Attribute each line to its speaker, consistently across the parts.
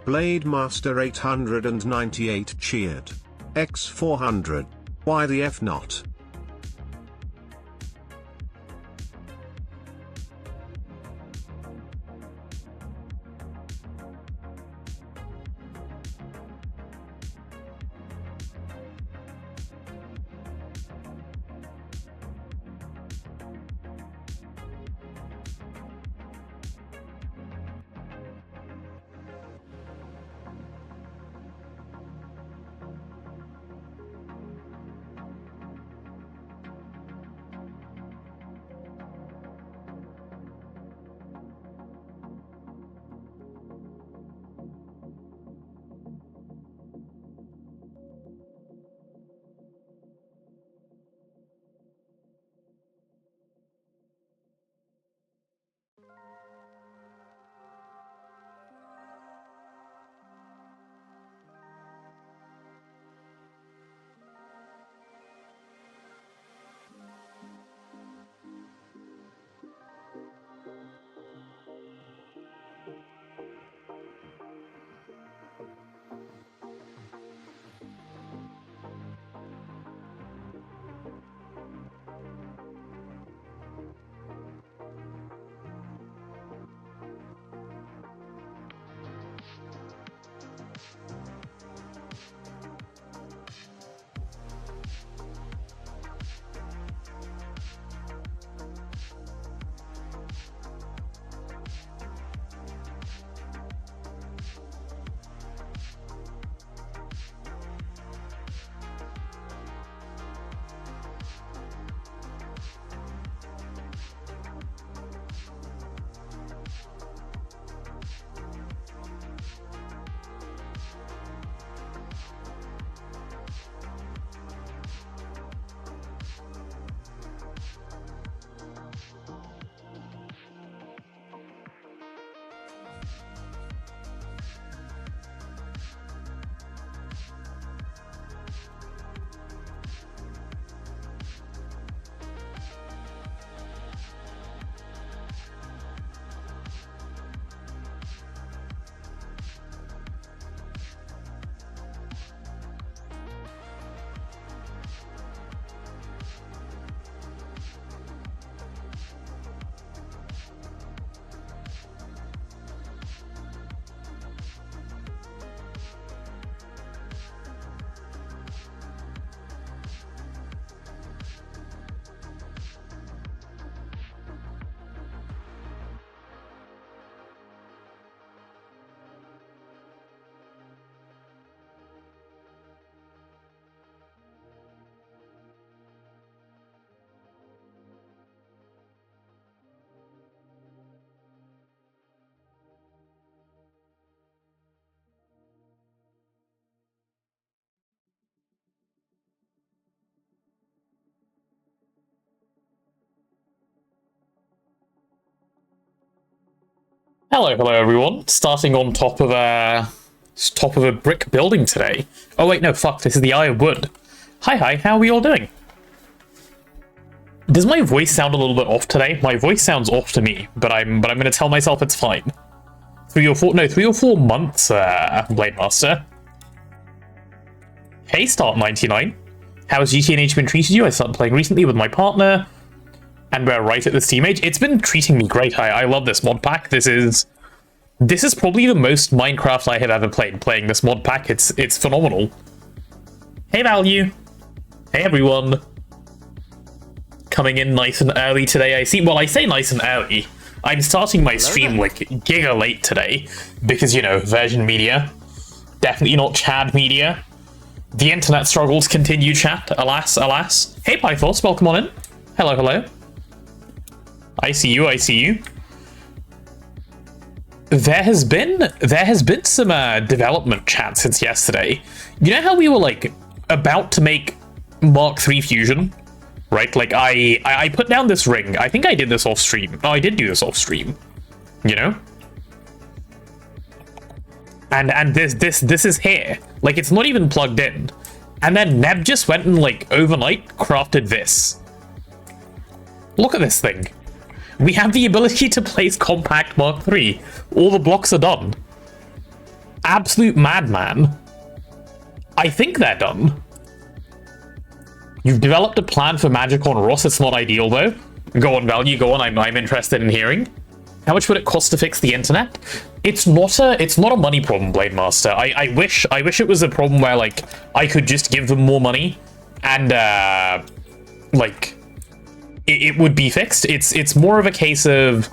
Speaker 1: Blade Master 898 cheered. X400. Why the F not?
Speaker 2: Hello everyone. Starting on top of a brick building today. Oh wait, no, fuck, this is the Eye of Wood. Hi, how are we all doing? Does my voice sound a little bit off today? My voice sounds off to me, but I'm gonna tell myself it's fine. 3 or 4 months, Blade Master. Hey, Start99. How's GTNH been treating you? I started playing recently with my partner, and we're right at the Steam age. It's been treating me great. I love this mod pack. This is probably the most Minecraft I have ever played, playing this mod pack. It's phenomenal. Hey, Value. Hey, everyone. Coming in nice and early today, I see. Well, I say nice and early. I'm starting my stream like giga late today because, you know, Virgin Media. Definitely not Chad Media. The internet struggles continue, chat. Alas, alas. Hey, Pythos, welcome on in. Hello. I see you. There has been some development chat since yesterday. You know how we were like about to make Mark III Fusion, right? Like I put down this ring. I think I did this off stream. Oh, I did do this off stream. You know? And this is here. Like, it's not even plugged in. And then Neb just went and like overnight crafted this. Look at this thing. We have the ability to place Compact Mark III. All the blocks are done. absolute madman. I think they're done. You've developed a plan for Magic on Ross. It's not ideal, though. Go on, Value. Go on. I'm interested in hearing. How much would it cost to fix the internet? It's not a money problem, Blade Master. I wish it was a problem where, like, I could just give them more money and like it would be fixed. It's more of a case of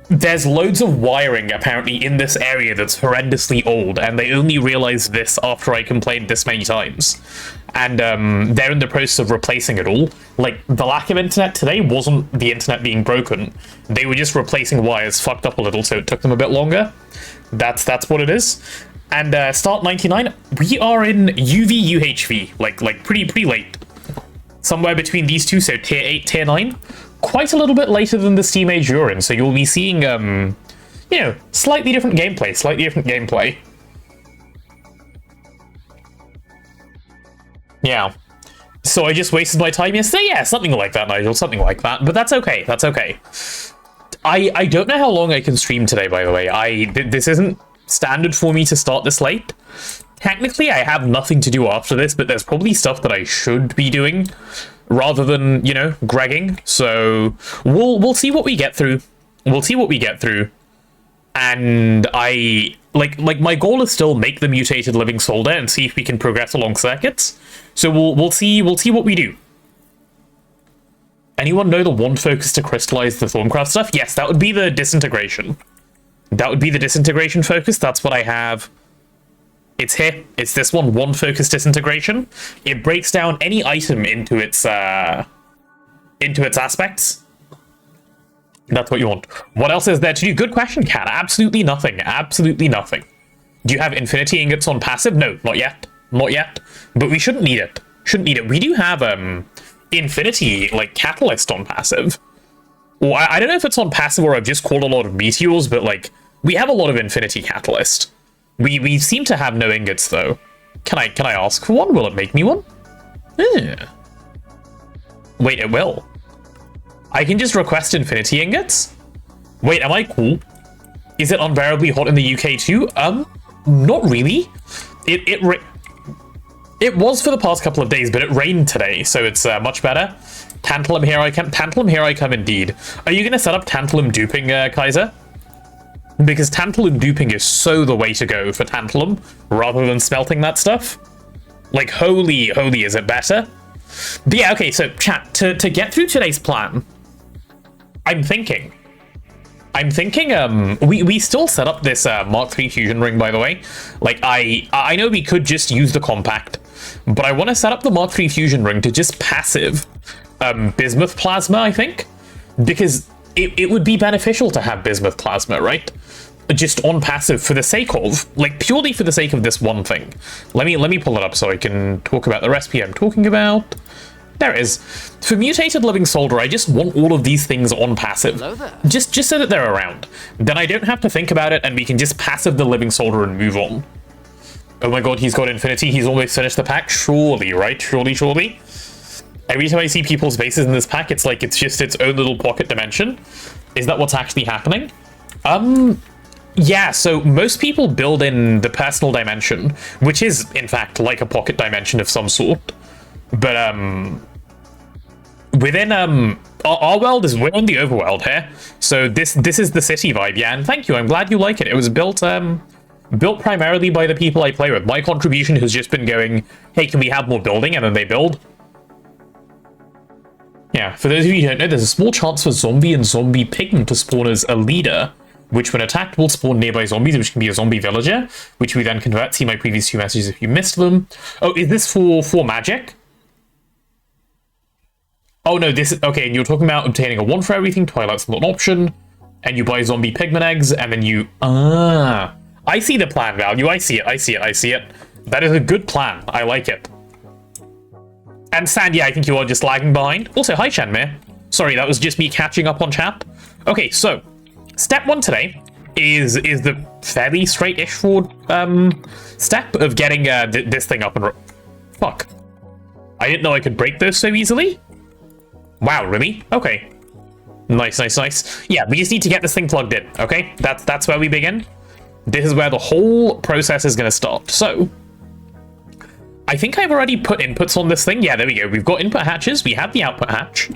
Speaker 2: there's loads of wiring apparently in this area that's horrendously old, and they only realized this after I complained this many times. And they're in the process of replacing it all. Like, the lack of internet today wasn't the internet being broken. They were just replacing wires fucked up a little, so it took them a bit longer. That's what it is. And start 99, we are in UV UHV, like pretty late. Somewhere between these two, so tier 8, tier 9. Quite a little bit later than the Steam Age you're in, so you'll be seeing, you know, slightly different gameplay. Yeah. So I just wasted my time yesterday? Yeah, something like that, Nigel, something like that. But that's okay, that's okay. I don't know how long I can stream today, by the way. This isn't standard for me to start this late. Technically, I have nothing to do after this, but there's probably stuff that I should be doing rather than, you know, gregging. So we'll see what we get through. We'll see what we get through. And I like my goal is still make the mutated living solder and see if we can progress along circuits. So we'll see what we do. Anyone know the wand focus to crystallize the Thorncraft stuff? Yes, that would be the disintegration. That would be the disintegration focus. That's what I have. It's here. It's this one, wand focus disintegration. It breaks down any item into its aspects. That's what you want. What else is there to do? Good question, Cat. Absolutely nothing. Absolutely nothing. Do you have infinity ingots on passive? No, not yet. Not yet. But we shouldn't need it. Shouldn't need it. We do have infinity, like, catalyst on passive. Well, I don't know if it's on passive or I've just called a lot of meteors, but, like, we have a lot of infinity catalyst. We seem to have no ingots, though. Can I ask for one? Will it make me one? Wait, it will. I can just request infinity ingots? Wait, am I cool? Is it unbearably hot in the UK too? Not really. It was for the past couple of days, but it rained today, so it's much better. Tantalum, here I come. Tantalum, here I come indeed. Are you going to set up tantalum duping, Kaiser? Because tantalum duping is so the way to go for tantalum, rather than smelting that stuff. Like, holy is it better? But yeah, okay, so chat, to get through today's plan, I'm thinking, we still set up this Mark III fusion ring, by the way. Like, I know we could just use the compact, but I want to set up the Mark III fusion ring to just passive bismuth plasma, I think, because it would be beneficial to have bismuth plasma, right? Just on passive for the sake of, like, purely for the sake of this one thing. Let me pull it up so I can talk about the recipe I'm talking about. There it is. For mutated living solder, I just want all of these things on passive. Just so that they're around. Then I don't have to think about it, and we can just passive the living solder and move on. Oh my god, he's got infinity. He's almost finished the pack. Surely, right? Surely. Every time I see people's bases in this pack, it's like it's just its own little pocket dimension. Is that what's actually happening? Yeah, so most people build in the personal dimension, which is, in fact, like a pocket dimension of some sort. But, within, our world is, we're on the overworld here. So this is the city vibe, yeah, and thank you, I'm glad you like it. It was built primarily by the people I play with. My contribution has just been going, hey, can we have more building? And then they build. Yeah, for those of you who don't know, there's a small chance for zombie and zombie pigment to spawn as a leader, which when attacked will spawn nearby zombies, which can be a zombie villager, which we then convert. See my previous 2 messages if you missed them. Oh, is this for magic? Oh no, this is, okay, and you're talking about obtaining a 1 for everything, Twilight's not an option, and you buy zombie pigment eggs, and then you, I see the plan value, I see it. That is a good plan, I like it. And Sandy, I think you are just lagging behind. Also, hi Shenmir. Sorry, that was just me catching up on chat. Okay, so, step 1 today is the fairly straight-ish forward, step of getting, this thing up and fuck. I didn't know I could break those so easily. Wow, really? Okay. Nice. Yeah, we just need to get this thing plugged in, okay? That's where we begin. This is where the whole process is going to start. So, I think I've already put inputs on this thing. Yeah, there we go. We've got input hatches. We have the output hatch.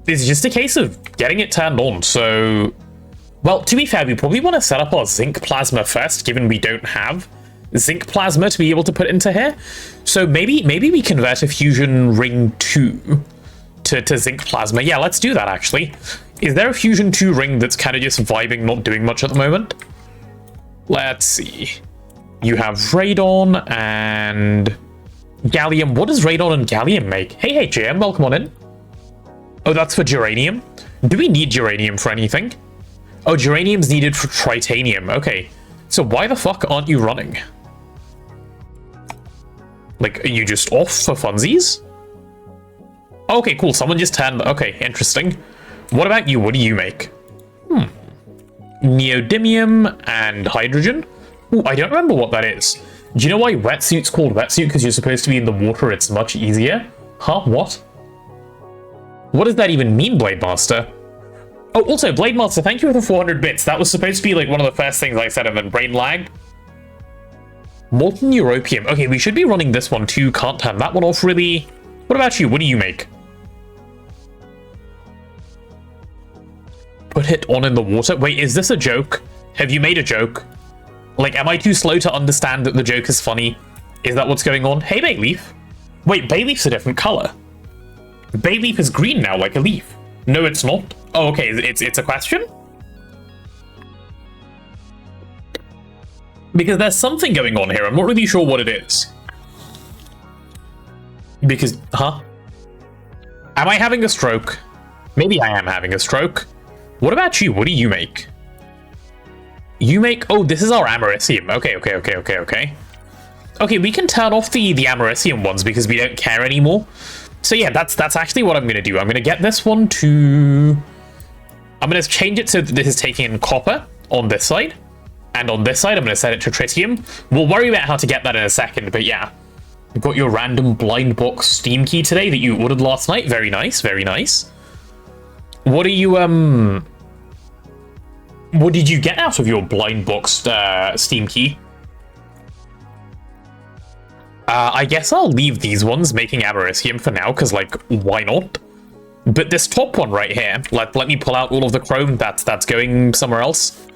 Speaker 2: It's just a case of getting it turned on. So, well, to be fair, we probably want to set up our zinc plasma first, given we don't have zinc plasma to be able to put into here. So maybe we convert a fusion ring 2 to zinc plasma. Yeah, let's do that, actually. Is there a fusion 2 ring that's kind of just vibing, not doing much at the moment? Let's see. You have radon and gallium. What does radon and gallium make? Hey, JM, welcome on in. Oh, that's for geranium. Do we need geranium for anything? Oh, geranium's needed for tritanium. Okay. So why the fuck aren't you running? Like, are you just off for funsies? Okay, cool. Someone just turned... Okay, interesting. What about you? What do you make? Neodymium and hydrogen? Ooh, I don't remember what that is. Do you know why wetsuit's called wetsuit? Because you're supposed to be in the water. It's much easier. Huh? What? What does that even mean, Blade Master? Oh, also, Blade Master, thank you for the 400 bits. That was supposed to be like one of the first things I said, and then brain lagged. Molten europium. Okay, we should be running this one too. Can't turn that one off, really. What about you? What do you make? Put it on in the water. Wait, is this a joke? Have you made a joke? Like, am I too slow to understand that the joke is funny? Is that what's going on? Hey, bay leaf. Wait, bay leaf's a different color. Bay leaf is green now, like a leaf. No, it's not. Oh, okay, it's a question? Because there's something going on here. I'm not really sure what it is. Because, huh? Am I having a stroke? Maybe I am having a stroke. What about you? What do you make? You make... Oh, this is our americium. Okay. Okay, we can turn off the americium ones because we don't care anymore. So yeah, that's actually what I'm going to do. I'm going to get this one to... I'm going to change it so that this is taking in copper on this side. And on this side, I'm going to set it to tritium. We'll worry about how to get that in a second, but yeah. You've got your random blind box Steam key today that you ordered last night. Very nice, very nice. What are you, what did you get out of your blind box Steam key? I guess I'll leave these ones making americium for now, because, like, why not? But this top one right here, let me pull out all of the chrome that's going somewhere else.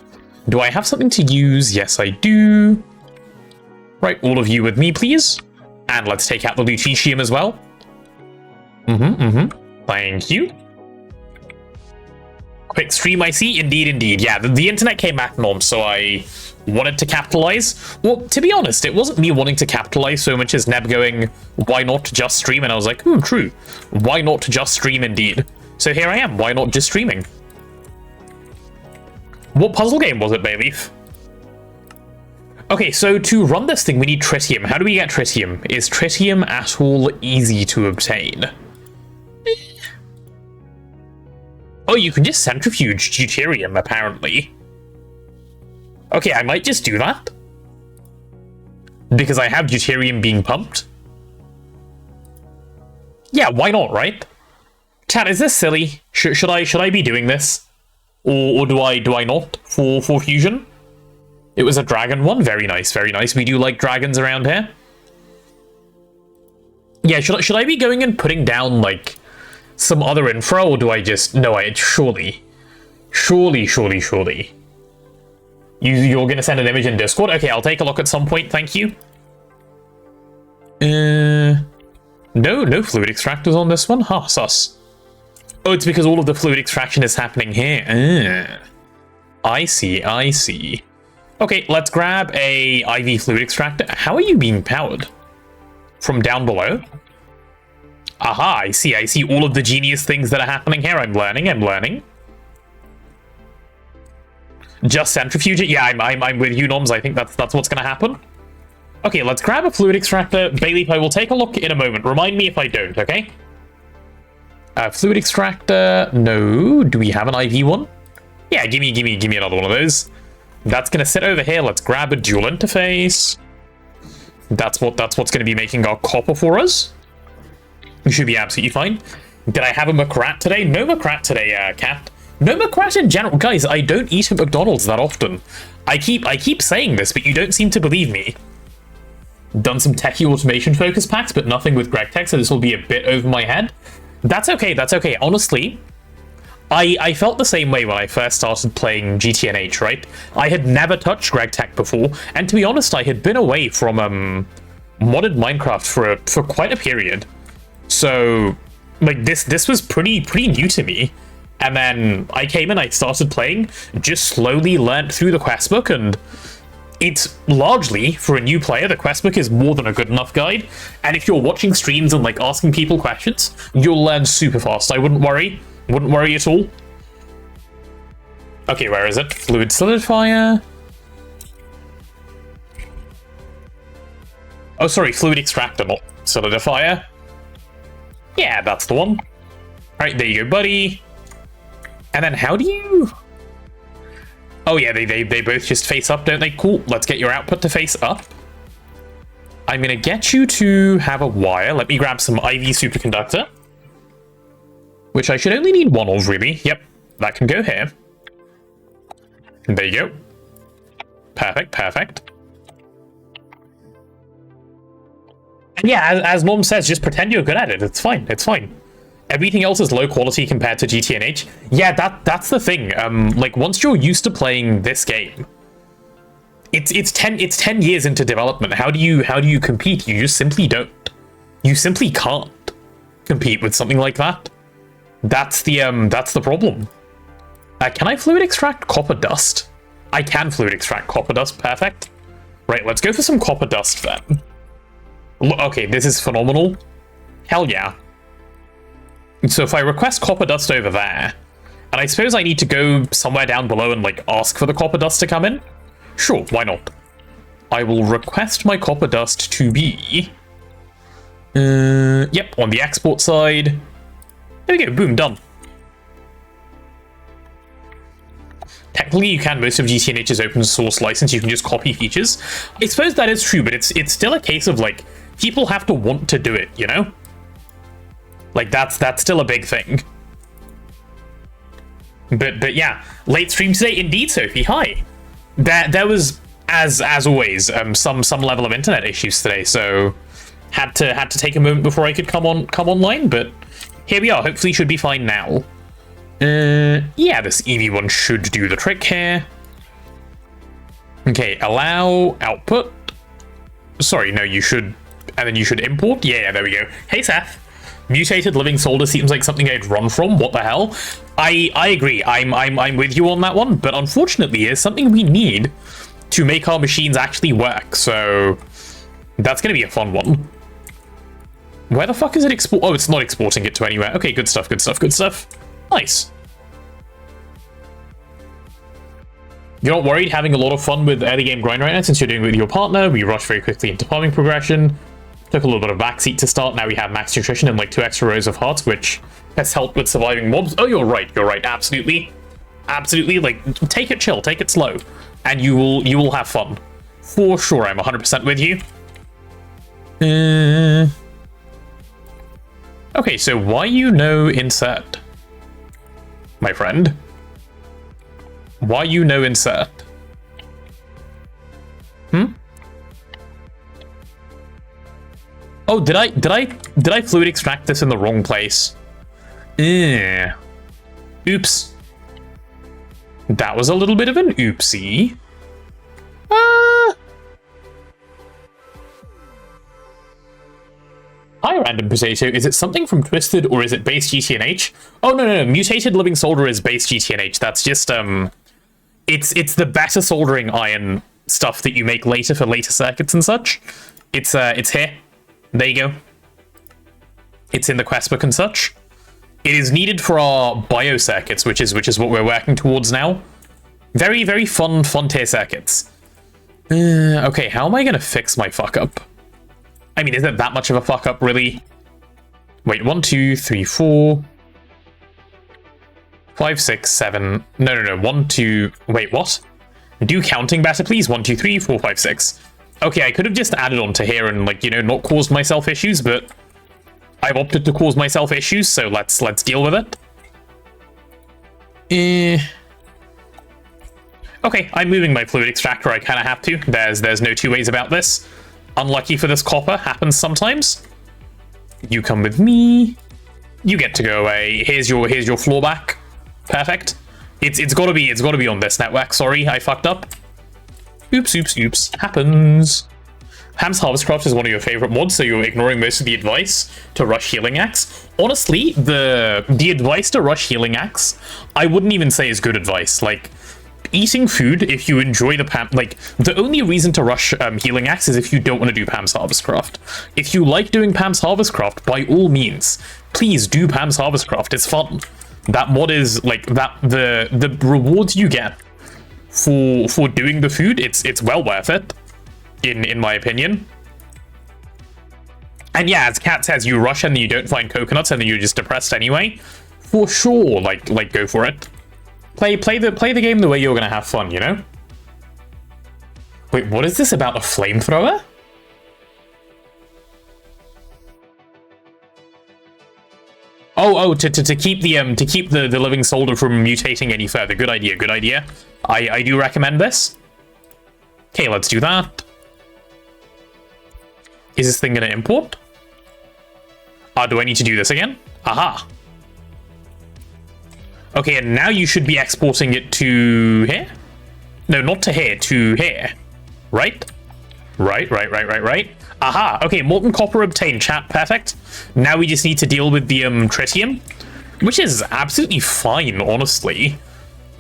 Speaker 2: Do I have something to use? Yes, I do. Right, all of you with me, please. And let's take out the lutetium as well. Thank you. Quick stream, I see. Indeed. Yeah, the internet came back norm, so I wanted to capitalize. Well, to be honest, it wasn't me wanting to capitalize so much as Neb going, why not just stream? And I was like, true. Why not just stream indeed? So here I am. Why not just streaming? What puzzle game was it, Bayleaf? Okay, so to run this thing, we need tritium. How do we get tritium? Is tritium at all easy to obtain? Oh, you can just centrifuge deuterium, apparently. Okay, I might just do that. Because I have deuterium being pumped. Yeah, why not, right? Chat, is this silly? Should I be doing this? Or do I not for fusion? It was a dragon one. Very nice, very nice. We do like dragons around here. Yeah, should I be going and putting down, like, some other info, or do I just... No, surely. You're gonna send an image in Discord? Okay, I'll take a look at some point, thank you. No fluid extractors on this one? Huh, sus. Oh, it's because all of the fluid extraction is happening here. I see. Okay, let's grab a IV fluid extractor. How are you being powered? From down below? Aha, I see all of the genius things that are happening here. I'm learning. Just centrifuge it? Yeah, I'm with you, Noms. I think that's what's gonna happen. Okay, let's grab a fluid extractor. Bayleaf, I will take a look in a moment. Remind me if I don't, okay? Fluid extractor, no. Do we have an IV one? Yeah, give me another one of those. That's gonna sit over here. Let's grab a dual interface. That's what's gonna be making our copper for us. We should be absolutely fine. Did I have a Macrat today? No Macrat today, Cat. No McCrash in general. Guys, I don't eat at McDonald's that often. I keep saying this, but you don't seem to believe me. Done some techie automation focus packs, but nothing with Gregnant, so this will be a bit over my head. That's okay, that's okay. Honestly, I felt the same way when I first started playing GTNH, right? I had never touched Gregnant before, and to be honest, I had been away from modded Minecraft for quite a period. So, like, this was pretty new to me. And then I came in, I started playing, just slowly learnt through the questbook, and it's largely, for a new player, the questbook is more than a good enough guide. And if you're watching streams and, like, asking people questions, you'll learn super fast. I wouldn't worry. Wouldn't worry at all. Okay, where is it? Fluid solidifier. Oh, sorry, fluid extractor, not solidifier. Yeah, that's the one. Alright, there you go, buddy. And then how do you... Oh yeah, they both just face up, don't they? Cool, let's get your output to face up. I'm gonna get you to have a wire. Let me grab some IV superconductor. Which I should only need one of, really. Yep, that can go here. And there you go. Perfect, perfect. And yeah, as Norm says, just pretend you're good at it. It's fine, it's fine. Everything else is low quality compared to GTNH. Yeah, that's the thing. Like, once you're used to playing this game, it's 10 years into development. How do you compete? You just simply don't. You simply can't compete with something like that. That's the problem. Can I fluid extract copper dust? I can fluid extract copper dust. Perfect. Right, let's go for some copper dust then. Okay, this is phenomenal. Hell yeah. So if I request copper dust over there, and I suppose I need to go somewhere down below and, like, ask for the copper dust to come in? Sure, why not? I will request my copper dust to be... yep, on the export side. There we go, boom, done. Technically, you can. Most of GTNH's open source license, you can just copy features. I suppose that is true, but it's still a case of, like, people have to want to do it, you know? Like, that's still a big thing. But yeah, late stream today, indeed, Sophie. Hi. There was, as always, some level of internet issues today, so had to take a moment before I could come online. But here we are. Hopefully, should be fine now. Yeah, this EV1 should do the trick here. Okay, allow output. Sorry, no, you should, and then you should import. Yeah, there we go. Hey, Seth. Mutated living solder seems like something I'd run from. What the hell? I agree. I'm with you on that one, but unfortunately, it's something we need to make our machines actually work. So that's gonna be a fun one. Where the fuck is it export? Oh, it's not exporting it to anywhere. Okay, good stuff. Good stuff. Good stuff. Nice. You're not worried, having a lot of fun with early game grind right now since you're doing it with your partner. We rushed very quickly into farming progression. Took a little bit of backseat to start. Now we have max nutrition and like 2 extra rows of hearts, which has helped with surviving mobs. Oh, you're right. You're right. Absolutely. Absolutely. Like, take it chill. Take it slow. And you will have fun. For sure. I'm 100% with you. Okay, so why you no insert? My friend. Why you no insert? Oh, did I fluid extract this in the wrong place? Oops. That was a little bit of an oopsie. Hi, Random Potato. Is it something from Twisted or is it base GTNH? Oh, no. Mutated living solder is base GTNH. That's just, it's the better soldering iron stuff that you make later for later circuits and such. It's here. There you go. It's in the quest book and such. It is needed for our bio circuits, which is what we're working towards now. Very, very fun tier circuits. Okay, how am I gonna fix my fuck up? I mean, is it that much of a fuck up, really? Wait, 1, 2, 3, 4, 5, 6, 7. No. 1, 2. Wait, what? Do counting better, please. 1, 2, 3, 4, 5, 6. Okay, I could have just added on to here and, like, you know, not caused myself issues, but I've opted to cause myself issues, so let's deal with it. Okay, I'm moving my fluid extractor. I kind of have to. There's no two ways about this. Unlucky for this copper. Happens sometimes. You come with me. You get to go away. Here's your floor back. Perfect. It's gotta be on this network. Sorry, I fucked up. Oops. Happens. Ham's Harvestcraft is one of your favorite mods, so you're ignoring most of the advice to rush Healing Axe. Honestly, the advice to rush Healing Axe, I wouldn't even say is good advice. Like, eating food, if you enjoy the Pam, like, the only reason to rush Healing Axe is if you don't want to do Pam's Harvestcraft. If you like doing Pam's Harvestcraft, by all means, please do Pam's Harvestcraft. It's fun. That mod is like that. The rewards you get for doing the food, it's well worth it, in my opinion. And yeah, as Kat says, you rush and then you don't find coconuts and then you're just depressed anyway. For sure, like go for it. Play the game the way you're gonna have fun, you know? Wait, what is this about a flamethrower? Oh, to keep the living solder from mutating any further. Good idea. I do recommend this. Okay, let's do that. Is this thing gonna import? Do I need to do this again? Aha. Okay, and now you should be exporting it to here? No, not to here, to here. Right? Right. Aha, okay, molten copper obtained, chat, perfect. Now we just need to deal with the tritium, which is absolutely fine, honestly.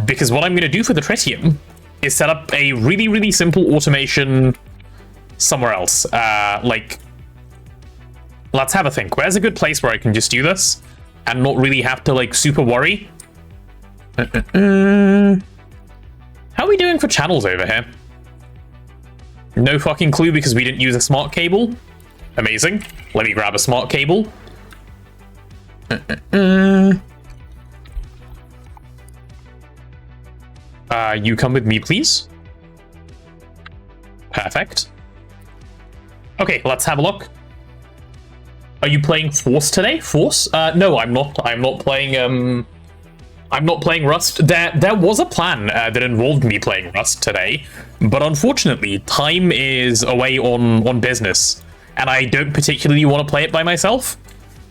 Speaker 2: Because what I'm going to do for the tritium is set up a really simple automation somewhere else. Like, let's have a think. Where's a good place where I can just do this and not really have to, like, super worry? How are we doing for channels over here? No fucking clue because we didn't use a smart cable. Amazing. Let me grab a smart cable. You come with me, please. Perfect. Okay, let's have a look. Are you playing Force today? Force? No, I'm not. I'm not playing Rust. There was a plan that involved me playing Rust today, but unfortunately, time is away on business, and I don't particularly want to play it by myself.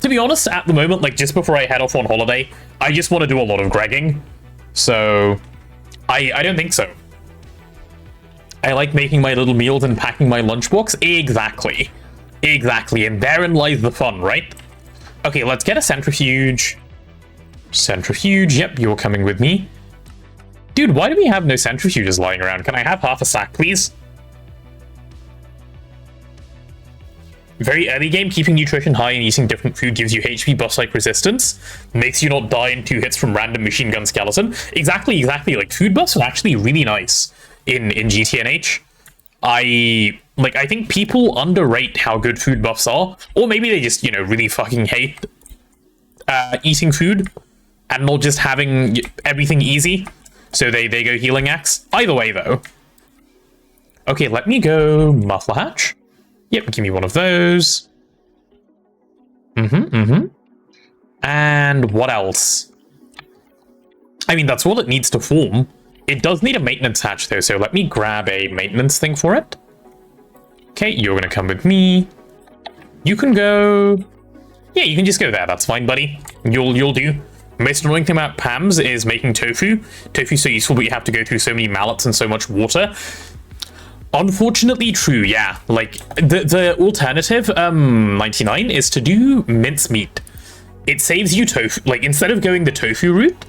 Speaker 2: To be honest, at the moment, like just before I head off on holiday, I just want to do a lot of gregging, so I don't think so. I like making my little meals and packing my lunchbox. Exactly, and therein lies the fun, right? Okay, let's get a centrifuge. Centrifuge, yep, you're coming with me. Dude, why do we have no centrifuges lying around? Can I have half a sack, please? Very early game, keeping nutrition high and eating different food gives you HP buffs like resistance. Makes you not die in 2 hits from random machine gun skeleton. Exactly. Like, food buffs are actually really nice in GTNH. I think people underrate how good food buffs are. Or maybe they just, you know, really fucking hate eating food and not just having everything easy, so they go Healing Axe. Either way, though. Okay, let me go Muffler Hatch. Yep, give me one of those. And what else? I mean, that's all it needs to form. It does need a maintenance hatch, though, so let me grab a maintenance thing for it. Okay, you're gonna come with me. You can go... Yeah, you can just go there. That's fine, buddy. You'll do. Most annoying thing about PAMs is making tofu. Tofu's so useful, but you have to go through so many mallets and so much water. Unfortunately, true, yeah. Like, the alternative, 99, is to do mincemeat. It saves you tofu. Like, instead of going the tofu route,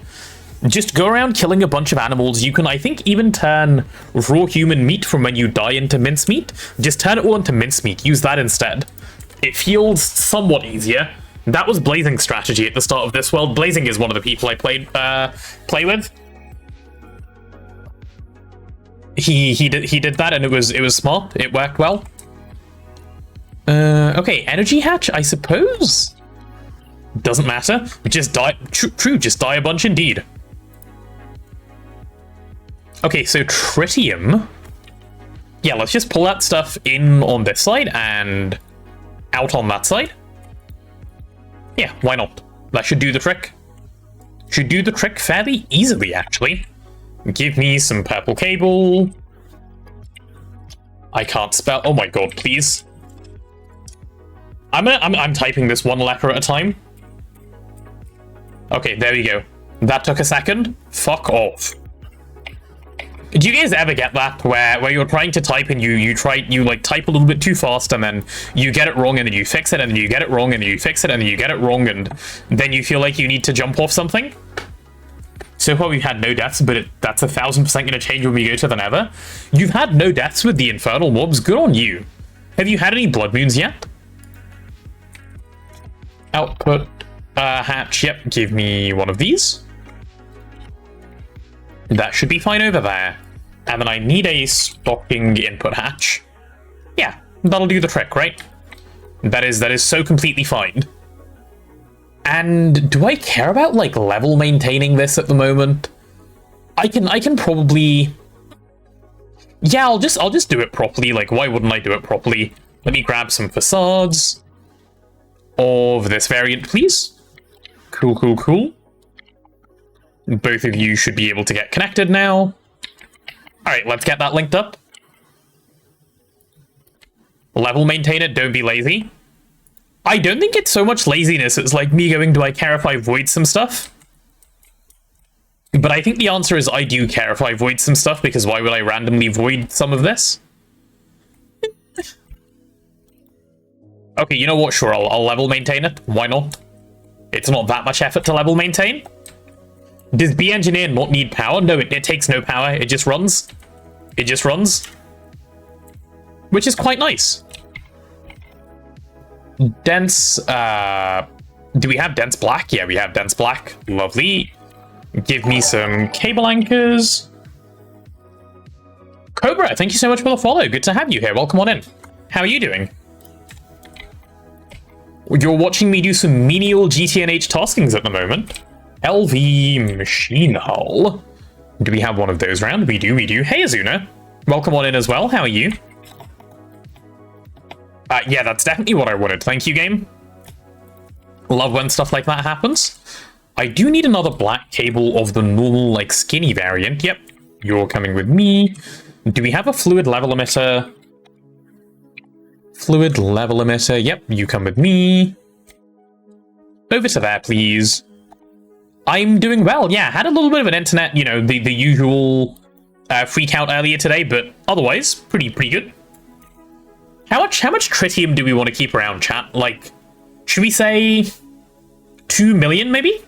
Speaker 2: just go around killing a bunch of animals. You can, I think, even turn raw human meat from when you die into mincemeat. Just turn it all into mincemeat. Use that instead. It feels somewhat easier. That was Blazing's strategy at the start of this world. Blazing is one of the people I play with. He did that, and it was smart. It worked well. Okay, energy hatch, I suppose. Doesn't matter. Just die. True, just die a bunch indeed. Okay, so tritium. Yeah, let's just pull that stuff in on this side and out on that side. Yeah, why not? That should do the trick. Should do the trick fairly easily, actually. Give me some purple cable. I can't spell. Oh my god, please. I'm typing this one letter at a time. Okay, there we go. That took a second. Fuck off. Do you guys ever get that where you're trying to type and you like type a little bit too fast and then you get it wrong and then you fix it and then you get it wrong and then you fix it and then you get it wrong and then you feel like you need to jump off something? So far we've had no deaths, but that's 1000% going to change when we go to the Nether. You've had no deaths with the infernal mobs. Good on you. Have you had any blood moons yet? Output hatch. Yep, give me one of these. That should be fine over there. And then I need a stocking input hatch. Yeah, that'll do the trick, right? That is so completely fine. And do I care about like level maintaining this at the moment? I can probably. Yeah, I'll just do it properly. Like, why wouldn't I do it properly? Let me grab some facades of this variant, please. Cool, cool, cool. Both of you should be able to get connected now. All right, let's get that linked up. Level maintain it, don't be lazy. I don't think it's so much laziness, it's like me going, do I care if I void some stuff? But I think the answer is I do care if I void some stuff, because why would I randomly void some of this? Okay, you know what? Sure, I'll level maintain it. Why not? It's not that much effort to level maintain. Does B-Engineer not need power? No, it takes no power. It just runs. It just runs. Which is quite nice. Dense, do we have dense black? Yeah, we have dense black. Lovely. Give me some cable anchors. Cobra, thank you so much for the follow. Good to have you here. Welcome on in. How are you doing? You're watching me do some menial GTNH taskings at the moment. LV machine hull. Do we have one of those around? We do, we do. Hey, Azuna. Welcome on in as well. How are you? Yeah, that's definitely what I wanted. Thank you, game. Love when stuff like that happens. I do need another black cable of the normal, like, skinny variant. Yep, you're coming with me. Do we have a fluid level emitter? Fluid level emitter. Yep, you come with me. Over to there, please. I'm doing well. Yeah, had a little bit of an internet, you know, the usual freak out earlier today, but otherwise, pretty good. How much tritium do we want to keep around, chat? Like, should we say 2 million, maybe?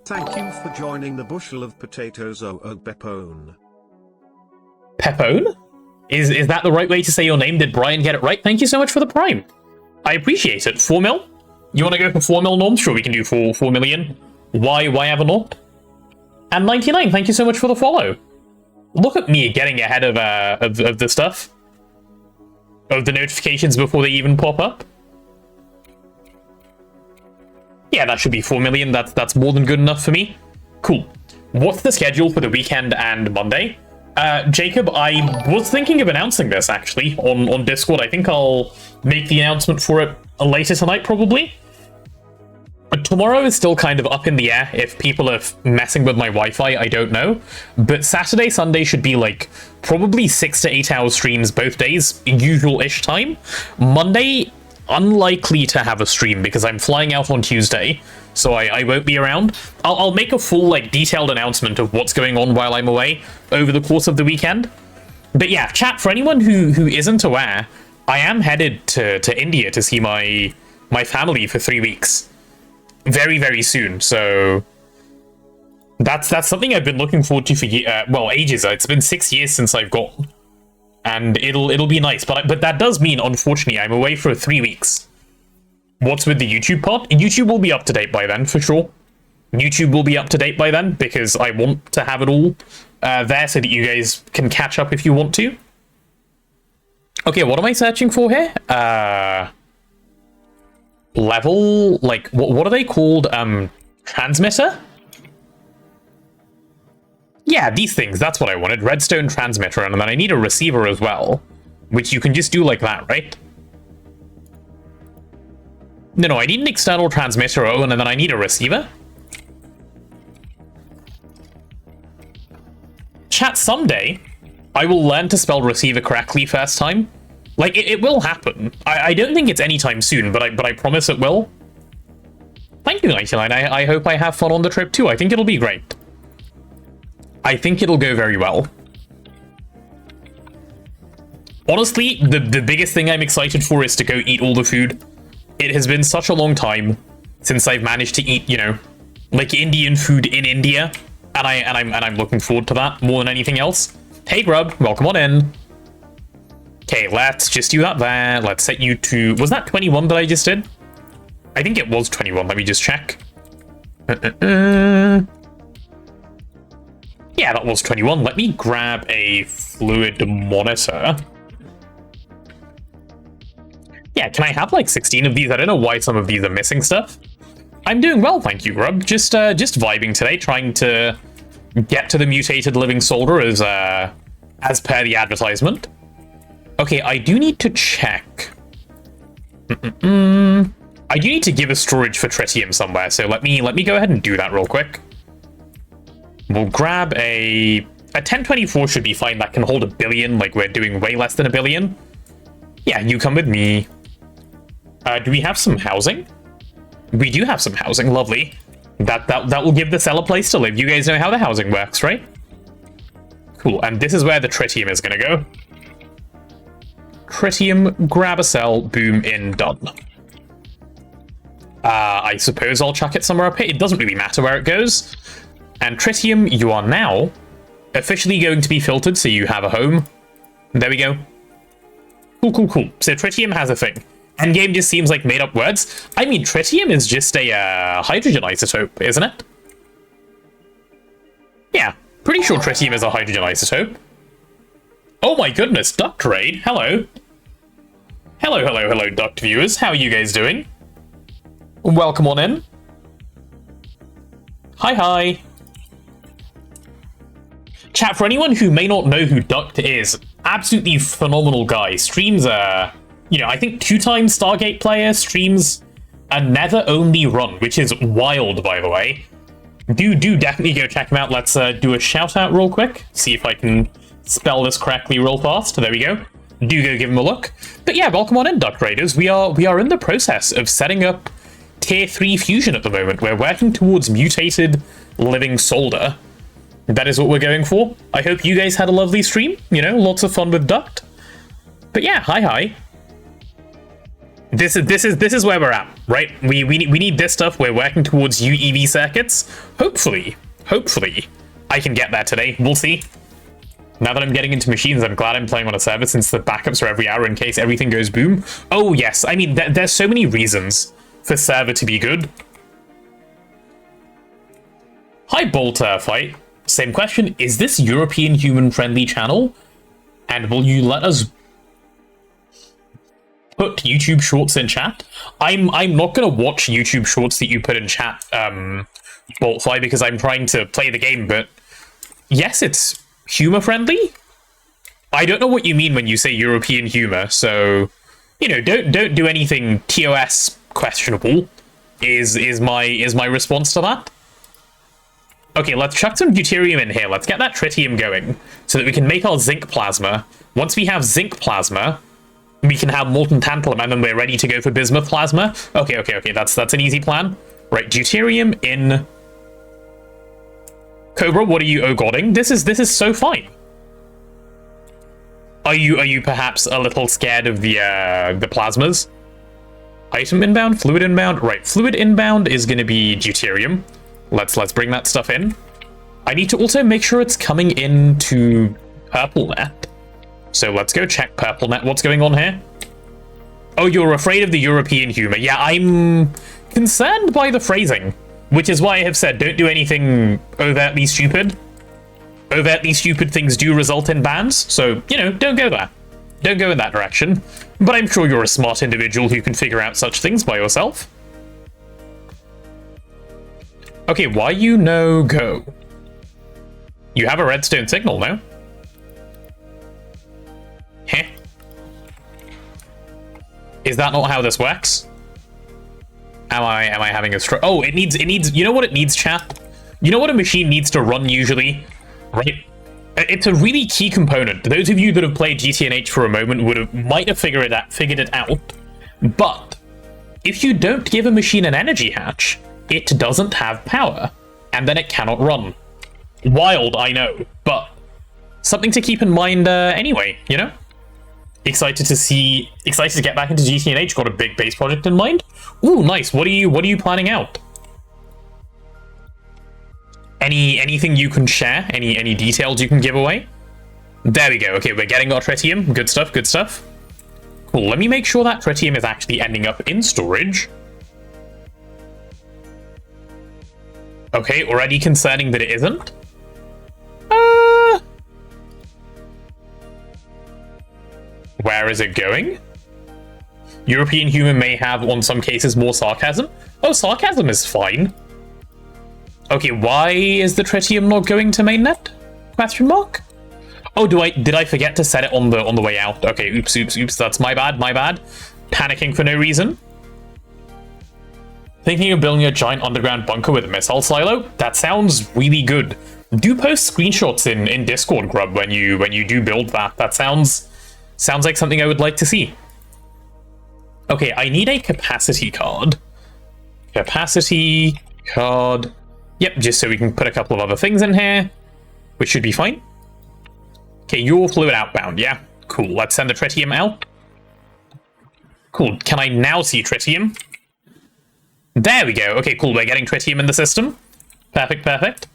Speaker 1: Thank you for joining the bushel of potatoes, Pepone.
Speaker 2: Pepone? Is that the right way to say your name? Did Brian get it right? Thank you so much for the prime. I appreciate it. 4 mil? You want to go for 4 mil, Norm? Sure, we can do 4 million. Why ever not? And 99, thank you so much for the follow. Look at me getting ahead of the stuff. Of the notifications before they even pop up. Yeah, that should be 4 million. That's more than good enough for me. Cool. What's the schedule for the weekend and Monday? Jacob, I was thinking of announcing this, actually, on Discord. I think I'll make the announcement for it later tonight, probably. But tomorrow is still kind of up in the air. If people are messing with my Wi-Fi, I don't know. But Saturday, Sunday should be, like, probably 6 to 8 hour streams both days, usual-ish time. Monday, unlikely to have a stream because I'm flying out on Tuesday, so I won't be around. I'll make a full, like, detailed announcement of what's going on while I'm away over the course of the weekend. But yeah, chat, for anyone who isn't aware, I am headed to India to see my family for 3 weeks. Very, very soon, so that's something I've been looking forward to for well, ages. It's been 6 years since I've gone, and it'll be nice. But that does mean, unfortunately, I'm away for 3 weeks. What's with the YouTube part? YouTube will be up to date by then, for sure. YouTube will be up to date by then because I want to have it all there so that you guys can catch up if you want to. Okay, what am I searching for here? Level, like, what are they called? Transmitter? Yeah, these things, that's what I wanted. Redstone transmitter, and then I need a receiver as well, which you can just do like that, right? No, I need an external transmitter, and then I need a receiver. Chat, someday, I will learn to spell receiver correctly first time. Like, it will happen. I don't think it's anytime soon, but I promise it will. Thank you, 99. I hope I have fun on the trip too. I think it'll be great. I think it'll go very well. Honestly, the biggest thing I'm excited for is to go eat all the food. It has been such a long time since I've managed to eat, you know, like Indian food in India, and I'm looking forward to that more than anything else. Hey Grub, welcome on in. Okay, let's just do that there. Let's set you to... Was that 21 that I just did? I think it was 21. Let me just check. Yeah, that was 21. Let me grab a fluid monitor. Yeah, can I have like 16 of these? I don't know why some of these are missing stuff. I'm doing well, thank you, Grub. Just vibing today, trying to get to the mutated living soldier as per the advertisement. Okay, I do need to check. I do need to give a storage for tritium somewhere, so let me go ahead and do that real quick. We'll grab a 1024 should be fine. That can hold 1 billion. Like, we're doing way less than 1 billion. Yeah, you come with me. Do we have some housing? We do have some housing. Lovely. That will give the cell a place to live. You guys know how the housing works, right? Cool. And this is where the tritium is going to go. Tritium, grab a cell, boom, in, done. I suppose I'll chuck it somewhere up here. It doesn't really matter where it goes. And tritium, you are now officially going to be filtered, so you have a home. There we go. Cool, cool, cool. So tritium has a thing. Endgame just seems like made-up words. I mean, tritium is just a hydrogen isotope, isn't it? Yeah, pretty sure tritium is a hydrogen isotope. Oh my goodness, Duct Raid. Hello. Hello, hello, hello, Duct viewers. How are you guys doing? Welcome on in. Hi, hi. Chat, for anyone who may not know who Duct is, absolutely phenomenal guy. Streams you know, I think 2-time Stargate player, streams a Nether-only run, which is wild, by the way. Do definitely go check him out. Let's do a shout-out real quick. See if I can spell this correctly real fast. There we go. Do go give him a look. But yeah, welcome on in, Duct Raiders. We are in the process of setting up Tier 3 Fusion at the moment. We're working towards Mutated Living Solder. That is what we're going for. I hope you guys had a lovely stream. You know, lots of fun with Duct. But yeah, hi. This is where we're at, right? We need this stuff. We're working towards UEV circuits. Hopefully, I can get there today. We'll see. Now that I'm getting into machines, I'm glad I'm playing on a server since the backups are every hour in case everything goes boom. Oh yes, I mean there's so many reasons for server to be good. Hi, Bolter Fight. Same question. Is this European human-friendly channel? And will you let us put YouTube shorts in chat? I'm not gonna watch YouTube shorts that you put in chat, Boltfly, because I'm trying to play the game, but yes, it's humor friendly. I don't know what you mean when you say European humor, so you know, don't do anything TOS questionable is my response to that. Okay, let's chuck some deuterium in here. Let's get that tritium going so that we can make our zinc plasma. Once we have zinc plasma, we can have molten tantalum, and then we're ready to go for bismuth plasma. Okay, that's an easy plan. Right, deuterium in Cobra. What are you oh-godding? This is so fine. Are you perhaps a little scared of the plasmas? Item inbound, fluid inbound. Right, fluid inbound is going to be deuterium. Let's bring that stuff in. I need to also make sure it's coming into purple net. So let's go check purple net. What's going on here? Oh, you're afraid of the European humor. Yeah, I'm concerned by the phrasing, which is why I have said don't do anything overtly stupid. Overtly stupid things do result in bans, so, you know, don't go there. Don't go in that direction. But I'm sure you're a smart individual who can figure out such things by yourself. Okay, why you no go? You have a redstone signal, no? Heh. Is that not how this works? Am I having a stroke? Oh, it needs, you know what it needs, chat? You know what a machine needs to run usually? Right? It's a really key component. Those of you that have played GTNH for a moment might have figured it out. But if you don't give a machine an energy hatch, it doesn't have power, and then it cannot run. Wild, I know, but something to keep in mind anyway, you know? Excited to get back into GTNH, got a big base project in mind. Ooh, nice. What are you planning out? Anything you can share? Any details you can give away? There we go. Okay, we're getting our tritium. Good stuff, good stuff. Cool, let me make sure that tritium is actually ending up in storage. Okay, already concerning that it isn't. Where is it going? European human may have, on some cases, more sarcasm. Oh, sarcasm is fine. Okay, why is the tritium not going to mainnet? Question mark? Oh, did I forget to set it on the way out? Okay, oops, that's my bad. Panicking for no reason. Thinking of building a giant underground bunker with a missile silo? That sounds really good. Do post screenshots in Discord, Grub, when you do build that. That sounds like something I would like to see. Okay, I need a capacity card. Capacity card. Yep, just so we can put a couple of other things in here, which should be fine. Okay, you're fluid outbound, yeah? Cool, let's send the tritium out. Cool, can I now see tritium? There we go. Okay, cool, we're getting tritium in the system. Perfect.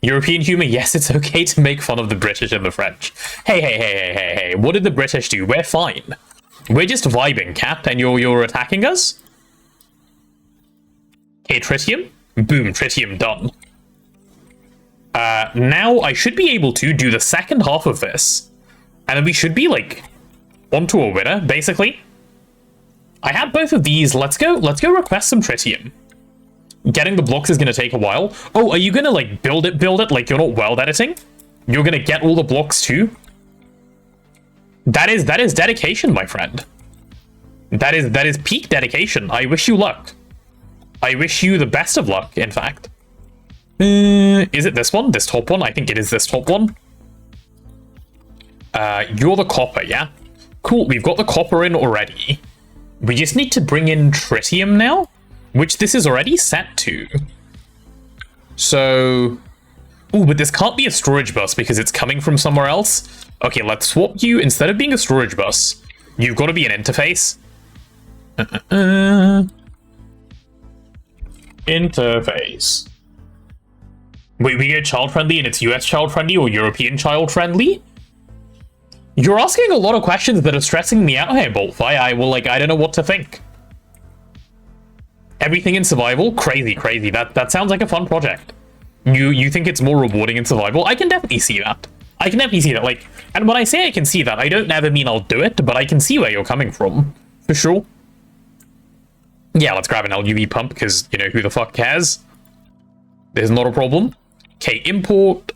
Speaker 2: European humor, yes, it's okay to make fun of the British and the French. Hey, what did the British do? We're fine. We're just vibing, Cap, and you're attacking us? Okay, tritium. Boom, tritium done. Now I should be able to do the second half of this, and then we should be, like, onto a winner, basically. I have both of these. Let's go request some tritium. Getting the blocks is going to take a while. Oh, are you going to, like, build it like you're not world editing? You're going to get all the blocks, too? That is dedication, my friend. That is peak dedication. I wish you luck. I wish you the best of luck, in fact. Is it this one? This top one? I think it is this top one. You're the copper, yeah? Cool, we've got the copper in already. We just need to bring in tritium now, which this is already set to. So... Ooh, but this can't be a storage bus because it's coming from somewhere else. Okay, let's swap you. Instead of being a storage bus, you've got to be an interface. Interface. Wait, we get child-friendly and it's US child-friendly or European child-friendly? You're asking a lot of questions that are stressing me out here, Boltfi. I don't know what to think. Everything in survival? Crazy. That sounds like a fun project. You think it's more rewarding in survival? I can definitely see that. Like, and when I say I can see that, I don't never mean I'll do it, but I can see where you're coming from. For sure. Yeah, let's grab an LUV pump, because, you know, who the fuck cares? There's not a problem. Okay, import.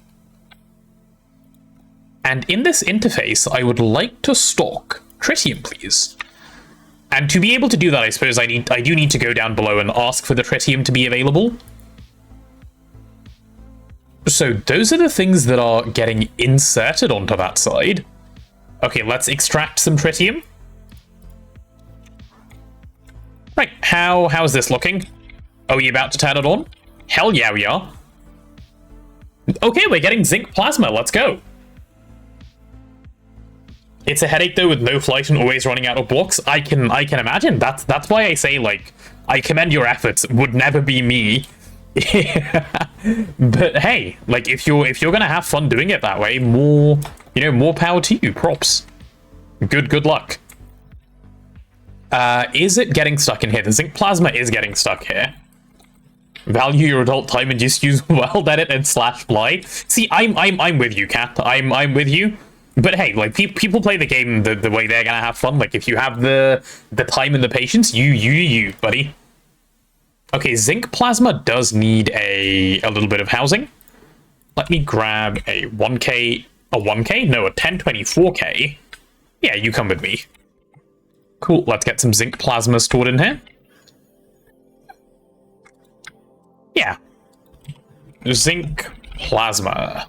Speaker 2: And in this interface, I would like to stock tritium, please. And to be able to do that, I suppose I do need to go down below and ask for the tritium to be available. So those are the things that are getting inserted onto that side. Okay, let's extract some tritium. Right, how's this looking? Are we about to turn it on? Hell yeah, we are. Okay, we're getting zinc plasma, let's go. It's a headache though with no flight and always running out of blocks. I can imagine. That's why I say, like, I commend your efforts. Would never be me. But hey, like, if you're gonna have fun doing it that way, more power to you. Props. Good luck. Is it getting stuck in here? The zinc plasma is getting stuck here. Value your adult time and just use weld edit and /fly. See, I'm with you, Cat. I'm with you. But hey, like, people play the game the way they're gonna have fun. Like, if you have the time and the patience, you, buddy. Okay, zinc plasma does need a little bit of housing. Let me grab a 1K, a 1K? No, a 1024K. Yeah, you come with me. Cool, let's get some zinc plasma stored in here. Yeah. Zinc plasma.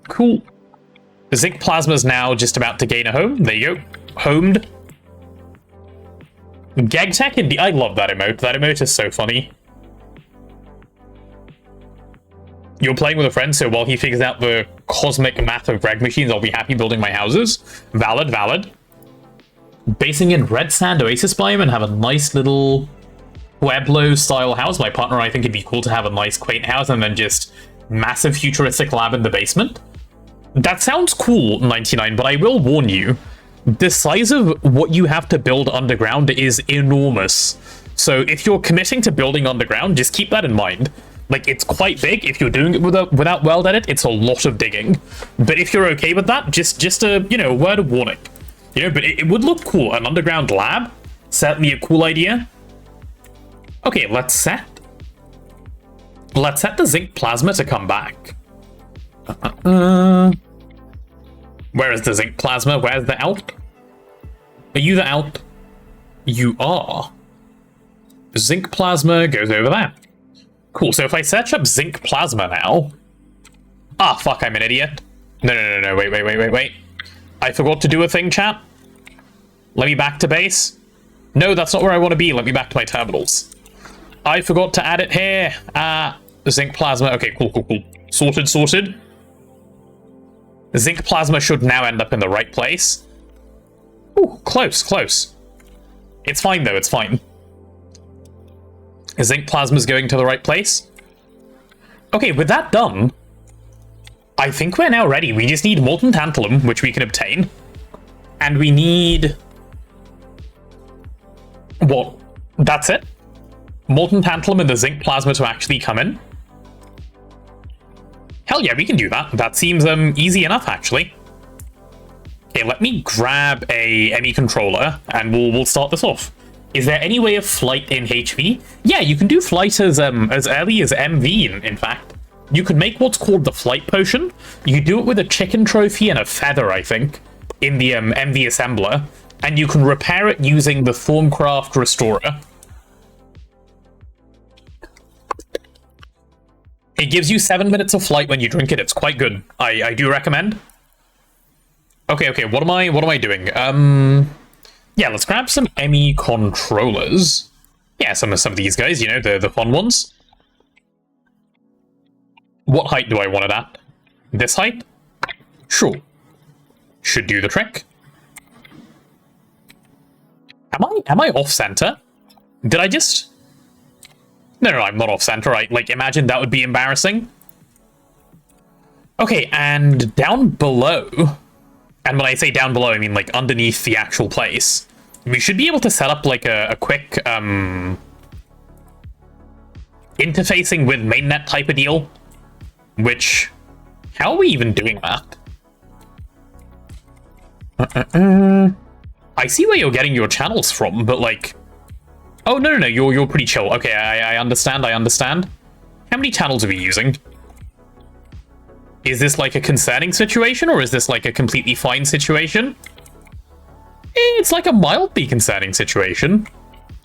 Speaker 2: Cool. Zinc Plasma's now just about to gain a home. There you go. Homed. GagTech indeed. I love that emote. That emote is so funny. You're playing with a friend, so while he figures out the cosmic math of Greg machines, I'll be happy building my houses. Valid, valid. Basing in red sand oasis biome and have a nice little Pueblo-style house. My partner and I think it'd be cool to have a nice, quaint house and then just massive futuristic lab in the basement. That sounds cool, 99, but I will warn you, the size of what you have to build underground is enormous. So if you're committing to building underground, just keep that in mind. Like, it's quite big. If you're doing it without World Edit, it's a lot of digging. But if you're okay with that, just a, you know, word of warning. You know, but it would look cool. An underground lab, certainly a cool idea. Okay, let's set the zinc plasma to come back. Where is the zinc plasma? Where's the out? Are you the out? You are. Zinc plasma goes over there. Cool, so if I search up zinc plasma now... Ah, fuck, I'm an idiot. No, wait. I forgot to do a thing, chat. Let me back to base. No, that's not where I want to be. Let me back to my terminals. I forgot to add it here. Zinc plasma. Okay, cool. Sorted. Zinc plasma should now end up in the right place. Ooh, close. It's fine, though, it's fine. Zinc plasma's going to the right place. Okay, with that done, I think we're now ready. We just need molten tantalum, which we can obtain. And we need... What? That's it? Molten tantalum and the zinc plasma to actually come in? Hell yeah, we can do that. That seems easy enough, actually. Okay, let me grab a ME controller, and we'll start this off. Is there any way of flight in HV? Yeah, you can do flight as early as MV, in fact. You can make what's called the flight potion. You do it with a chicken trophy and a feather, I think, in the MV assembler, and you can repair it using the Thorncraft Restorer. It gives you 7 minutes of flight when you drink it. It's quite good. I do recommend. Okay, what am I doing? Yeah, let's grab some ME controllers. Yeah, some of these guys, you know, the fun ones. What height do I want it at? This height? Sure. Should do the trick. Am I off center? Did I just... No, I'm not off center. Imagine that would be embarrassing. Okay, and down below... And when I say down below, I mean, like, underneath the actual place. We should be able to set up, like, a quick, interfacing with mainnet type of deal. Which... How are we even doing that? I see where you're getting your channels from, but, like... Oh, no, you're pretty chill. Okay, I understand. How many channels are we using? Is this like a concerning situation, or is this like a completely fine situation? It's like a mildly concerning situation.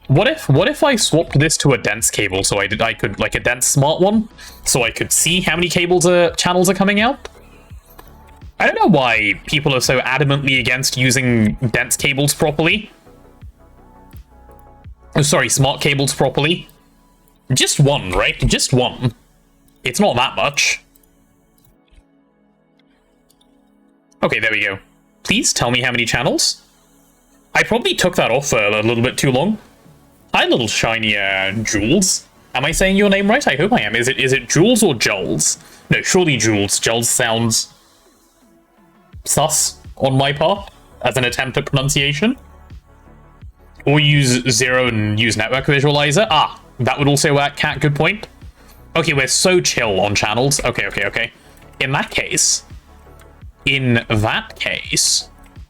Speaker 2: What if I swapped this to a dense cable, so I could like a dense smart one, so I could see how many channels are coming out? I don't know why people are so adamantly against using dense cables properly. Oh, sorry, smart cables properly. Just one, right? Just one. It's not that much. Okay, there we go. Please tell me how many channels. I probably took that off a little bit too long. Hi, little shiny Jules. Am I saying your name right? I hope I am. Is it Jules or Jules? No, surely Jules. Jules sounds sus on my part as an attempt at pronunciation. Or use 0 and use network visualizer. Ah, that would also work, Cat. Good point. Okay, we're so chill on channels. Okay. In that case,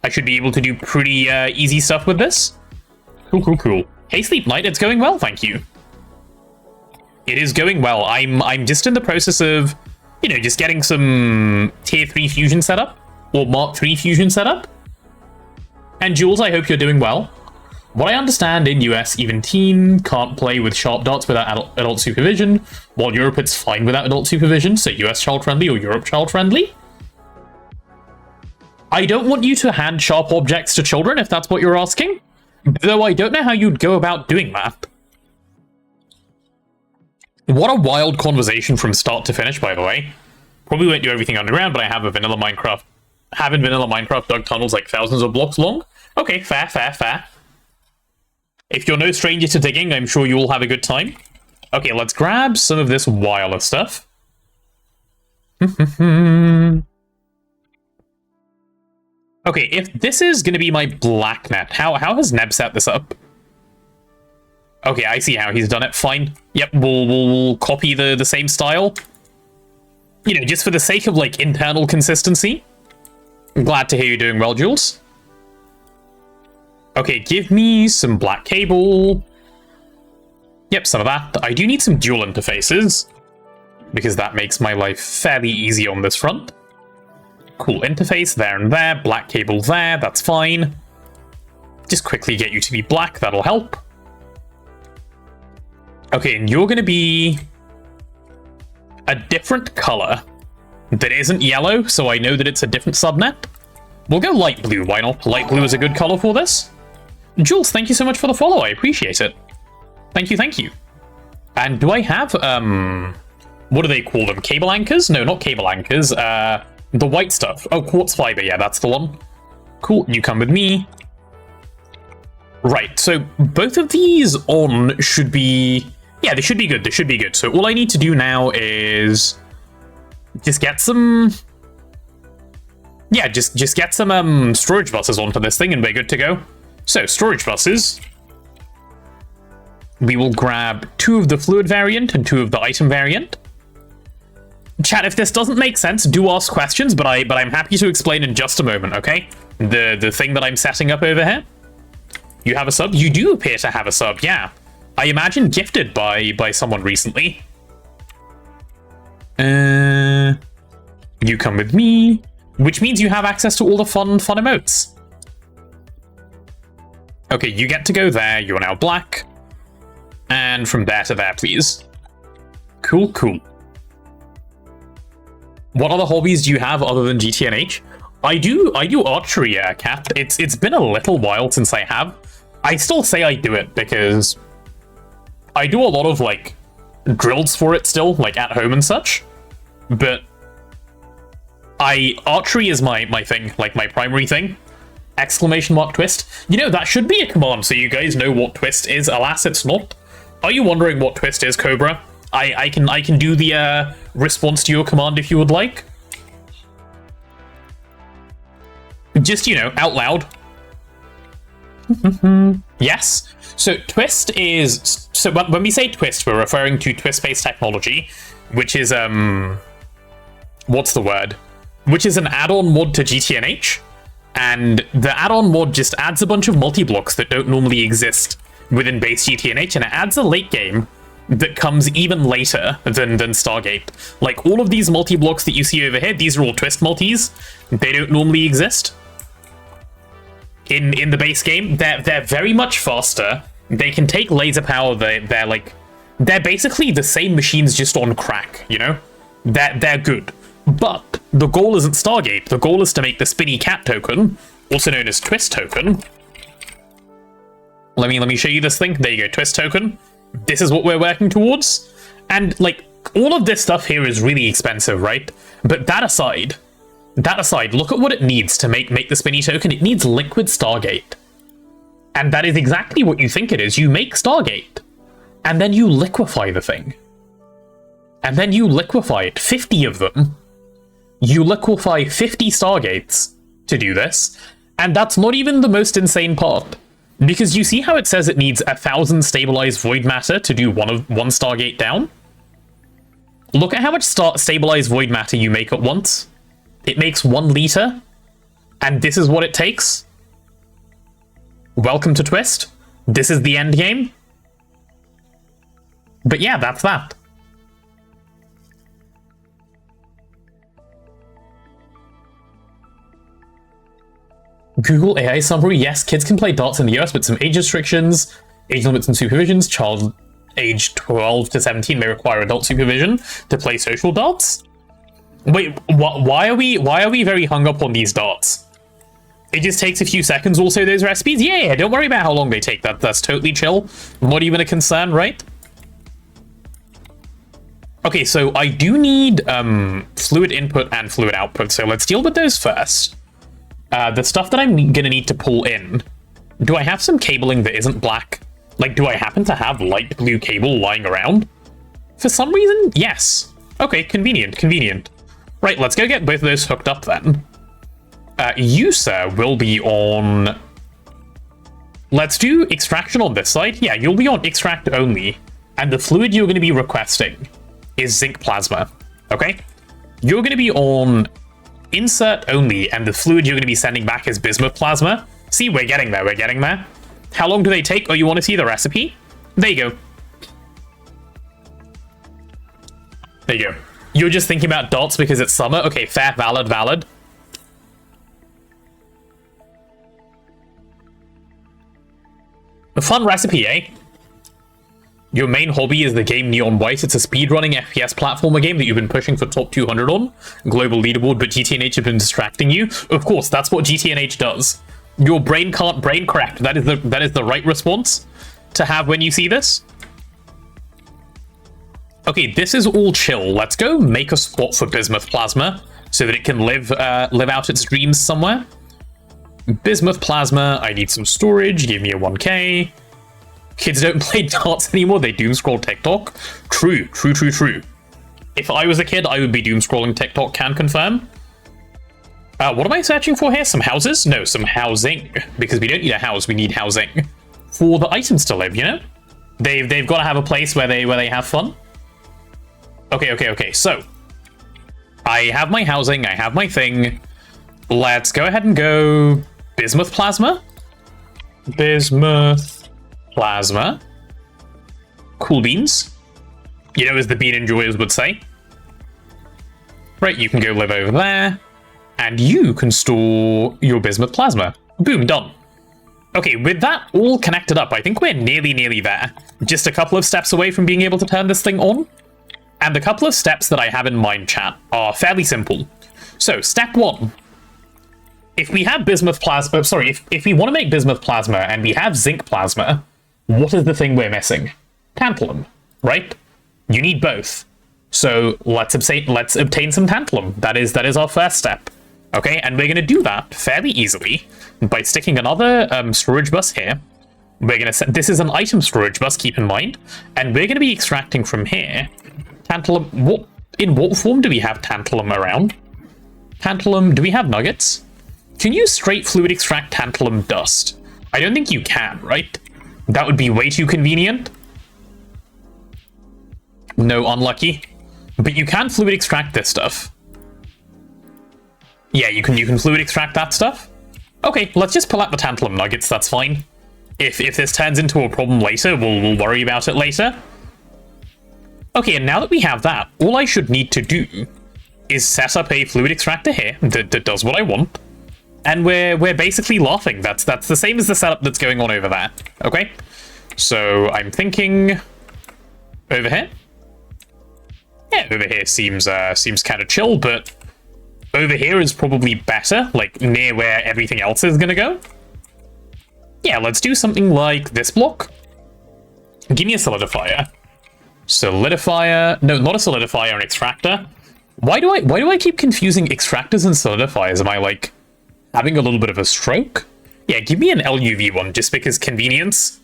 Speaker 2: I should be able to do pretty easy stuff with this. Cool. Hey, Sleep Knight, it's going well, thank you. It is going well. I'm just in the process of, you know, just getting some tier 3 fusion setup, or Mark 3 fusion setup. And Jules, I hope you're doing well. What I understand in US, even teen can't play with sharp darts without adult supervision, while Europe it's fine without adult supervision, so US child friendly or Europe child friendly. I don't want you to hand sharp objects to children, if that's what you're asking. Though I don't know how you'd go about doing that. What a wild conversation from start to finish, by the way. Probably won't do everything underground, but I have a vanilla Minecraft. Have in vanilla Minecraft dug tunnels like thousands of blocks long. Okay, fair, fair, fair. If you're no stranger to digging, I'm sure you will have a good time. Okay, let's grab some of this wireless stuff. Okay, if this is going to be my black net, how has Neb set this up? Okay, I see how he's done it. Fine. Yep, we'll copy the same style. You know, just for the sake of, like, internal consistency. I'm glad to hear you're doing well, Jules. Okay, give me some black cable. Yep, some of that. I do need some dual interfaces, because that makes my life fairly easy on this front. Cool interface there and there. Black cable there. That's fine. Just quickly get you to be black. That'll help. Okay, and you're going to be a different color that isn't yellow, so I know that it's a different subnet. We'll go light blue. Why not? Light blue is a good color for this. Jules, thank you so much for the follow. I appreciate it. Thank you, thank you. And do I have, what do they call them? Cable anchors? No, not cable anchors. The white stuff. Oh, quartz fiber. Yeah, that's the one. Cool. You come with me. Right, so both of these on should be... Yeah, they should be good. They should be good. So all I need to do now is just get some... Yeah, just get some storage buses onto this thing and we're good to go. So, storage buses. We will grab 2 of the fluid variant and 2 of the item variant. Chat, if this doesn't make sense, do ask questions, but I'm happy to explain in just a moment, okay? The thing that I'm setting up over here. You have a sub? You do appear to have a sub, yeah. I imagine gifted by someone recently. You come with me, which means you have access to all the fun emotes. Okay, you get to go there. You're now black. And from there to there, please. Cool, cool. What other hobbies do you have other than GTNH? I do archery, Kat. It's been a little while since I have. I still say I do it because I do a lot of, like, drills for it still, like, at home and such. But archery is my thing, like, my primary thing. Exclamation mark twist. You know, that should be a command so you guys know what twist is. Alas, it's not. Are you wondering what twist is, Cobra? I can do the response to your command if you would like. Just, you know, out loud. Yes. So twist is... So when we say twist, we're referring to TwistSpace technology, which is, what's the word? Which is an add-on mod to GTNH. And the add-on mod just adds a bunch of multi-blocks that don't normally exist within base GTNH, and it adds a late game that comes even later than Stargate. Like, all of these multi-blocks that you see over here, these are all twist multis. They don't normally exist in the base game. They're very much faster. They can take laser power. They're basically the same machines just on crack, you know? They're good. But the goal isn't Stargate. The goal is to make the spinny cat token, also known as twist token. Let me show you this thing. There you go, twist token. This is what we're working towards. And, like, all of this stuff here is really expensive, right? But that aside, look at what it needs to make the spinny token. It needs liquid Stargate. And that is exactly what you think it is. You make Stargate, and then you liquefy the thing. And then you liquefy it, 50 of them. You liquefy 50 Stargates to do this, and that's not even the most insane part. Because you see how it says it needs 1,000 stabilized void matter to do one Stargate down? Look at how much stabilized void matter you make at once. It makes 1 liter, and this is what it takes. Welcome to Twist. This is the end game. But yeah, that's that. Google AI summary. Yes, kids can play darts in the US, but some age restrictions, age limits and supervisions. Child age 12 to 17 may require adult supervision to play social darts. Wait, why are we very hung up on these darts? It just takes a few seconds also, those recipes. Yeah, don't worry about how long they take. That's totally chill. Not even a concern, right? Okay, so I do need fluid input and fluid output, so let's deal with those first. The stuff that I'm gonna need to pull in. Do I have some cabling that isn't black? Like, do I happen to have light blue cable lying around? For some reason, yes. Okay, convenient, convenient. Right, let's go get both of those hooked up then. You, sir, will be on... Let's do extraction on this side. Yeah, you'll be on extract only. And the fluid you're going to be requesting is zinc plasma. Okay? You're going to be on insert only, and the fluid you're going to be sending back is bismuth plasma. See, we're getting there, we're getting there. How long do they take? Oh, you want to see the recipe? There you go. There you go. You're just thinking about dots because it's summer? Okay, fair, valid, valid. A fun recipe, eh? Your main hobby is the game Neon White. It's a speedrunning FPS platformer game that you've been pushing for top 200 on. Global leaderboard, but GTNH have been distracting you. Of course, that's what GTNH does. Your brain can't brain correct. That is the right response to have when you see this. Okay, this is all chill. Let's go make a spot for bismuth plasma so that it can live out its dreams somewhere. Bismuth plasma, I need some storage. Give me a 1K. Kids don't play darts anymore, they doom scroll TikTok. True, true, true, true. If I was a kid, I would be doom scrolling TikTok, can confirm. What am I searching for here? Some houses? No, some housing. Because we don't need a house, we need housing. For the items to live, you know? They've got to have a place where they have fun. Okay, so. I have my housing, I have my thing. Let's go ahead and go bismuth plasma. Bismuth plasma. Cool beans. You know, as the bean enjoyers would say. Right, you can go live over there. And you can store your bismuth plasma. Boom, done. Okay, with that all connected up, I think we're nearly there. Just a couple of steps away from being able to turn this thing on. And the couple of steps that I have in mind, chat, are fairly simple. So, step 1. If we have bismuth plasma, if we want to make bismuth plasma and we have zinc plasma, what is the thing we're missing? Tantalum, right? You need both. So let's obtain some tantalum. That is our first step. Okay, and we're going to do that fairly easily by sticking another storage bus here. We're going to set, this is an item storage bus, keep in mind, and we're going to be extracting from here tantalum. In what form do we have tantalum around? Tantalum, do we have nuggets? Can you straight fluid extract tantalum dust? I don't think you can, right? That would be way too convenient. No, unlucky. But you can fluid extract this stuff. Yeah, you can fluid extract that stuff. Okay, let's just pull out the tantalum nuggets, that's fine. If this turns into a problem later, we'll worry about it later. Okay, and now that we have that, all I should need to do is set up a fluid extractor here that does what I want. And we're basically laughing. That's the same as the setup that's going on over there. Okay? So I'm thinking over here. Yeah, over here seems kind of chill, but over here is probably better, like near where everything else is gonna go. Yeah, let's do something like this block. Give me a solidifier. Solidifier. No, not a solidifier, an extractor. Why do I keep confusing extractors and solidifiers? Am I like having a little bit of a stroke? Yeah, give me an LUV one, just because convenience.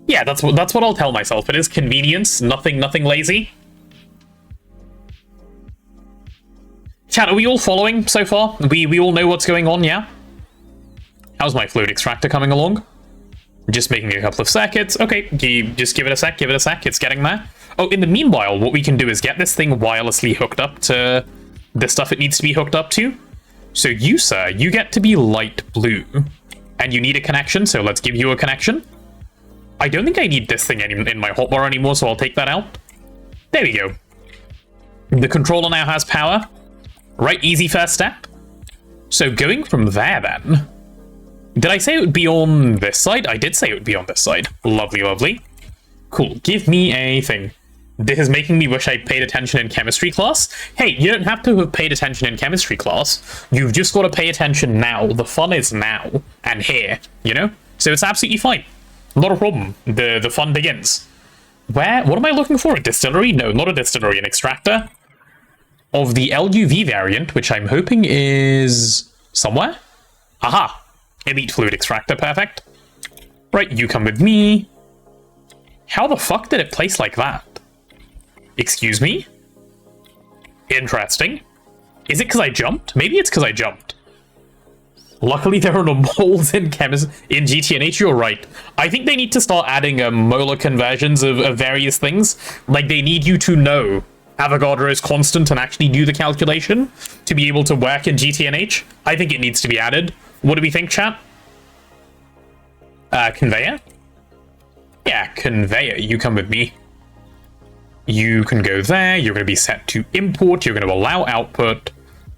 Speaker 2: Yeah, that's what I'll tell myself. It is convenience, nothing lazy. Chat, are we all following so far? We all know what's going on, yeah? How's my fluid extractor coming along? Just making a couple of circuits. Okay, just give it a sec, it's getting there. Oh, in the meanwhile, what we can do is get this thing wirelessly hooked up to the stuff it needs to be hooked up to. So you, sir, you get to be light blue. And you need a connection, so let's give you a connection. I don't think I need this thing in my hotbar anymore, so I'll take that out. There we go. The controller now has power. Right, easy first step. So going from there then... Did I say it would be on this side? I did say it would be on this side. Lovely, lovely. Cool, give me a thing. This is making me wish I'd paid attention in chemistry class. Hey, you don't have to have paid attention in chemistry class. You've just got to pay attention now. The fun is now and here, you know? So it's absolutely fine. Not a problem. The fun begins. Where? What am I looking for? A distillery? No, not a distillery. An extractor of the LUV variant, which I'm hoping is somewhere. Aha! Elite fluid extractor. Perfect. Right, you come with me. How the fuck did it place like that? Excuse me? Interesting. Is it because I jumped? Maybe it's because I jumped. Luckily, there are no moles in GTNH, you're right. I think they need to start adding molar conversions of various things. Like, they need you to know Avogadro's constant and actually do the calculation to be able to work in GTNH. I think it needs to be added. What do we think, chat? Conveyor? Yeah, conveyor. You come with me. You can go there. You're going to be set to import. You're going to allow output.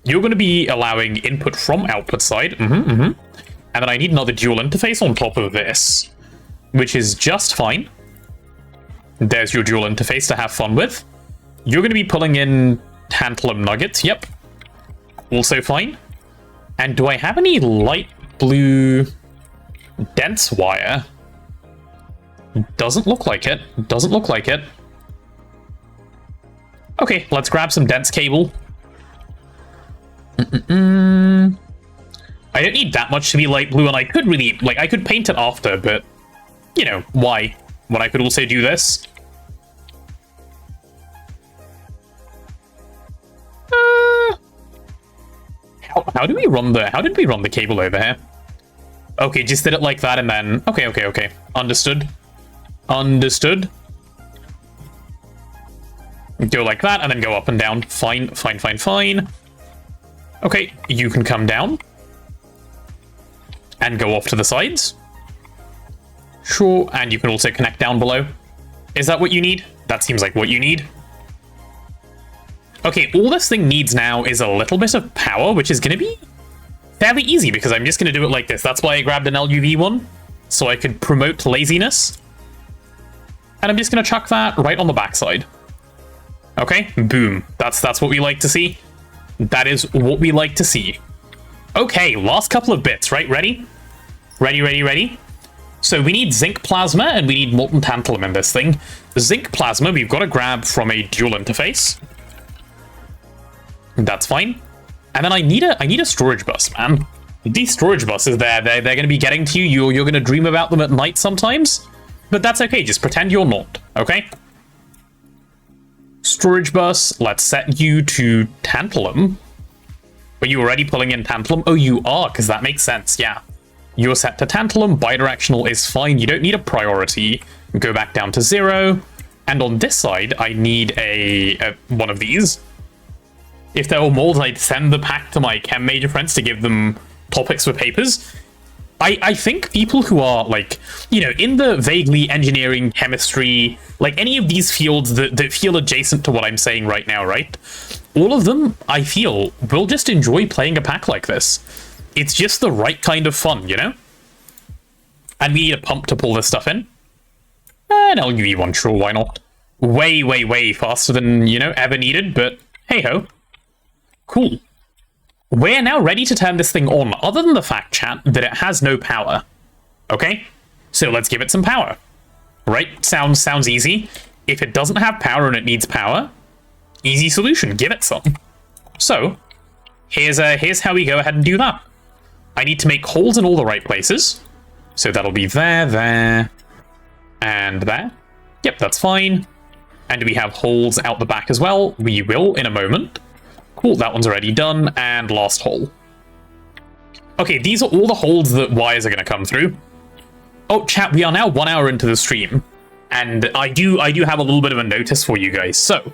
Speaker 2: You're going to be allowing input from output side. And then I need another dual interface on top of this, which is just fine. There's your dual interface to have fun with. You're going to be pulling in tantalum nuggets. Yep. Also fine. And do I have any light blue dense wire? Doesn't look like it. Doesn't look like it. Okay, let's grab some dense cable. I don't need that much to be light blue, and I could really, like, I could paint it after, but, you know, why? When I could also do this. How do we run the, how did we run the cable over here? Okay, just did it like that, and then, okay. Understood. Understood. Go like that, and then go up and down. Fine. Okay, you can come down. And go off to the sides. Sure, and you can also connect down below. Is that what you need? That seems like what you need. Okay, all this thing needs now is a little bit of power, which is going to be fairly easy, because I'm just going to do it like this. That's why I grabbed an LUV one, so I could promote laziness. And I'm just going to chuck that right on the backside. Okay, boom. That's what we like to see. That is what we like to see. Okay, last couple of bits, right? Ready? Ready. So we need zinc plasma and we need molten tantalum in this thing. Zinc plasma we've got to grab from a dual interface. That's fine. And then I need a storage bus, man. These storage buses they're going to be getting to you. You're going to dream about them at night sometimes. But that's okay, just pretend you're not, okay? Storage bus, let's set you to tantalum. Are you already pulling in tantalum? Oh, you are, because that makes sense, yeah. You're set to tantalum, bidirectional is fine, you don't need a priority. Go back down to 0. And on this side, I need a one of these. If there were molds, I'd send the pack to my chem major friends to give them topics for papers. I think people who are, like, you know, in the vaguely engineering, chemistry, like any of these fields that feel adjacent to what I'm saying right now, right? All of them, I feel, will just enjoy playing a pack like this. It's just the right kind of fun, you know? And we need a pump to pull this stuff in. And I'll give you one, sure, why not? Way faster than, you know, ever needed, but hey-ho. Cool. We're now ready to turn this thing on, other than the fact, chat, that it has no power. Okay? So let's give it some power. Right? Sounds easy. If it doesn't have power and it needs power, easy solution, give it some. So, here's how we go ahead and do that. I need to make holes in all the right places. So that'll be there, and there. Yep, that's fine. And do we have holes out the back as well? We will in a moment. Cool, that one's already done, and last hole. Okay, these are all the holes that wires are going to come through. Oh, chat, we are now 1 hour into the stream, and I do have a little bit of a notice for you guys. So,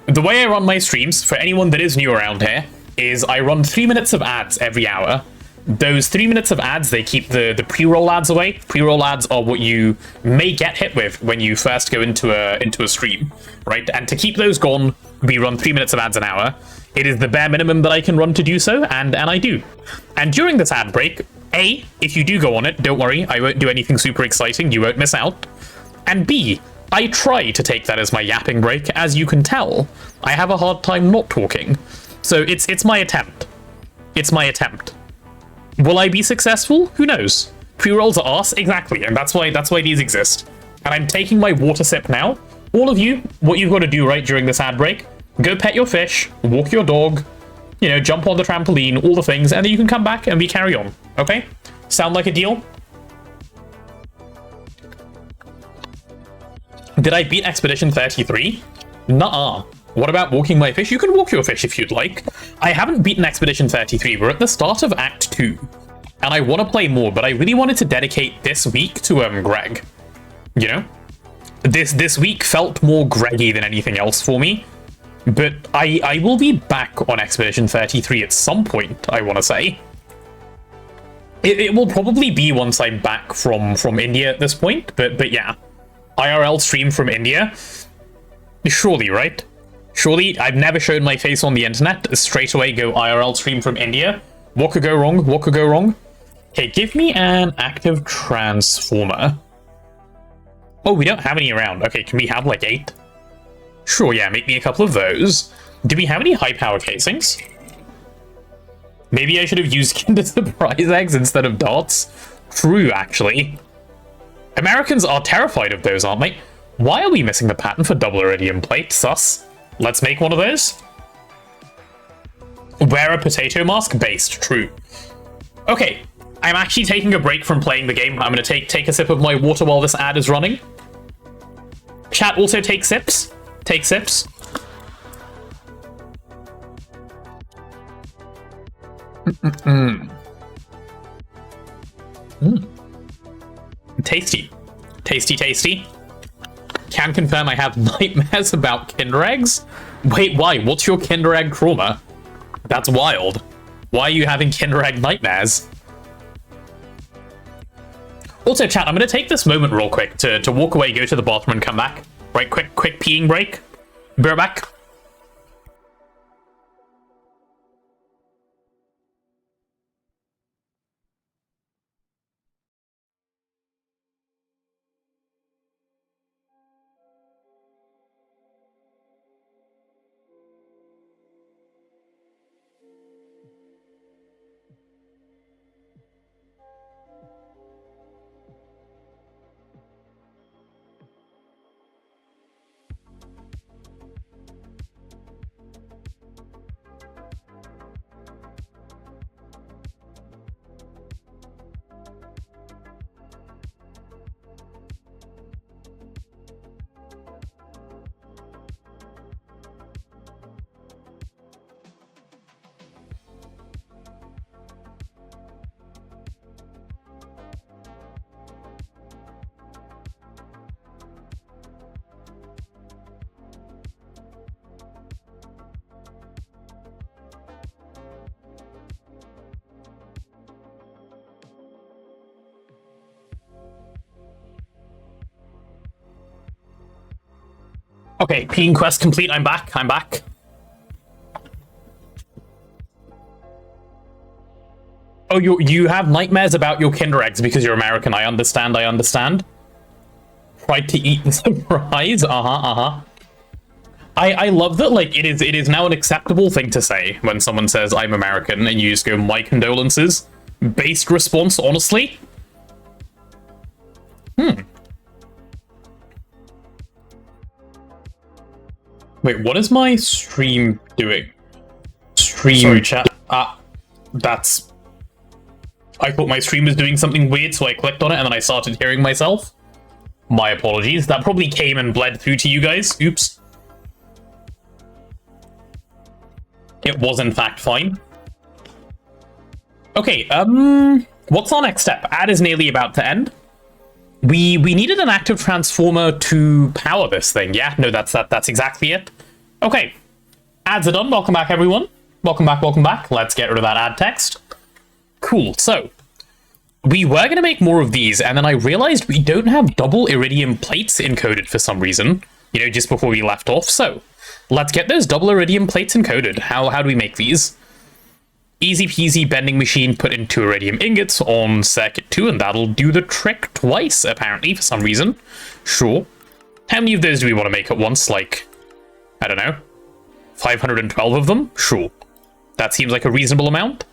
Speaker 2: the way I run my streams, for anyone that is new around here, is I run 3 minutes of ads every hour. Those 3 minutes of ads, they keep the pre-roll ads away. Pre-roll ads are what you may get hit with when you first go into a stream, right? And to keep those gone, we run 3 minutes of ads an hour. It is the bare minimum that I can run to do so, and I do. And during this ad break, A, if you do go on it, don't worry, I won't do anything super exciting, you won't miss out. And B, I try to take that as my yapping break. As you can tell, I have a hard time not talking. So it's my attempt. It's my attempt. Will I be successful? Who knows? Pre-rolls are arse, exactly, and that's why these exist. And I'm taking my water sip now. All of you, what you've got to do right during this ad break, go pet your fish, walk your dog, you know, jump on the trampoline, all the things, and then you can come back and we carry on, okay? Sound like a deal? Did I beat Expedition 33? Nuh-uh. What about walking my fish? You can walk your fish if you'd like. I haven't beaten Expedition 33. We're at the start of Act 2. And I want to play more, but I really wanted to dedicate this week to Greg. You know? This week felt more Greggy than anything else for me. But I will be back on Expedition 33 at some point, I want to say. It will probably be once I'm back from India at this point, but yeah. IRL stream from India? Surely, right? Surely, I've never shown my face on the internet. Straight away go IRL stream from India. What could go wrong? What could go wrong? Okay, give me an active transformer. Oh, we don't have any around. Okay, can we have like 8? Sure, yeah, make me a couple of those. Do we have any high power casings? Maybe I should have used Kinder Surprise eggs instead of darts. True, actually. Americans are terrified of those, aren't they? Why are we missing the pattern for double iridium plate? Sus. Let's make one of those. Wear a potato mask? Based. True. Okay. I'm actually taking a break from playing the game. I'm going to take a sip of my water while this ad is running. Chat, also take sips. Take sips. Tasty. Tasty, tasty. Can confirm I have nightmares about Kinder Eggs. Wait, why? What's your Kinder Egg trauma? That's wild. Why are you having Kinder Egg nightmares? Also, chat, I'm going to take this moment real quick to walk away, go to the bathroom, and come back. Right, quick peeing break. Be right back. Okay, peeing quest complete. I'm back. I'm back. Oh, you have nightmares about your Kinder Eggs because you're American. I understand. I understand. Tried to eat the surprise. I love that. Like it is now an acceptable thing to say when someone says I'm American, and you just go my condolences. Based response, honestly. Wait, what is my stream doing? Sorry, chat. That's... I thought my stream was doing something weird, so I clicked on it, and then I started hearing myself. My apologies. That probably came and bled through to you guys. Oops. It was, in fact, fine. Okay, what's our next step? Ad is nearly about to end. We needed an active transformer to power this thing. Yeah, no, that's exactly it. Okay, ads are done. Welcome back, everyone. Welcome back, welcome back. Let's get rid of that ad text. Cool, so we were going to make more of these, and then I realized we don't have double iridium plates encoded for some reason, you know, just before we left off. So let's get those double iridium plates encoded. How do we make these? Easy peasy bending machine, put in 2 iridium ingots on circuit 2, and that'll do the trick twice, apparently, for some reason. Sure. How many of those do we want to make at once? Like, I don't know, 512 of them? Sure. That seems like a reasonable amount.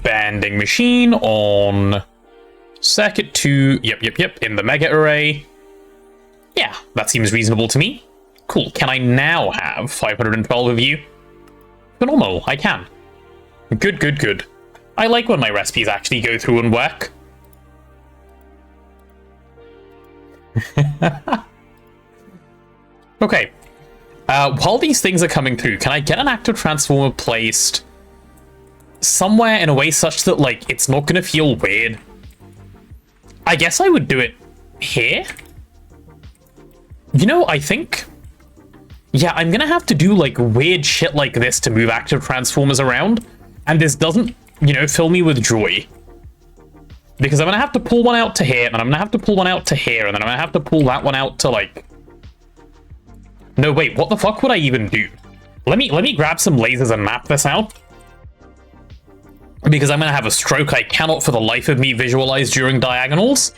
Speaker 2: Banding machine on circuit 2. Yep. In the mega array. Yeah, that seems reasonable to me. Cool. Can I now have 512 of you? Phenomenal. I can. Good. I like when my recipes actually go through and work. Okay. While these things are coming through, can I get an active transformer placed somewhere in a way such that, like, it's not going to feel weird? I guess I would do it here. You know, I think... yeah, I'm going to have to do, like, weird shit like this to move active transformers around. And this doesn't, you know, fill me with joy. Because I'm going to have to pull one out to here, and I'm going to have to pull one out to here, and then I'm going to have to pull that one out to, like... no, wait, what the fuck would I even do? Let me grab some lasers and map this out. Because I'm going to have a stroke I cannot for the life of me visualize during diagonals.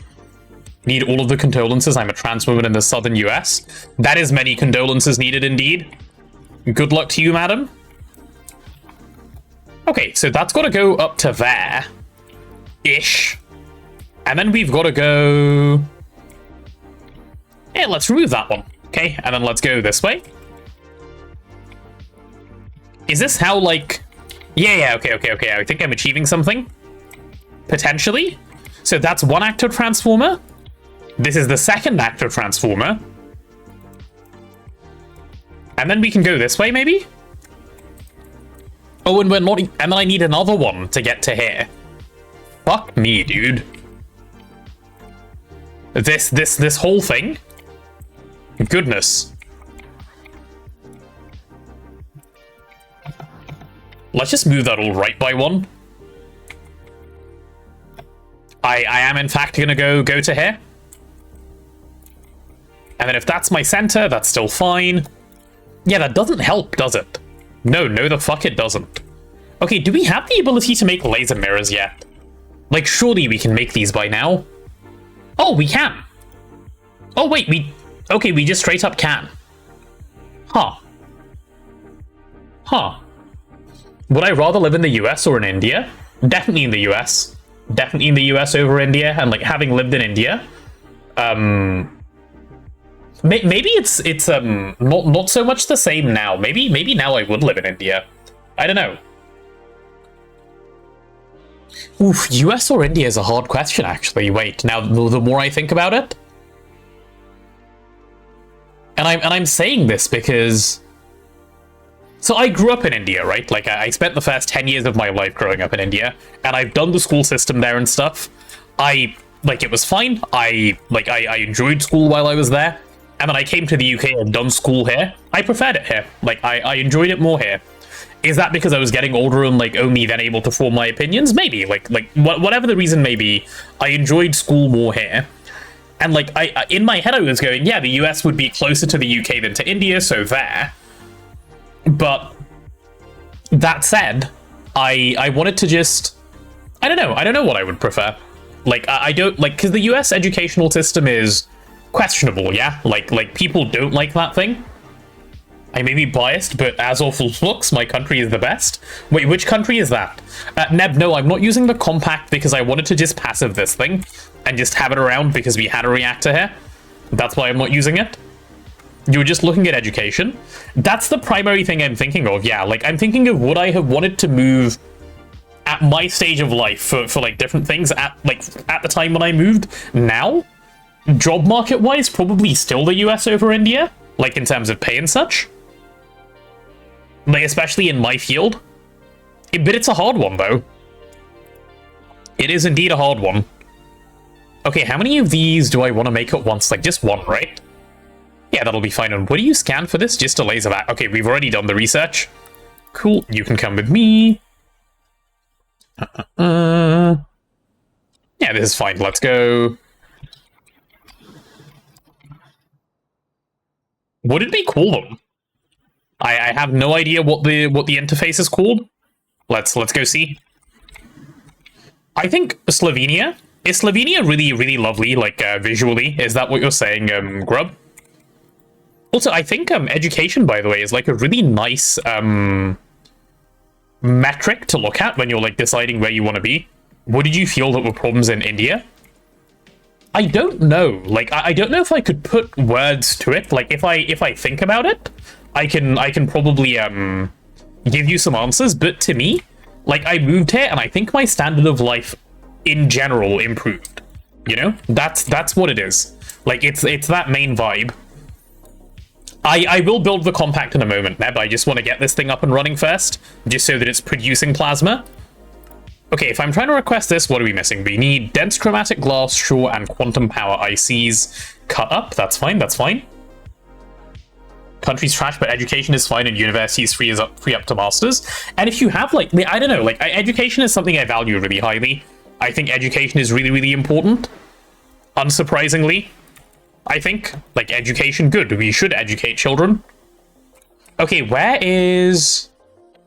Speaker 2: Need all of the condolences. I'm a trans woman in the southern US. That is many condolences needed indeed. Good luck to you, madam. Okay, so that's got to go up to there. Ish. And then we've got to go... yeah, let's remove that one. Okay, and then let's go this way. Is this how, like... yeah, okay. I think I'm achieving something. Potentially. So that's one active transformer. This is the second active transformer. And then we can go this way, maybe? Oh, and we're not... and then I need another one to get to here. Fuck me, dude. This whole thing? Goodness. Let's just move that all right by one. I am in fact gonna go to here. And then if that's my center, that's still fine. Yeah, that doesn't help, does it? No, the fuck it doesn't. Okay, do we have the ability to make laser mirrors yet? Like, surely we can make these by now. Oh, we can. Oh, wait, okay, we just straight up can. Huh. Would I rather live in the US or in India? Definitely in the US. Definitely in the US over India, and, like, having lived in India, maybe it's not so much the same now. Maybe now I would live in India. I don't know. Oof, US or India is a hard question, actually. Wait, now the more I think about it, and I'm saying this because, so I grew up in India, right? Like, I spent the first 10 years of my life growing up in India, and I've done the school system there and stuff. It was fine. I enjoyed school while I was there. And then I came to the UK and done school here. I preferred it here. Like, I enjoyed it more here. Is that because I was getting older and, like, only then able to form my opinions? Maybe. Whatever the reason may be, I enjoyed school more here. And, like, in my head I was going, yeah, the US would be closer to the UK than to India, so there. But that said, I wanted to just... I don't know what I would prefer. Like, I don't... like, because the US educational system is questionable, yeah? Like people don't like that thing. I may be biased, but as awful looks, my country is the best. Wait, which country is that? Neb, no, I'm not using the compact because I wanted to just passive this thing and just have it around because we had a reactor here. That's why I'm not using it. You were just looking at education. That's the primary thing I'm thinking of, yeah. Like, I'm thinking of would I have wanted to move at my stage of life for like, different things at the time when I moved. Now, job market-wise, probably still the US over India, like, in terms of pay and such. Like, especially in my field. But it's a hard one, though. It is indeed a hard one. Okay, how many of these do I want to make at once? Like, just one, right? Yeah, that'll be fine. And what do you scan for this? Just a laser back. Okay, we've already done the research. Cool, you can come with me. Yeah, this is fine. Let's go. What did we call them? I have no idea what the interface is called. Let's go see. I think Slovenia Is Slovenia really, really lovely, like, visually? Is that what you're saying, Grub? Also, I think, education, by the way, is, like, a really nice, metric to look at when you're, like, deciding where you want to be. What did you feel that were problems in India? I don't know. Like, I don't know if I could put words to it. Like, if I think about it, I can probably, give you some answers, but to me, like, I moved here, and I think my standard of life in general improved. You know? That's what it is. Like, it's that main vibe. I will build the compact in a moment, Neb. I just want to get this thing up and running first, just so that it's producing plasma. Okay, if I'm trying to request this, what are we missing? We need dense chromatic glass, sure, and quantum power ICs cut up. That's fine, that's fine. Country's trash, but education is fine, and university is free up to masters. And if you have, like, I don't know, like, education is something I value really highly. I think education is really, really important. Unsurprisingly, I think. Like, education, good. We should educate children. Okay, where is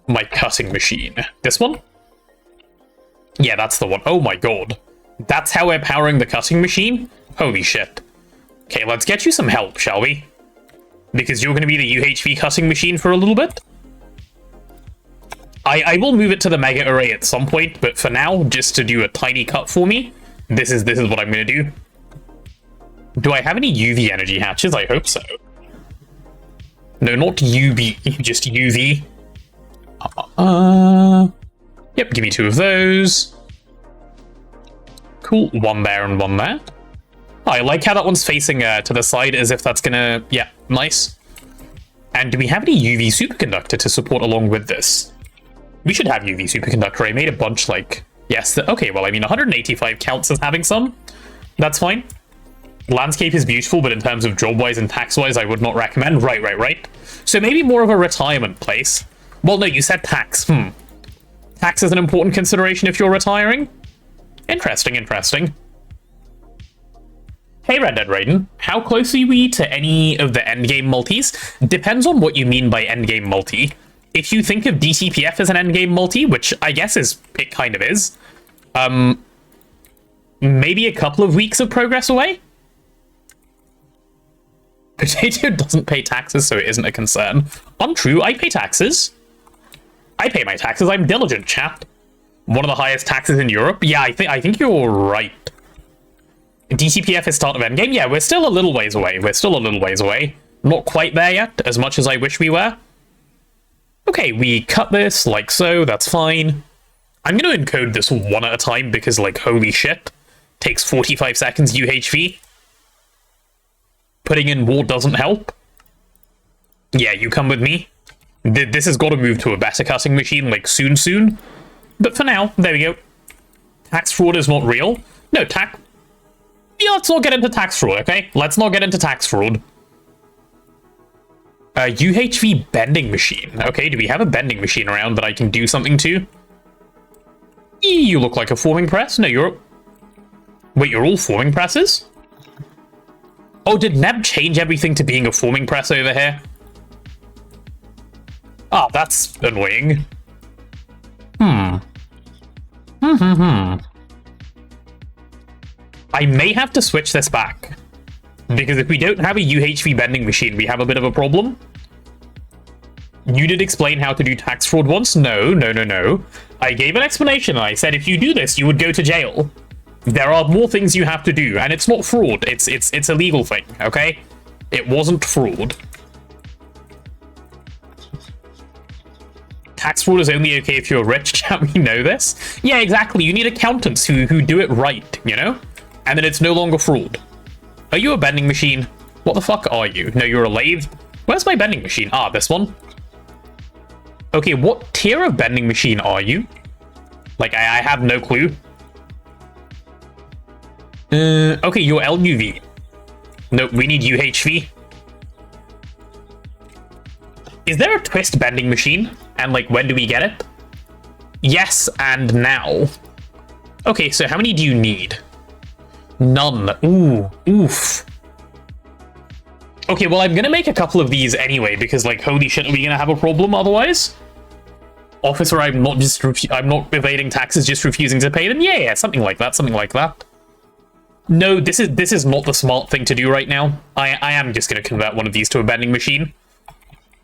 Speaker 2: my cutting machine? This one? Yeah, that's the one. Oh my god. That's how we're powering the cutting machine? Holy shit. Okay, let's get you some help, shall we? Because you're going to be the UHV cutting machine for a little bit. I will move it to the mega array at some point, but for now, just to do a tiny cut for me, this is what I'm going to do. Do I have any UV energy hatches? I hope so. No, not UV, just UV. Yep, give me 2 of those. Cool, 1 there and 1 there. Oh, I like how that one's facing to the side as if that's gonna... Yeah, nice. And do we have any UV superconductor to support along with this? We should have UV superconductor. I made a bunch, like... Yes, okay, well, I mean, 185 counts as having some. That's fine. Landscape is beautiful, but in terms of job-wise and tax-wise, I would not recommend. Right. So maybe more of a retirement place. Well, no, you said tax. Tax is an important consideration if you're retiring? Interesting. Hey, Red Dead Raiden. How close are we to any of the endgame multis? Depends on what you mean by endgame multi. If you think of DTPF as an endgame multi, which I guess it kind of is, maybe a couple of weeks of progress away? Potato doesn't pay taxes, so it isn't a concern. Untrue, I pay taxes. I pay my taxes. I'm diligent, chat. One of the highest taxes in Europe. Yeah, I think you're right. DTPF is start of endgame. Yeah, we're still a little ways away. Not quite there yet, as much as I wish we were. Okay, we cut this like so. That's fine. I'm going to encode this one at a time because, like, holy shit. Takes 45 seconds UHV. Putting in war doesn't help. Yeah, you come with me. This has got to move to a better cutting machine, like, soon. But for now, there we go. Tax fraud is not real. No, yeah, let's not get into tax fraud, okay? Let's not get into tax fraud. UHV bending machine. Okay, do we have a bending machine around that I can do something to? You look like a forming press. No, you're... Wait, you're all forming presses? Oh, did Neb change everything to being a forming press over here? Ah, that's annoying. I may have to switch this back. Because if we don't have a UHV bending machine, we have a bit of a problem. You did explain how to do tax fraud once? No. I gave an explanation and I said if you do this, you would go to jail. There are more things you have to do, and it's not fraud. It's a legal thing, okay? It wasn't fraud. Tax fraud is only okay if you're rich, chat, we know this. Yeah, exactly. You need accountants who do it right, you know? And then it's no longer fraud. Are you a bending machine? What the fuck are you? No, you're a lathe? Where's my bending machine? Ah, this one. Okay, what tier of bending machine are you? Like, I have no clue. Okay, you're LUV. No, we need UHV. Is there a twist bending machine? And, like, when do we get it? Yes, and now. Okay, so how many do you need? None. Ooh, oof. Okay, well, I'm gonna make a couple of these anyway, because, like, holy shit, are we gonna have a problem otherwise? Officer, I'm not evading taxes, just refusing to pay them? Yeah, something like that, No, this is not the smart thing to do right now. I am just going to convert one of these to a vending machine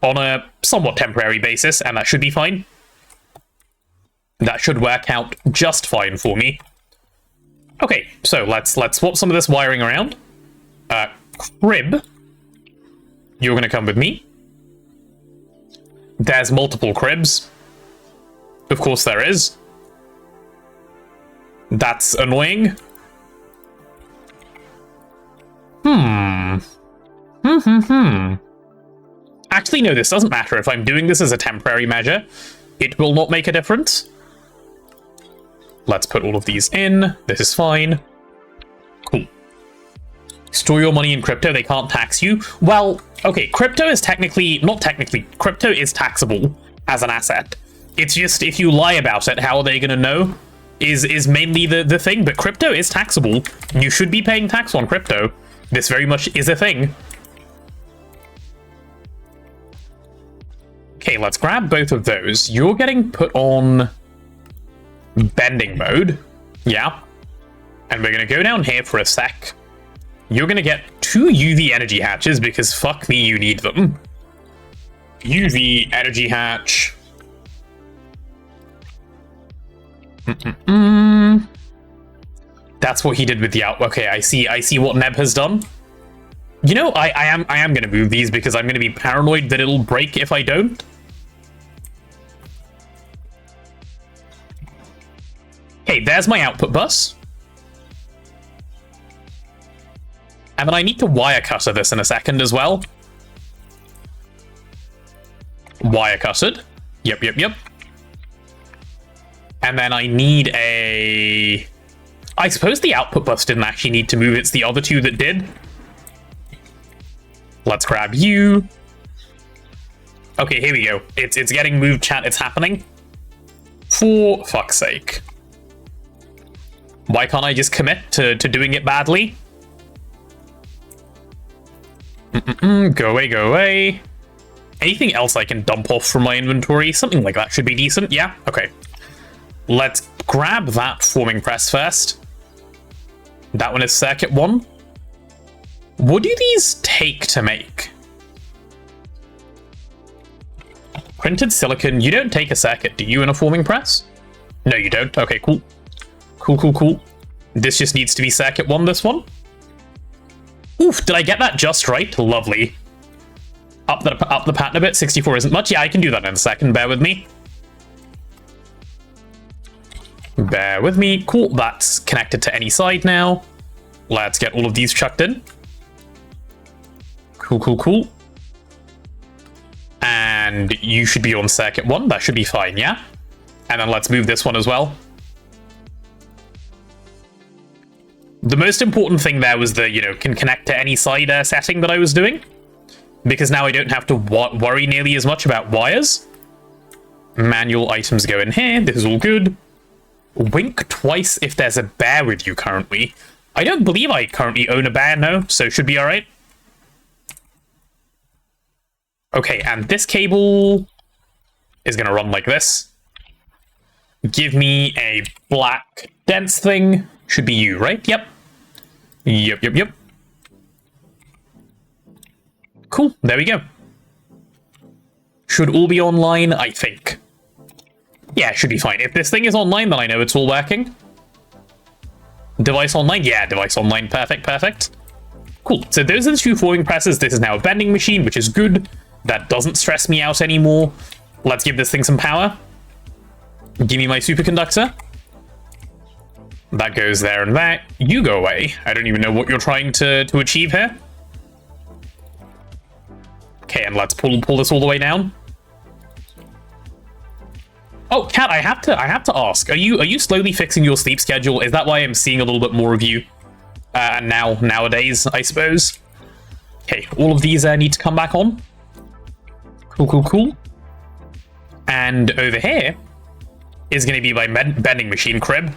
Speaker 2: on a somewhat temporary basis, and that should be fine. That should work out just fine for me. Okay, so let's swap some of this wiring around. Crib, you're going to come with me. There's multiple cribs. Of course there is. That's annoying. Actually, no, this doesn't matter. If I'm doing this as a temporary measure, it will not make a difference. Let's put all of these in. This is fine. Cool. Store your money in crypto. They can't tax you. Well, okay, crypto is crypto is taxable as an asset. It's just if you lie about it, how are they going to know? Is mainly the thing, but crypto is taxable. You should be paying tax on crypto. This very much is a thing. Okay, let's grab both of those. You're getting put on bending mode. Yeah. And we're going to go down here for a sec. You're going to get 2 UV energy hatches because fuck me, you need them. UV energy hatch. That's what he did with the out. Okay, I see what Neb has done. You know, I am going to move these because I'm going to be paranoid that it'll break if I don't. Okay, there's my output bus. And then I need to wire cutter this in a second as well. Wire cuttered. Yep. And then I need a... I suppose the output bus didn't actually need to move. It's the other two that did. Let's grab you. Okay, here we go. It's getting moved, chat. It's happening. For fuck's sake. Why can't I just commit to doing it badly? Go away. Anything else I can dump off from my inventory? Something like that should be decent. Yeah, okay. Let's grab that forming press first. That one is circuit 1. What do these take to make? Printed silicon. You don't take a circuit, do you, in a forming press? No, you don't. Okay, cool. Cool. This just needs to be circuit 1, this one. Oof, did I get that just right? Lovely. Up the pattern a bit. 64 isn't much. Yeah, I can do that in a second. Bear with me. Cool, that's connected to any side now. Let's get all of these chucked in. Cool. And you should be on circuit 1. That should be fine, yeah? And then let's move this one as well. The most important thing there was the, can connect to any side setting that I was doing. Because now I don't have to worry nearly as much about wires. Manual items go in here. This is all good. Wink twice if there's a bear with you currently. I don't believe I currently own a bear, no, so should be alright. Okay, and this cable is going to run like this. Give me a black dense thing. Should be you, right? Yep. Cool, there we go. Should all be online, I think. Yeah, it should be fine. If this thing is online, then I know it's all working. Device online? Yeah, device online. Perfect. Cool. So those are the 2 forming presses. This is now a vending machine, which is good. That doesn't stress me out anymore. Let's give this thing some power. Give me my superconductor. That goes there and there. You go away. I don't even know what you're trying to achieve here. Okay, and let's pull this all the way down. Oh, Kat, I have to ask. Are you slowly fixing your sleep schedule? Is that why I'm seeing a little bit more of you? Nowadays, I suppose. Okay, all of these need to come back on. Cool. And over here is going to be my bending machine crib.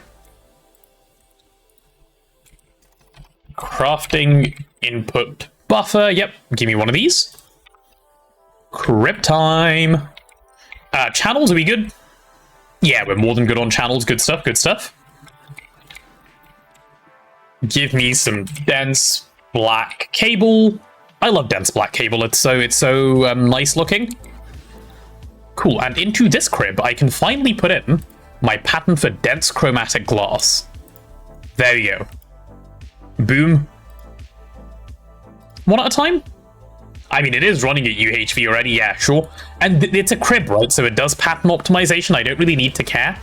Speaker 2: Crafting input buffer. Yep, give me one of these. Crib time. Channels, are we good? Yeah, we're more than good on channels. Good stuff. Give me some dense black cable. I love dense black cable. It's so nice looking. Cool. And into this crib, I can finally put in my pattern for dense chromatic glass. There you go. Boom. One at a time? I mean, it is running at UHV already, yeah, sure. And it's a crib, right? So it does pattern optimization. I don't really need to care.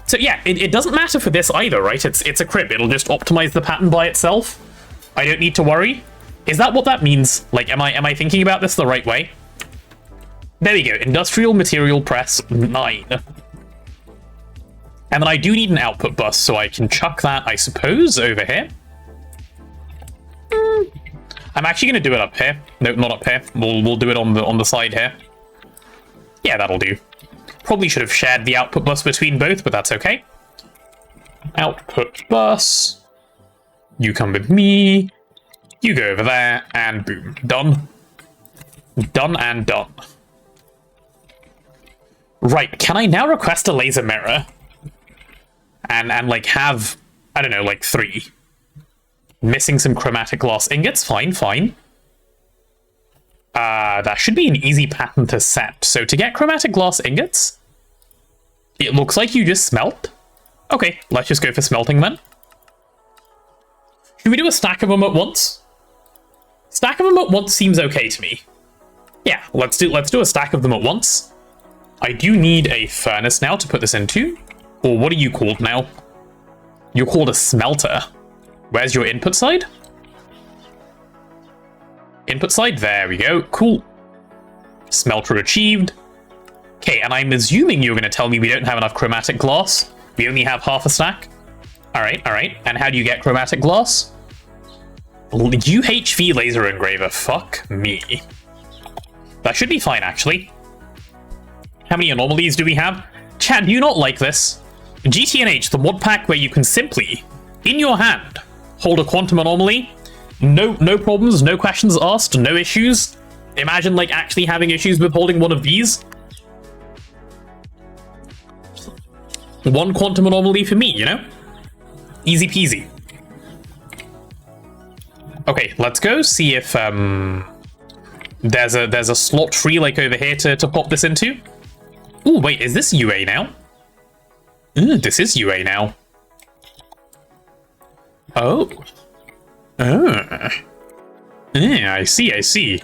Speaker 2: So yeah, it doesn't matter for this either, right? It's a crib. It'll just optimize the pattern by itself. I don't need to worry. Is that what that means? Like, am I thinking about this the right way? There we go. Industrial material press 9. And then I do need an output bus, so I can chuck that, I suppose, over here. I'm actually going to do it up here. No, not up here. We'll do it on the side here. Yeah, that'll do. Probably should have shared the output bus between both, but that's okay. Output bus. You come with me. You go over there, and boom. Done. Done and done. Right, can I now request a laser mirror? And like have, I don't know, like 3. Missing some chromatic glass ingots. Fine, fine. That should be an easy pattern to set. So to get chromatic glass ingots, it looks like you just smelt. Okay, let's just go for smelting then. Should we do a stack of them at once? Stack of them at once seems okay to me. Yeah, let's do a stack of them at once. I do need a furnace now to put this into. Or what are you called now? You're called a smelter. Where's your input side? Input side, there we go. Cool. Smelter achieved. Okay, and I'm assuming you're going to tell me we don't have enough chromatic glass. We only have half a stack. Alright, alright. And how do you get chromatic glass? UHV laser engraver. Fuck me. That should be fine, actually. How many anomalies do we have? Chad, do you not like this? GTNH, the mod pack where you can simply, in your hand, hold a quantum anomaly. No problems, no questions asked, no issues. Imagine, like, actually having issues with holding one of these. One quantum anomaly for me, you know? Easy peasy. Okay, let's go see if there's a slot free, like, over here to pop this into. Ooh, wait, is this UA now? This is UA now. Oh. Yeah, I see.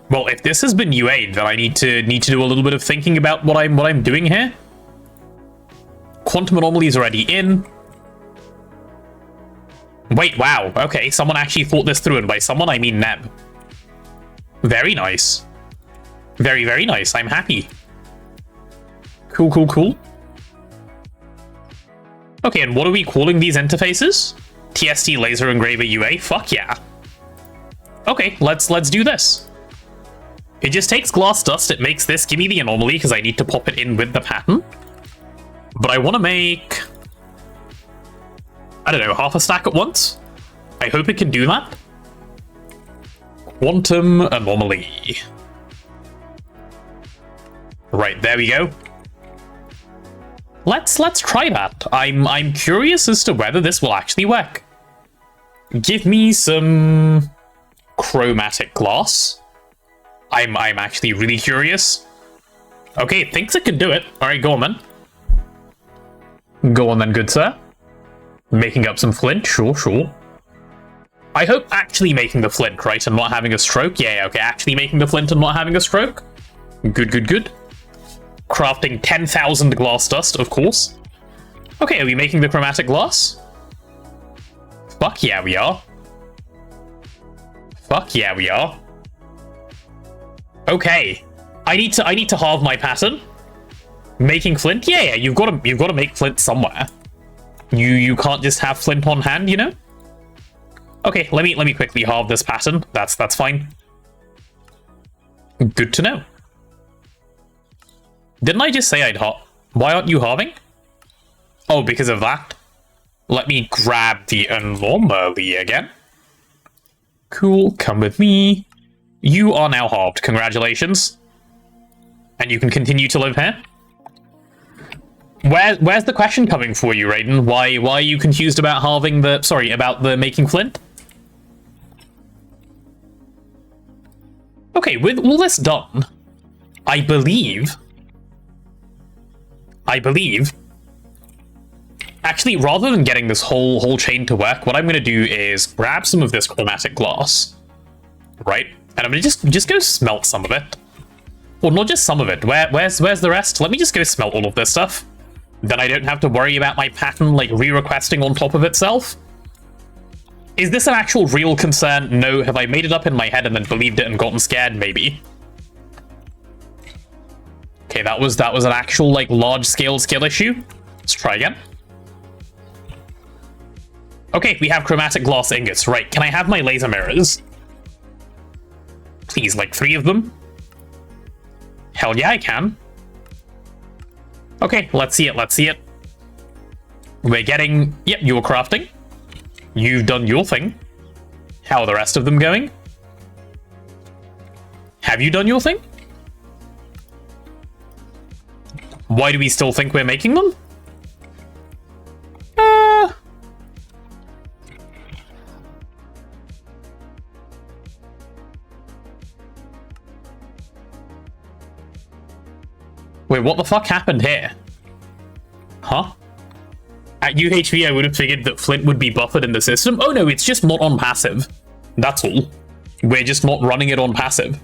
Speaker 2: Well, if this has been UA'd, then I need to do a little bit of thinking about what I'm doing here. Quantum anomaly is already in. Wait, wow. Okay, someone actually thought this through, and by someone I mean Neb. Very nice. Very, very nice. I'm happy. Cool, cool, cool. Okay, and what are we calling these interfaces? TST laser engraver UA? Fuck yeah. Okay, let's do this. It just takes glass dust, it makes this. Give me the anomaly, because I need to pop it in with the pattern. But I want to make, I don't know, half a stack at once? I hope it can do that. Quantum anomaly. Right, there we go. Let's try that. I'm curious as to whether this will actually work. Give me some chromatic glass. I'm actually really curious. Okay, it thinks it can do it. Alright, go on then. Go on then, good sir. Making up some flint, sure. I hope actually making the flint, right, and not having a stroke. Yeah, okay, actually making the flint and not having a stroke. Good. Crafting 10,000 glass dust, of course. Okay, are we making the chromatic glass? Fuck yeah, we are. Okay, I need to halve my pattern. Making flint? Yeah, you've got to make flint somewhere. You can't just have flint on hand, you know? Okay, let me quickly halve this pattern. That's fine. Good to know. Didn't I just say I'd halve? Why aren't you halving? Oh, because of that. Let me grab the anomaly again. Cool, come with me. You are now halved. Congratulations. And you can continue to live here. Where's the question coming for you, Raiden? Why are you confused about halving the... Sorry, about the making flint? Okay, with all this done, I believe... Actually, rather than getting this whole chain to work, what I'm going to do is grab some of this chromatic glass, right? And I'm going to just go smelt some of it. Well, not just some of it. Where's the rest? Let me just go smelt all of this stuff. Then I don't have to worry about my pattern, like, re-requesting on top of itself. Is this an actual real concern? No. Have I made it up in my head and then believed it and gotten scared? Maybe. Okay, that was an actual, like, large-scale skill issue. Let's try again. Okay, we have chromatic glass ingots. Right, can I have my laser mirrors? Please, like 3 of them? Hell yeah, I can. Okay, let's see it. We're getting... Yep, you're crafting. You've done your thing. How are the rest of them going? Have you done your thing? Why do we still think we're making them? Wait, what the fuck happened here? Huh? At UHV, I would have figured that Flint would be buffered in the system. Oh no, it's just not on passive. That's all. We're just not running it on passive.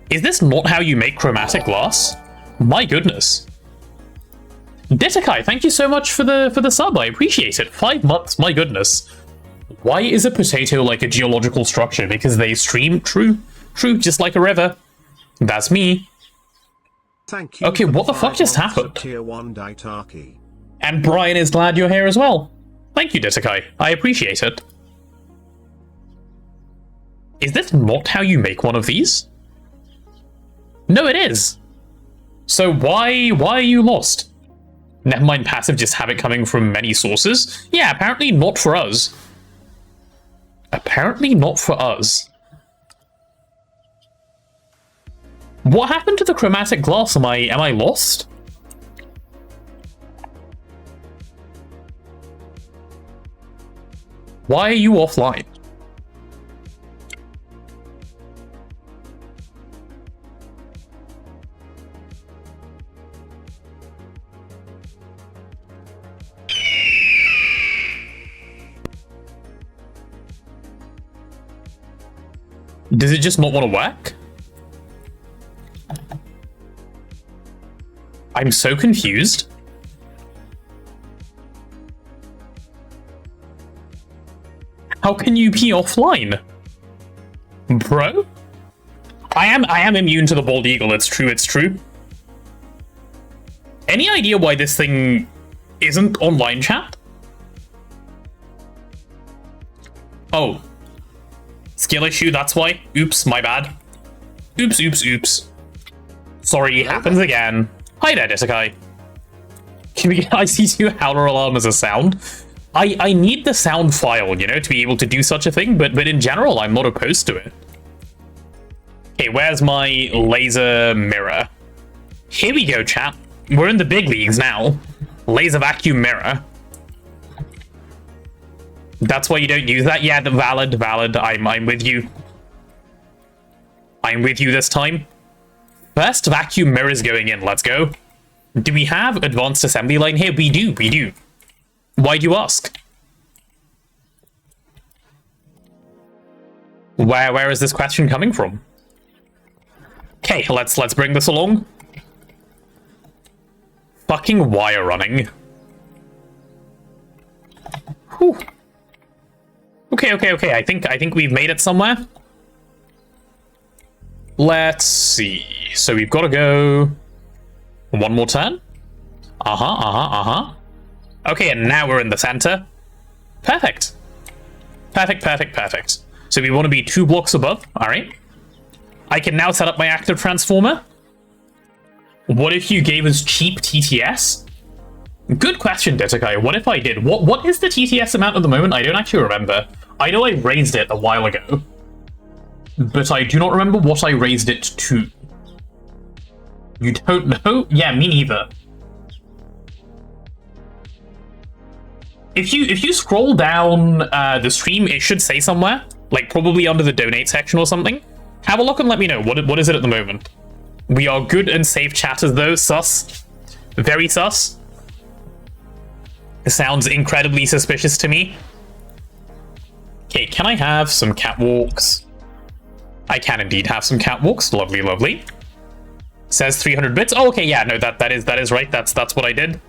Speaker 2: Is this not how you make chromatic glass? My goodness. Ditakai, thank you so much for the sub. I appreciate it. 5 months, my goodness. Why is a potato like a geological structure? Because they stream? True, just like a river. That's me.
Speaker 1: Thank you.
Speaker 2: Okay, what the fuck just happened?
Speaker 1: Tier 1 Daitaki.
Speaker 2: And Brian is glad you're here as well. Thank you, Ditakai. I appreciate it. Is this not how you make one of these? No, it is. So why are you lost? Never mind passive, just have it coming from many sources? Yeah, apparently not for us. Apparently not for us. What happened to the chromatic glass? Am I lost? Why are you offline? Does it just not want to work? I'm so confused. How can you be offline? Bro? I am immune to the bald eagle, it's true. Any idea why this thing isn't online chat? Oh. Skill issue, that's why. Oops, my bad. Oops. Sorry, it happens again. Hi there, Ditakai. Can we get IC2 howler alarm as a sound? I need the sound file, you know, to be able to do such a thing, but in general, I'm not opposed to it. Okay, where's my laser mirror? Here we go, chat. We're in the big leagues now. Laser vacuum mirror. That's why you don't use that? Yeah, the valid. I'm with you. I'm with you this time. First vacuum mirrors going in, let's go. Do we have advanced assembly line here? We do. Why do you ask? Where is this question coming from? Okay, let's bring this along. Fucking wire running. Whew. Okay. I think we've made it somewhere. Let's see. So we've got to go one more turn. Okay, and now we're in the center. Perfect. So we want to be 2 blocks above. All right. I can now set up my active transformer. What if you gave us cheap TTS? Good question, Ditakai. What if I did? What is the TTS amount at the moment? I don't actually remember. I know I raised it a while ago, but I do not remember what I raised it to. You don't know? Yeah, me neither. If you scroll down the stream, it should say somewhere, like probably under the donate section or something. Have a look and let me know. What is it at the moment? We are good and safe chatters though. Sus. Very sus. It sounds incredibly suspicious to me. Okay, can I have some catwalks? I can indeed have some catwalks. Lovely, lovely. Says 300 bits. Oh, okay, yeah, no, that is right. That's what I did.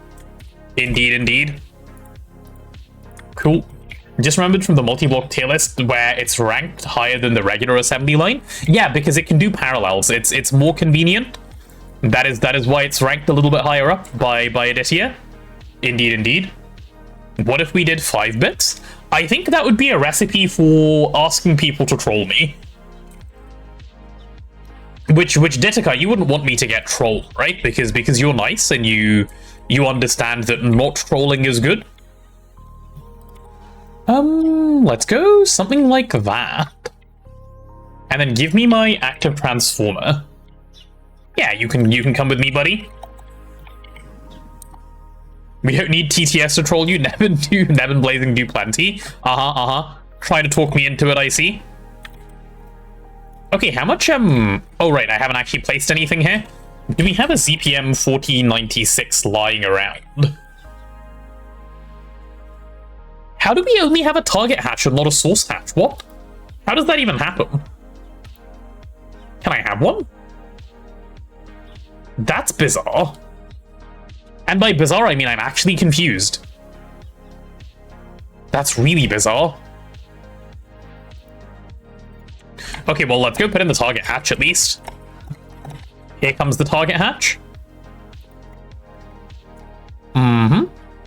Speaker 2: Indeed, indeed. Cool. Just remembered from the multi-block tier list where it's ranked higher than the regular assembly line. Yeah, because it can do parallels. It's more convenient. That is why it's ranked a little bit higher up by Aditya. Indeed, indeed. What if we did 5 bits? I think that would be a recipe for asking people to troll me. Which Ditika, you wouldn't want me to get trolled, right? Because you're nice and you understand that not trolling is good. Let's go something like that. And then give me my active transformer. Yeah, you can come with me, buddy. We don't need TTS to troll you. Nevin Blazing do plenty. Try to talk me into it, I see. Okay, how much, oh right, I haven't actually placed anything here. Do we have a ZPM 1496 lying around? How do we only have a target hatch and not a source hatch? What? How does that even happen? Can I have one? That's bizarre. And by bizarre, I mean I'm actually confused. That's really bizarre. Okay, well, let's go put in the target hatch at least. Here comes the target hatch.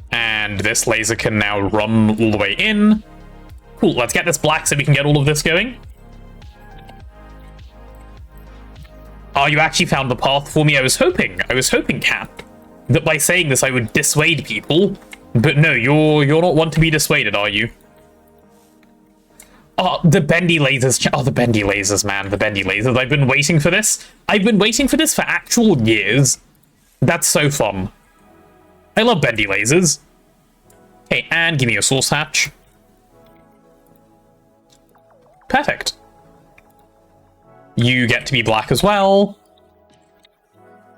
Speaker 2: And this laser can now run all the way in. Cool, let's get this black so we can get all of this going. Oh, you actually found the path for me. I was hoping, Cap, that by saying this I would dissuade people. But no, you're not one to be dissuaded, are you? Oh, the bendy lasers. Oh, the bendy lasers, man. The bendy lasers. I've been waiting for this. I've been waiting for this for actual years. That's so fun. I love bendy lasers. Okay, and give me a source hatch. Perfect. You get to be black as well.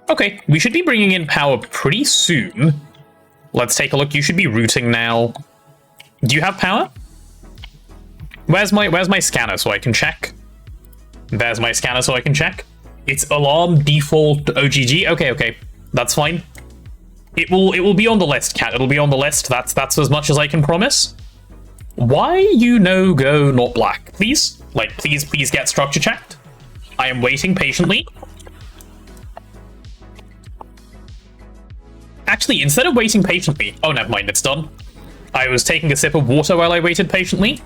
Speaker 2: Okay, we should be bringing in power pretty soon. Let's take a look. You should be routing now. Do you have power? Where's my scanner so I can check? There's my scanner so I can check. It's alarm default OGG. Okay, that's fine. It will be on the list, Cat. It'll be on the list. That's as much as I can promise. Why you no go not black? Please, like please get structure checked. I am waiting patiently. Actually, instead of waiting patiently, oh never mind, it's done. I was taking a sip of water while I waited patiently.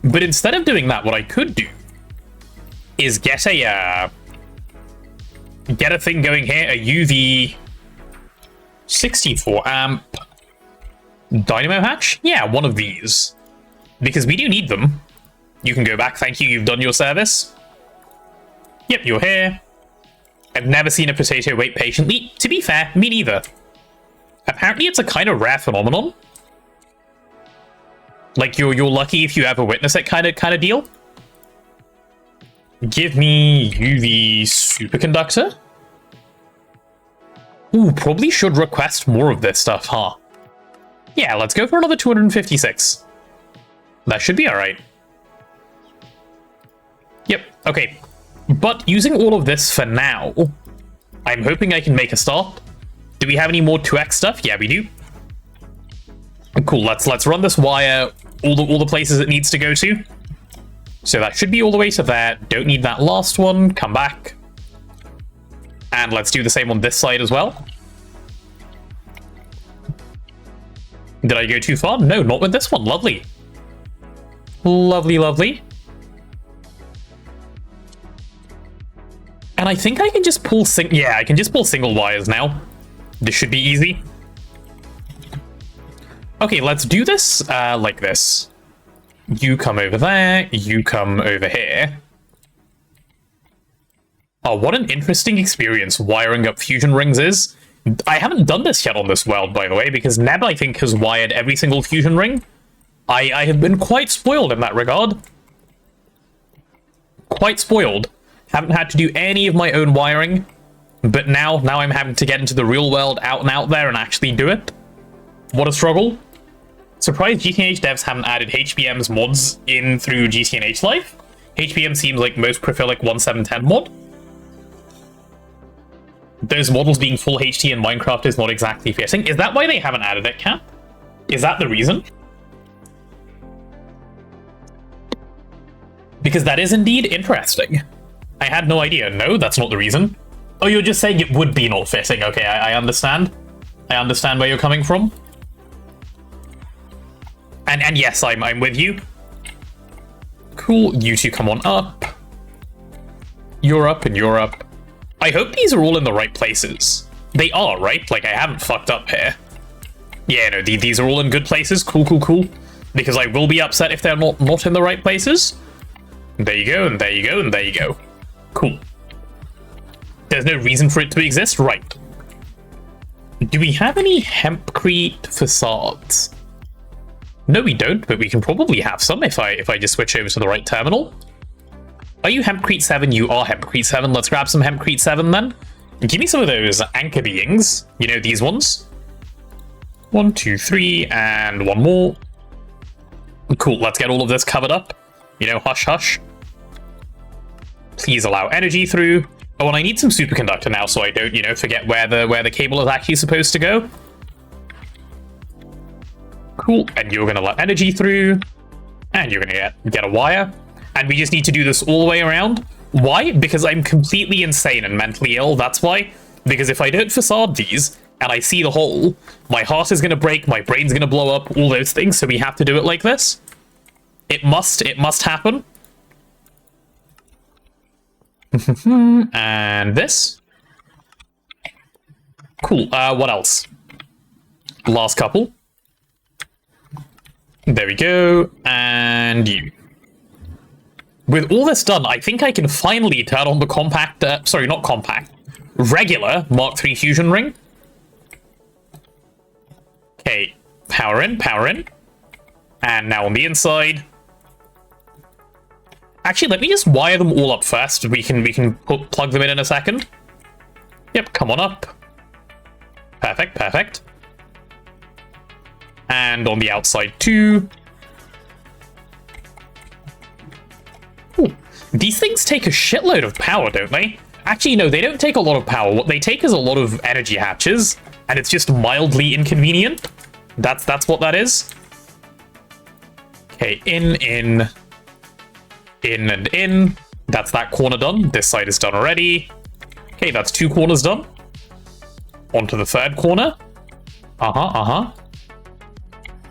Speaker 2: But instead of doing that, what I could do is get a thing going here, a UV 64 amp dynamo hatch. Yeah, one of these, because we do need them. You can go back. Thank you. You've done your service. Yep, you're here. I've never seen a potato wait patiently. To be fair, me neither. Apparently, it's a kind of rare phenomenon. Like you're lucky if you ever witness it kind of deal. Give me UV superconductor. Ooh, probably should request more of this stuff, huh? Yeah, let's go for another 256. That should be alright. Yep, okay. But using all of this for now, I'm hoping I can make a start. Do we have any more 2x stuff? Yeah, we do. Cool, let's run this wire all the places it needs to go to. So that should be all the way to there. Don't need that last one. Come back. And let's do the same on this side as well. Did I go too far? No, not with this one. Lovely. Lovely, lovely. And I think I can just pull I can just pull single wires now. This should be easy. Okay, let's do this like this. You come over there, you come over here. Oh, what an interesting experience wiring up fusion rings is. I haven't done this yet on this world, by the way, because Neb, I think, has wired every single fusion ring. I have been quite spoiled in that regard. Quite spoiled. Haven't had to do any of my own wiring, but now I'm having to get into the real world out and out there and actually do it. What a struggle. Surprised GTNH devs haven't added HBM's mods in through GTNH Live. HBM seems like most prolific 1710 mod. Those models being full HT in Minecraft is not exactly fitting. Is that why they haven't added it, Cap? Is that the reason? Because that is indeed interesting. I had no idea. No, that's not the reason. Oh, you're just saying it would be not fitting. Okay, I understand. I understand where you're coming from. And yes, I'm with you. Cool, you two come on up. You're up and you're up. I hope these are all in the right places. They are, right? Like, I haven't fucked up here. Yeah, no, these are all in good places. Cool, cool, cool. Because I will be upset if they're not in the right places. There you go, and there you go, and there you go. Cool. There's no reason for it to exist, right? Do we have any hempcrete facades? No, we don't, but we can probably have some if I just switch over to the right terminal. Are you Hempcrete 7? You are Hempcrete 7. Let's grab some Hempcrete 7 then. Give me some of those anchor beings. You know, these ones. 1, 2, 3, and one more. Cool, let's get all of this covered up. You know, hush, hush. Please allow energy through. Oh, and I need some superconductor now so I don't, you know, forget where the cable is actually supposed to go. Cool, and you're going to let energy through. And you're going to get a wire. And we just need to do this all the way around. Why? Because I'm completely insane and mentally ill, that's why. Because if I don't facade these, and I see the hole, my heart is going to break, my brain's going to blow up, all those things, so we have to do it like this. It must happen. And this. Cool, what else? Last couple. There we go, and you. With all this done, I think I can finally turn on the compact, sorry, not compact, regular Mark III fusion ring. Okay, power in, power in. And now on the inside. Actually, let me just wire them all up first. We can plug them in a second. Yep, come on up. Perfect, perfect. And on the outside too. Ooh, these things take a shitload of power, don't they? Actually, no, they don't take a lot of power. What they take is a lot of energy hatches, and it's just mildly inconvenient. That's what that is. Okay, in, and in. That's that corner done. This side is done already. Okay, that's 2 corners done. On to the 3rd corner.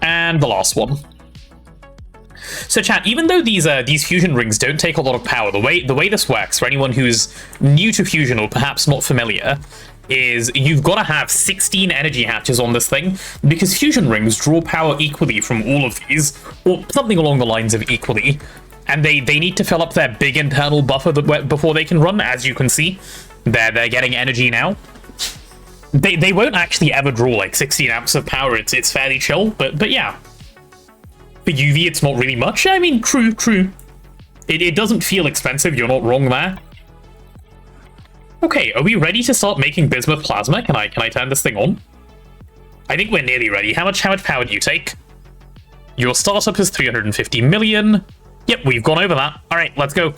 Speaker 2: And the last one. So chat, even though these fusion rings don't take a lot of power, the way this works, for anyone who's new to fusion or perhaps not familiar, is you've got to have 16 energy hatches on this thing, because fusion rings draw power equally from all of these, or something along the lines of equally, and they need to fill up their big internal buffer before they can run. As you can see, they're getting energy now. They won't actually ever draw like 16 amps of power. It's fairly chill, but yeah. For UV, it's not really much. I mean, true. It doesn't feel expensive. You're not wrong there. Okay, are we ready to start making bismuth plasma? Can I turn this thing on? I think we're nearly ready. How much power do you take? Your startup is 350 million. Yep, we've gone over that. All right, let's go.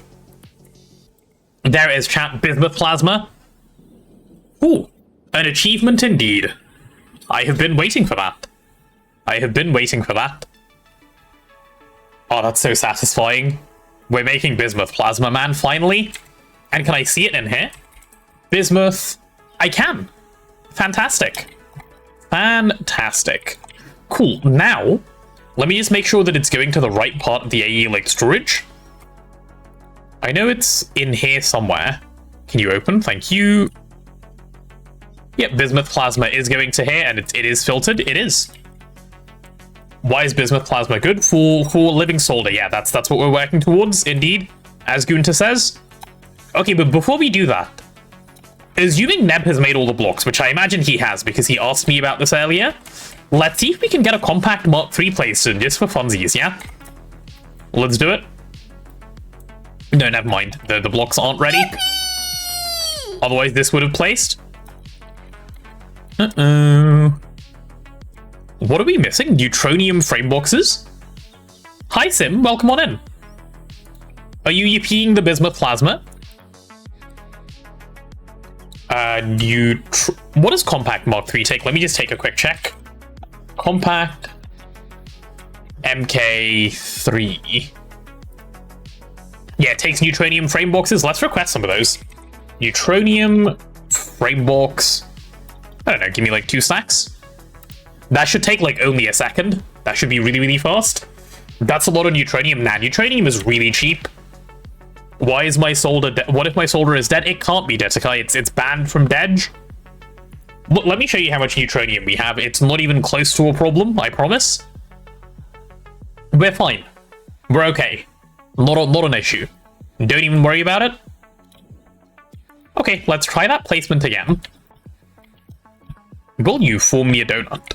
Speaker 2: There it is, chat. Bismuth plasma. Ooh. An achievement indeed. I have been waiting for that. I have been waiting for that. Oh, that's so satisfying. We're making bismuth plasma, man, finally. And can I see it in here? Bismuth. I can. Fantastic. Fantastic. Cool. Now, let me just make sure that it's going to the right part of the AE Lake storage. I know it's in here somewhere. Can you open? Thank you. Yep, bismuth plasma is going to here, and it is filtered. It is. Why is bismuth plasma good? For living solder. Yeah, that's what we're working towards, indeed, as Gunter says. Okay, but before we do that, Assuming Neb has made all the blocks, which I imagine he has because he asked me about this earlier, let's see if we can get a compact Mark III placed in just for funsies, yeah? Let's do it. No, never mind. The blocks aren't ready. Otherwise, this would have placed. Uh-oh. What are we missing? Neutronium frame boxes? Hi, Sim. Welcome on in. Are you yippieing the bismuth plasma? What does compact Mark III take? Let me just take a quick check. Compact MK3. Yeah, it takes neutronium frame boxes. Let's request some of those. Neutronium frame box. I don't know, give me like 2 stacks. That should take like only a second. That should be really, really fast. That's a lot of neutronium. Nah, neutronium is really cheap. Why is my solder dead? What if my solder is dead? It can't be, Detakai. It's banned from Dej. Look, let me show you how much neutronium we have. It's not even close to a problem, I promise. We're fine. We're okay. Not an issue. Don't even worry about it. Okay, let's try that placement again. Will you form me a donut?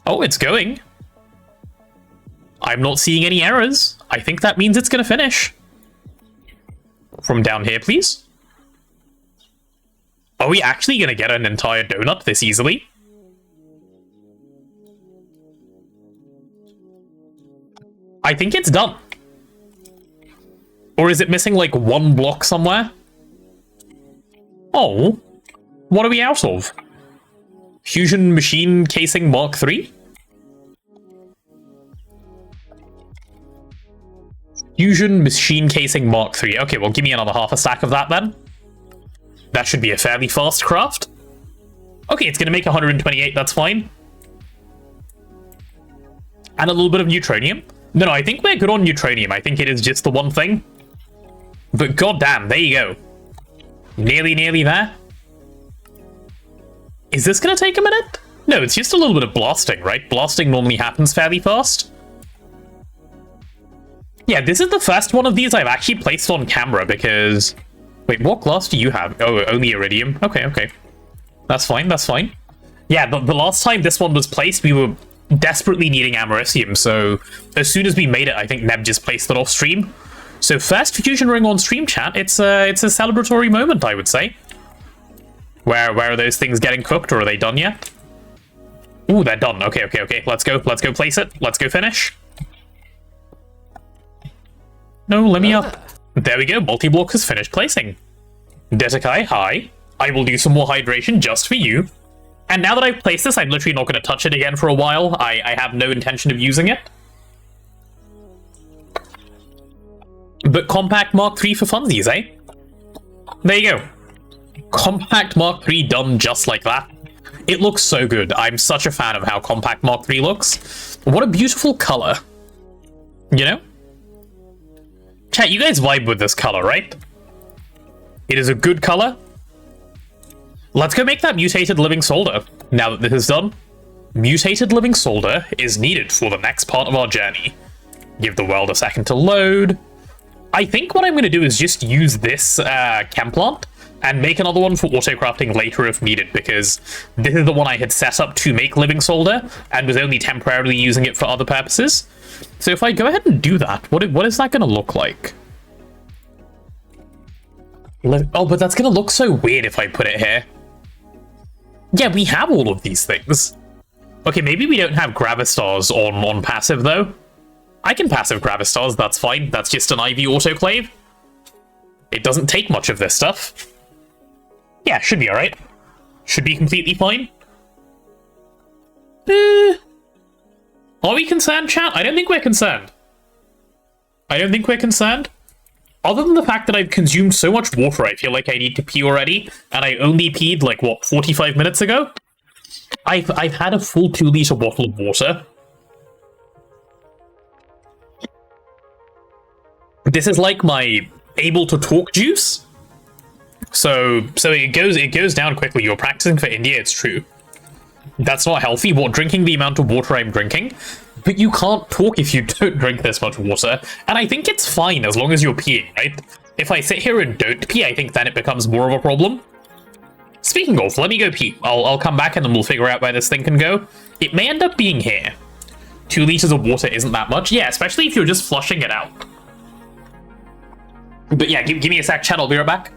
Speaker 2: Oh, it's going. I'm not seeing any errors. I think that means it's going to finish. From down here, please. Are we actually going to get an entire donut this easily? I think it's done. Or is it missing like 1 block somewhere? Oh, what are we out of? Fusion machine casing Mark III? Fusion machine casing Mark III. Okay, well, give me another half a stack of that then. That should be a fairly fast craft. Okay, it's going to make 128, that's fine. And a little bit of neutronium. No, I think we're good on neutronium. I think it is just the one thing. But goddamn, there you go. Nearly there. Is this going to take a minute? No, it's just a little bit of blasting, right? Blasting normally happens fairly fast. Yeah, this is the first one of these I've actually placed on camera because... Wait, what glass do you have? Oh, only iridium. Okay. That's fine. Yeah, the last time this one was placed, we were desperately needing americium, so as soon as we made it, I think Neb just placed it off stream. So first fusion ring on stream, chat. It's a celebratory moment, I would say. Where are those things getting cooked, or are they done yet? Ooh, they're done. Okay. Let's go place it. Let's go finish. No, let me up. There we go. Multi-block has finished placing. Detakai, hi. I will do some more hydration just for you. And now that I've placed this, I'm literally not going to touch it again for a while. I have no intention of using it. But compact Mark III for funsies, eh? There you go. Compact Mark III done just like that. It looks so good. I'm such a fan of how compact Mark III looks. What a beautiful color. You know? Chat, you guys vibe with this color, right? It is a good color. Let's go make that mutated living solder. Now that this is done, mutated living solder is needed for the next part of our journey. Give the world a second to load. I think what I'm going to do is just use this chem plant and make another one for auto-crafting later if needed, because this is the one I had set up to make living solder and was only temporarily using it for other purposes. So if I go ahead and do that, what is that going to look like? Oh, but that's going to look so weird if I put it here. Yeah, we have all of these things. Okay, maybe we don't have Gravistars on passive, though. I can passive Gravistars, that's fine. That's just an IV autoclave. It doesn't take much of this stuff. Yeah, should be alright. Should be completely fine. Are we concerned, chat? I don't think we're concerned. Other than the fact that I've consumed so much water, I feel like I need to pee already, and I only peed, like, what, 45 minutes ago? I've had a full 2-liter bottle of water. This is like my able to talk juice. So it goes down quickly. You're practicing for India, it's true. That's not healthy. What, drinking the amount of water I'm drinking? But you can't talk if you don't drink this much water. And I think it's fine as long as you're peeing, right? If I sit here and don't pee, I think then it becomes more of a problem. Speaking of, let me go pee. I'll come back and then we'll figure out where this thing can go. It may end up being here. 2 liters of water isn't that much. Yeah, especially if you're just flushing it out. But yeah, give me a sec, chat. I'll be right back.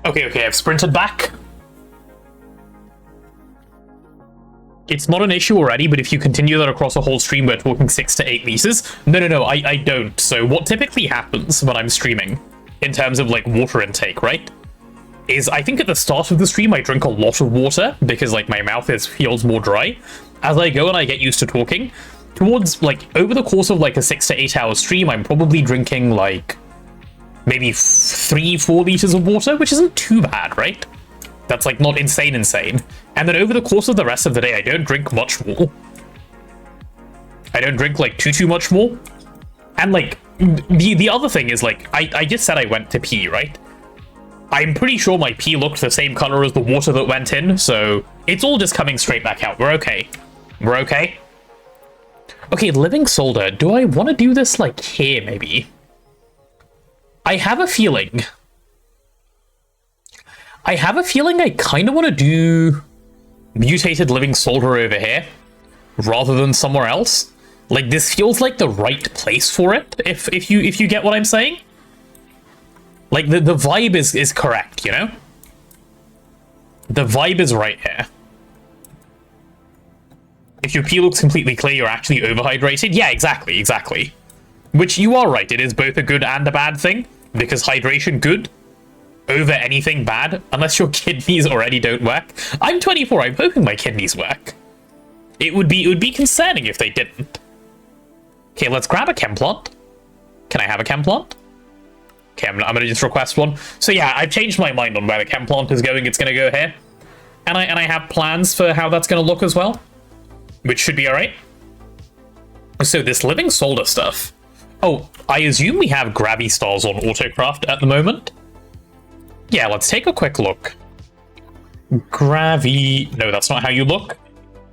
Speaker 2: Okay, I've sprinted back. It's not an issue already, but if you continue that across a whole stream, we're talking 6 to 8 liters. No, I don't. So what typically happens when I'm streaming, in terms of, like, water intake, right, is I think at the start of the stream, I drink a lot of water, because, like, my mouth feels more dry. As I go and I get used to talking, towards, like, over the course of, like, a 6 to 8 hour stream, I'm probably drinking, like, maybe 3-4 liters of water, which isn't too bad, right? That's, like, not insane. And then over the course of the rest of the day, I don't drink much more. I don't drink, like, too much more. And, like, the other thing is, like, I just said I went to pee, right? I'm pretty sure my pee looked the same color as the water that went in, so it's all just coming straight back out. We're okay. We're okay. Okay, living solder. Do I want to do this, like, here, maybe? I have a feeling I kind of want to do mutated living solder over here rather than somewhere else. Like, this feels like the right place for it, if you get what I'm saying. Like, the vibe is correct, you know? The vibe is right here. If your pee looks completely clear, you're actually overhydrated. Yeah, exactly. Which, you are right, it is both a good and a bad thing. Because hydration good over anything bad, unless your kidneys already don't work. I'm 24, I'm hoping my kidneys work. It would be concerning if they didn't. Okay, let's grab a chem plant. Can I have a chem plant? Okay, I'm gonna just request one. So yeah, I've changed my mind on where the chem plant is going. It's gonna go here. And I have plans for how that's gonna look as well. Which should be alright. So this living solder stuff. Oh, I assume we have grabby stars on Autocraft at the moment. Yeah, let's take a quick look. Gravy... No, that's not how you look.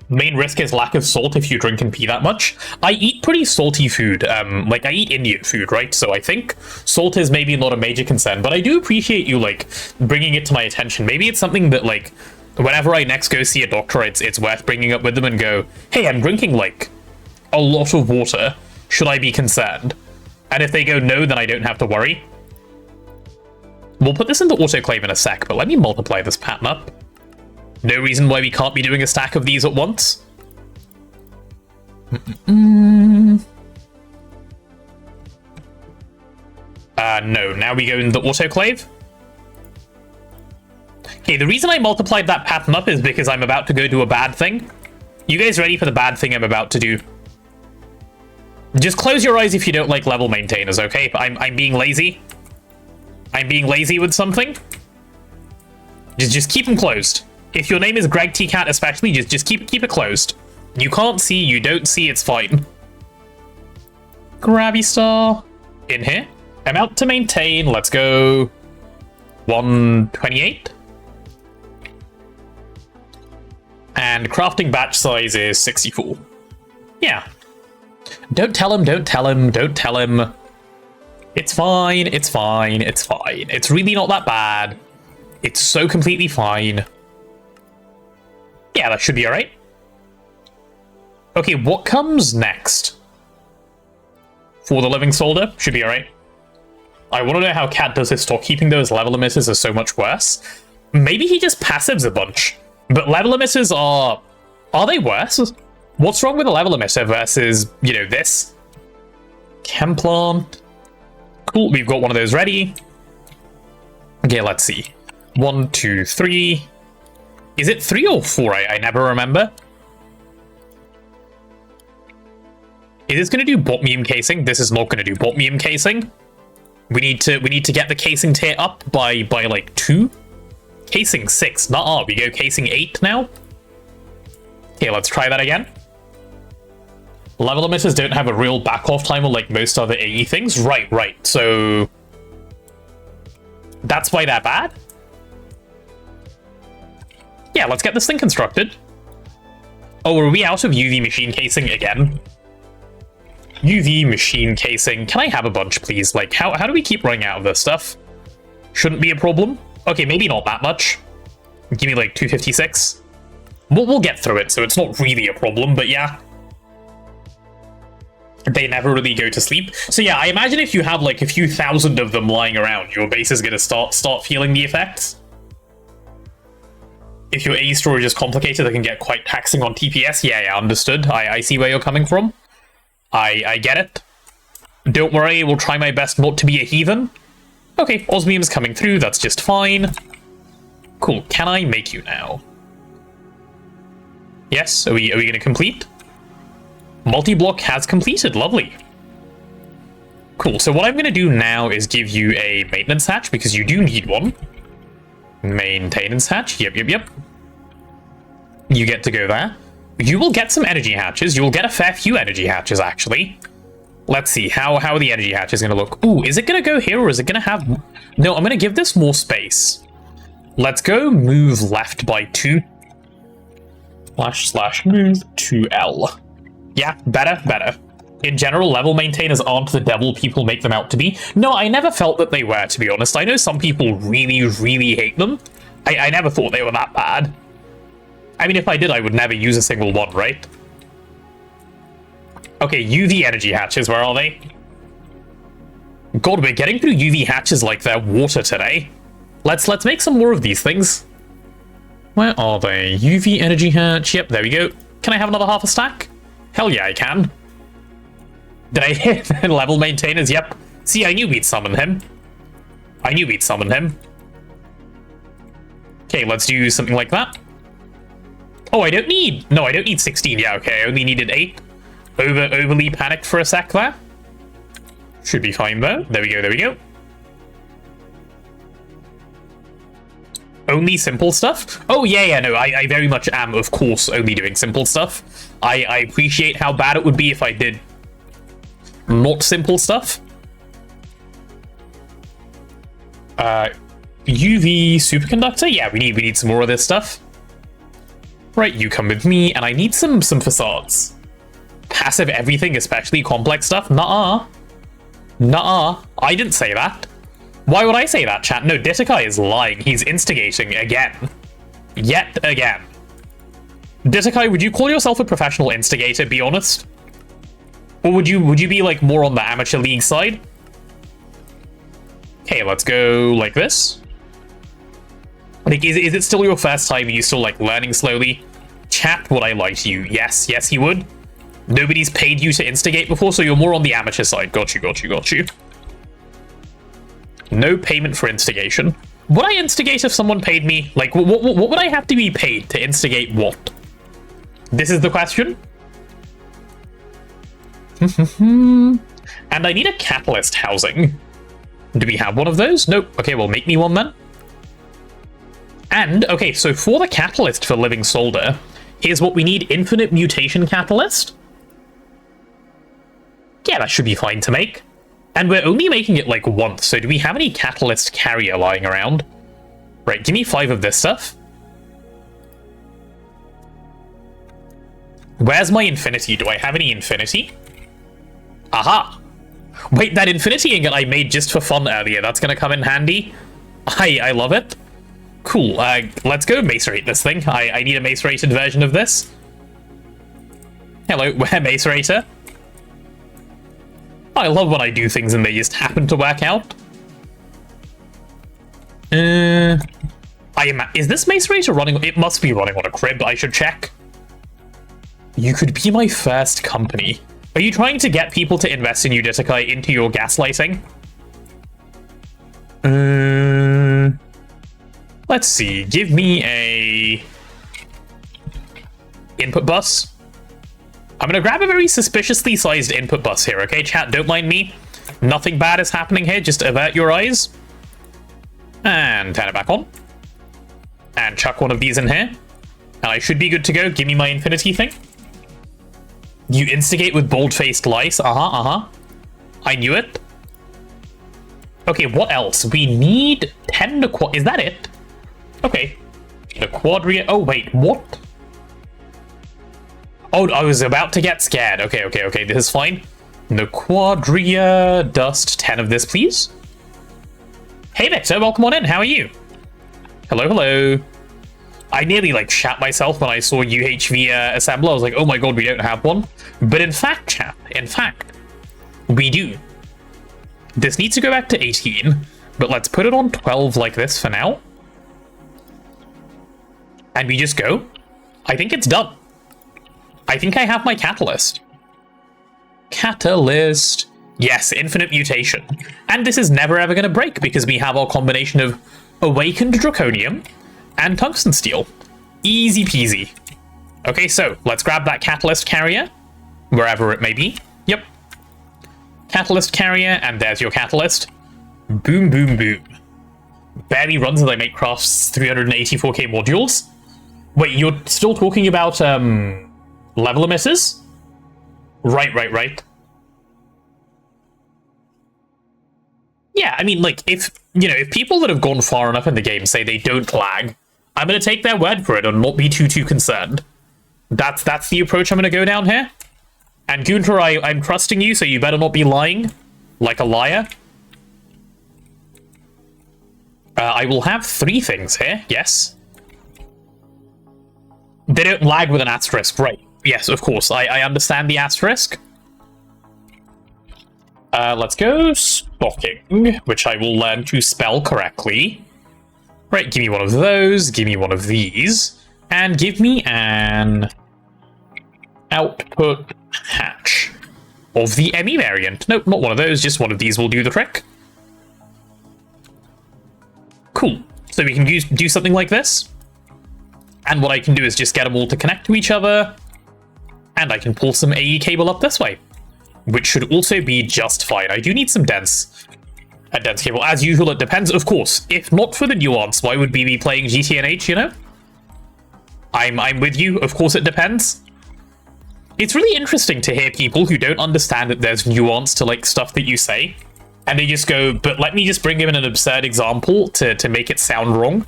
Speaker 2: Main risk is lack of salt if you drink and pee that much. I eat pretty salty food. Like, I eat Indian food, right? So I think salt is maybe not a major concern. But I do appreciate you, like, bringing it to my attention. Maybe it's something that, like, whenever I next go see a doctor, it's worth bringing up with them and go, hey, I'm drinking, like, a lot of water. Should I be concerned? And if they go no, then I don't have to worry. We'll put this into autoclave in a sec, but let me multiply this pattern up. No reason why we can't be doing a stack of these at once. No, now we go into autoclave. Okay, the reason I multiplied that pattern up is because I'm about to go do a bad thing. You guys ready for the bad thing I'm about to do? Just close your eyes if you don't like level maintainers, okay? I'm being lazy. I'm being lazy with something. Just keep them closed. If your name is Greg T Cat especially, just keep it closed. You can't see, you don't see, it's fine. Grabby star. In here. I'm out to maintain. Let's go 128. And crafting batch size is 64. Yeah. Don't tell him, don't tell him, don't tell him. It's fine, it's fine, it's fine. It's really not that bad. It's so completely fine. Yeah, that should be alright. Okay, what comes next? for the living soldier. Should be alright. I want to know how Cat does his stock keeping, though, as level emitters are so much worse. Maybe he just passives a bunch. But level emitters are... Are they worse? What's wrong with a level emitter versus, you know, this? Chem plant. Cool, we've got one of those ready. Okay, let's see. 1, 2, 3. Is it 3 or 4? I never remember. Is this going to do botmium casing? This is not going to do botmium casing. We need to get the casing tier up by like 2. Casing 6. Nuh-uh, we go casing 8 now. Okay, let's try that again. Level emitters don't have a real back-off timer like most other AE things. Right. So... that's why they're bad? Yeah, let's get this thing constructed. Oh, are we out of UV machine casing again? UV machine casing. Can I have a bunch, please? Like, how do we keep running out of this stuff? Shouldn't be a problem. Okay, maybe not that much. Give me, like, 256. We'll get through it, so it's not really a problem, but yeah. They never really go to sleep. So yeah, I imagine if you have like a few thousand of them lying around, your base is going to start feeling the effects. If your AE storage is complicated, it can get quite taxing on TPS. Yeah, understood. I see where you're coming from. I get it. Don't worry, we'll try my best not to be a heathen. Okay, osmium's coming through, that's just fine. Cool, can I make you now? Yes, are we going to complete? Multi-block has completed, lovely. Cool, so what I'm going to do now is give you a maintenance hatch, because you do need one. Maintenance hatch, yep. You get to go there. You will get some energy hatches, you will get a fair few energy hatches, actually. Let's see, how are the energy hatches going to look? Ooh, is it going to go here, or is it going to have... No, I'm going to give this more space. Let's go move left by 2. / move to L. Yeah, better. In general, level maintainers aren't the devil people make them out to be. No, I never felt that they were, to be honest. I know some people really, really hate them. I never thought they were that bad. I mean, if I did, I would never use a single one, right? Okay, UV energy hatches, where are they? God, we're getting through UV hatches like they're water today. Let's make some more of these things. Where are they? UV energy hatch, yep, there we go. Can I have another half a stack? Hell yeah, I can. Did I hit the level maintainers? Yep. See, I knew we'd summon him. Okay, let's do something like that. Oh, I don't need 16. Yeah, okay, I only needed 8. Overly panicked for a sec there. Should be fine though. There we go. Only simple stuff? Oh, yeah, no, I very much am, of course, only doing simple stuff. I appreciate how bad it would be if I did not simple stuff. UV superconductor? Yeah, we need some more of this stuff. Right, you come with me, and I need some facades. Passive everything, especially complex stuff? Nuh-uh. I didn't say that. Why would I say that, chat? No, Ditakai is lying. He's instigating again. Yet again. Ditakai, would you call yourself a professional instigator, be honest? Or would you be, like, more on the amateur league side? Okay, let's go like this. Like, is it still your first time? Are you still, like, learning slowly? Chat, would I lie to you? Yes, he would. Nobody's paid you to instigate before, so you're more on the amateur side. Got you. No payment for instigation. Would I instigate if someone paid me? Like, what would I have to be paid to instigate what? This is the question. And I need a catalyst housing. Do we have one of those? Nope. Okay, well, make me one then. And, okay, so for the catalyst for Living Solder, here's what we need. Infinite mutation catalyst. Yeah, that should be fine to make. And we're only making it, like, once, so do we have any catalyst carrier lying around? Right, give me 5 of this stuff. Where's my infinity? Do I have any infinity? Aha! Wait, that infinity ingot I made just for fun earlier, that's gonna come in handy. I love it. Cool, let's go macerate this thing. I need a macerated version of this. Hello, we're macerator. I love when I do things and they just happen to work out. Is this Mace Racer running? It must be running on a crib. I should check. You could be my first company. Are you trying to get people to invest in you, Ditakai, into your gaslighting? Let's see. Give me a input bus. I'm gonna grab a very suspiciously sized input bus here, okay, chat? Don't mind me. Nothing bad is happening here. Just avert your eyes. And turn it back on. And chuck one of these in here. And I should be good to go. Give me my infinity thing. You instigate with bold-faced lice. I knew it. Okay, what else? We need 10 to quad. Is that it? Okay. The quadria. Oh, wait, what? Oh, I was about to get scared. Okay. This is fine. The quadria dust. 10 of this, please. Hey, Victor, welcome on in. How are you? Hello. I nearly, like, shat myself when I saw UHV assembler. I was like, oh my god, we don't have one. But in fact, chat, we do. This needs to go back to 18, but let's put it on 12 like this for now. And we just go. I think it's done. I think I have my catalyst. Catalyst. Yes, infinite mutation. And this is never ever going to break because we have our combination of awakened draconium and tungsten steel. Easy peasy. Okay, so let's grab that catalyst carrier, wherever it may be. Yep. Catalyst carrier, and there's your catalyst. Boom, boom, boom. Barely runs as I make crafts 384k modules. Wait, you're still talking about level emitters? Right. Yeah, I mean, like, if people that have gone far enough in the game say they don't lag, I'm going to take their word for it and not be too concerned. That's the approach I'm going to go down here. And Gunter, I'm trusting you, so you better not be lying like a liar. I will have 3 things here, yes. They don't lag with an asterisk, right? Yes, of course, I understand the asterisk. Let's go stocking, which I will learn to spell correctly. Right, give me one of those, give me one of these, and give me an output hatch of the ME variant. Nope, not one of those, just one of these will do the trick. Cool. So we can do something like this. And what I can do is just get them all to connect to each other. And I can pull some AE cable up this way, which should also be just fine. I do need some dense cable. As usual, it depends. Of course, if not for the nuance, why would we be playing GTNH, you know? I'm with you. Of course, it depends. It's really interesting to hear people who don't understand that there's nuance to, like, stuff that you say. And they just go, but let me just bring in an absurd example to make it sound wrong.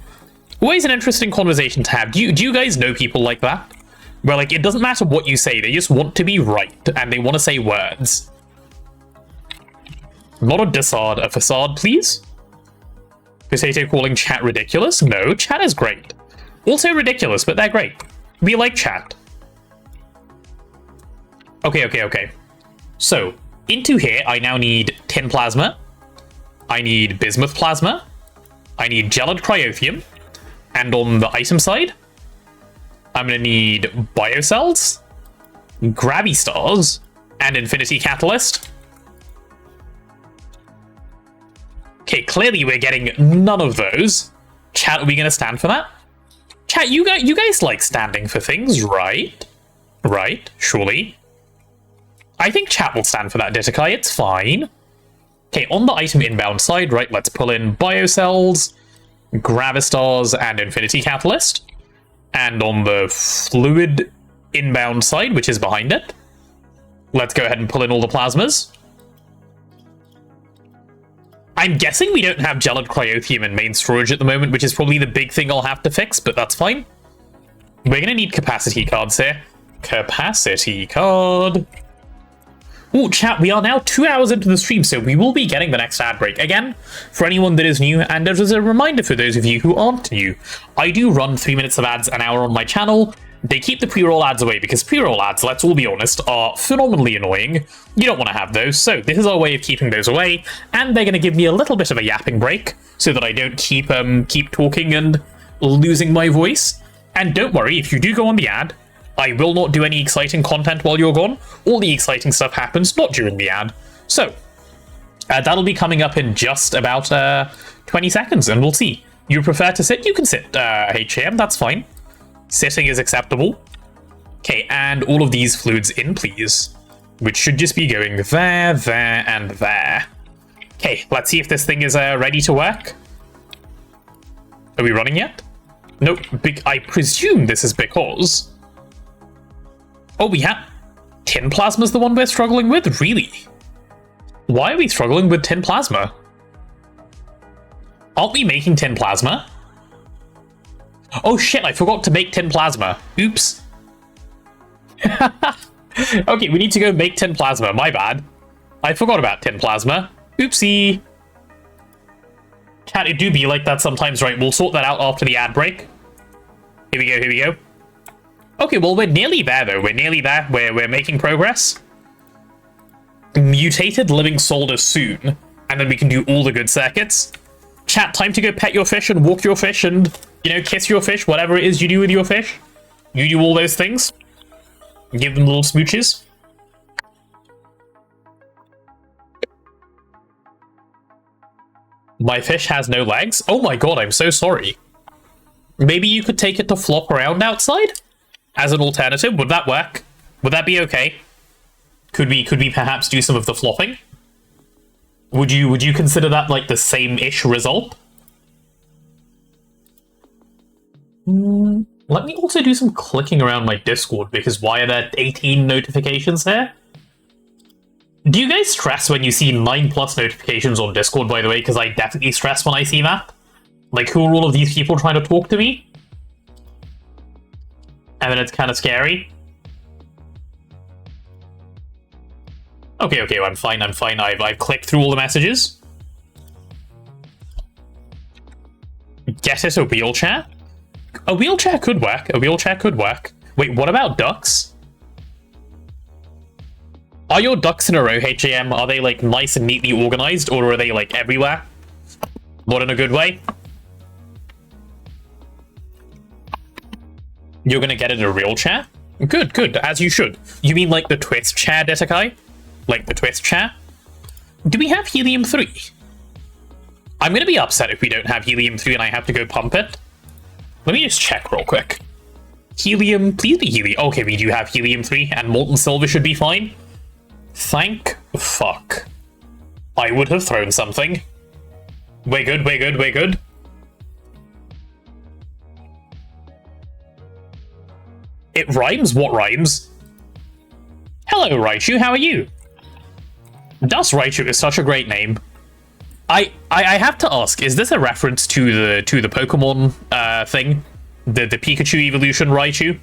Speaker 2: Always an interesting conversation to have. Do you guys know people like that? Where, like, it doesn't matter what you say, they just want to be right, and they want to say words. Not a disard, a facade, please? Potato calling chat ridiculous? No, chat is great. Also ridiculous, but they're great. We like chat. Okay. So, into here, I now need tin plasma. I need bismuth plasma. I need gelid cryothium. And on the item side, I'm going to need biocells, gravity stars, and infinity catalyst. Okay, clearly we're getting none of those. Chat, are we going to stand for that? Chat, you guys like standing for things, right? Right, surely. I think chat will stand for that, Ditakai, it's fine. Okay, on the item inbound side, right, let's pull in biocells, gravistars, and infinity catalyst. And on the fluid inbound side, which is behind it, let's go ahead and pull in all the plasmas. I'm guessing we don't have gelid cryothium in main storage at the moment, which is probably the big thing I'll have to fix, but that's fine. We're going to need capacity cards here. Capacity card. Ooh, chat, we are now 2 hours into the stream, so we will be getting the next ad break. Again, for anyone that is new, and as a reminder for those of you who aren't new, I do run 3 minutes of ads an hour on my channel, They keep the pre-roll ads away because pre-roll ads, let's all be honest, are phenomenally annoying. You don't want to have those, so this is our way of keeping those away, and they're going to give me a little bit of a yapping break so that I don't keep talking and losing my voice. And don't worry, if you do go on the ad, I will not do any exciting content while you're gone. All the exciting stuff happens not during the ad. So, that'll be coming up in just about 20 seconds, and we'll see. You prefer to sit? You can sit, HAM, that's fine. Sitting is acceptable. Okay, and all of these fluids in, please. Which should just be going there, there, and there. Okay, let's see if this thing is ready to work. Are we running yet? Nope, I presume this is because... Oh, we have... Tin plasma's the one we're struggling with? Really? Why are we struggling with tin plasma? Aren't we making tin plasma? Oh shit, I forgot to make tin plasma. Oops. Okay, we need to go make tin plasma. My bad. I forgot about tin plasma. Oopsie. Chat, it do be like that sometimes, right? We'll sort that out after the ad break. Here we go, here we go. Okay, well, we're nearly there, though. We're nearly there. We're making progress. Mutated living solder soon. And then we can do all the good circuits. Chat, time to go pet your fish and walk your fish and, you know, kiss your fish, whatever it is you do with your fish. You do all those things. Give them little smooches. My fish has no legs? Oh my god, I'm so sorry. Maybe you could take it to flop around outside? As an alternative? Would that work? Would that be okay? Could we perhaps do some of the flopping? Would you consider that like the same-ish result? Let me also do some clicking around my Discord, because why are there 18 notifications here? Do you guys stress when you see 9+ notifications on Discord, by the way? Because I definitely stress when I see that. Like, who are all of these people trying to talk to me? And then it's kind of scary. Okay, I'm fine. I've clicked through all the messages. Get it a wheelchair? A wheelchair could work. A wheelchair could work. Wait, what about ducks? Are your ducks in a row, HAM? Are they, like, nice and neatly organized, or are they, like, everywhere? Not in a good way? You're gonna get it a real chair? Good, as you should. You mean, like, the twist chair, Detakai? Like the twist chair? Do we have helium-3? I'm gonna be upset if we don't have helium-3 and I have to go pump it. Let me just check real quick. Helium, please be helium. Okay, we do have helium-3 and molten silver should be fine. Thank fuck. I would have thrown something. We're good. It rhymes? What rhymes? Hello, Raichu, how are you? Das Raichu is such a great name. I have to ask, is this a reference to the Pokemon thing? The Pikachu evolution Raichu?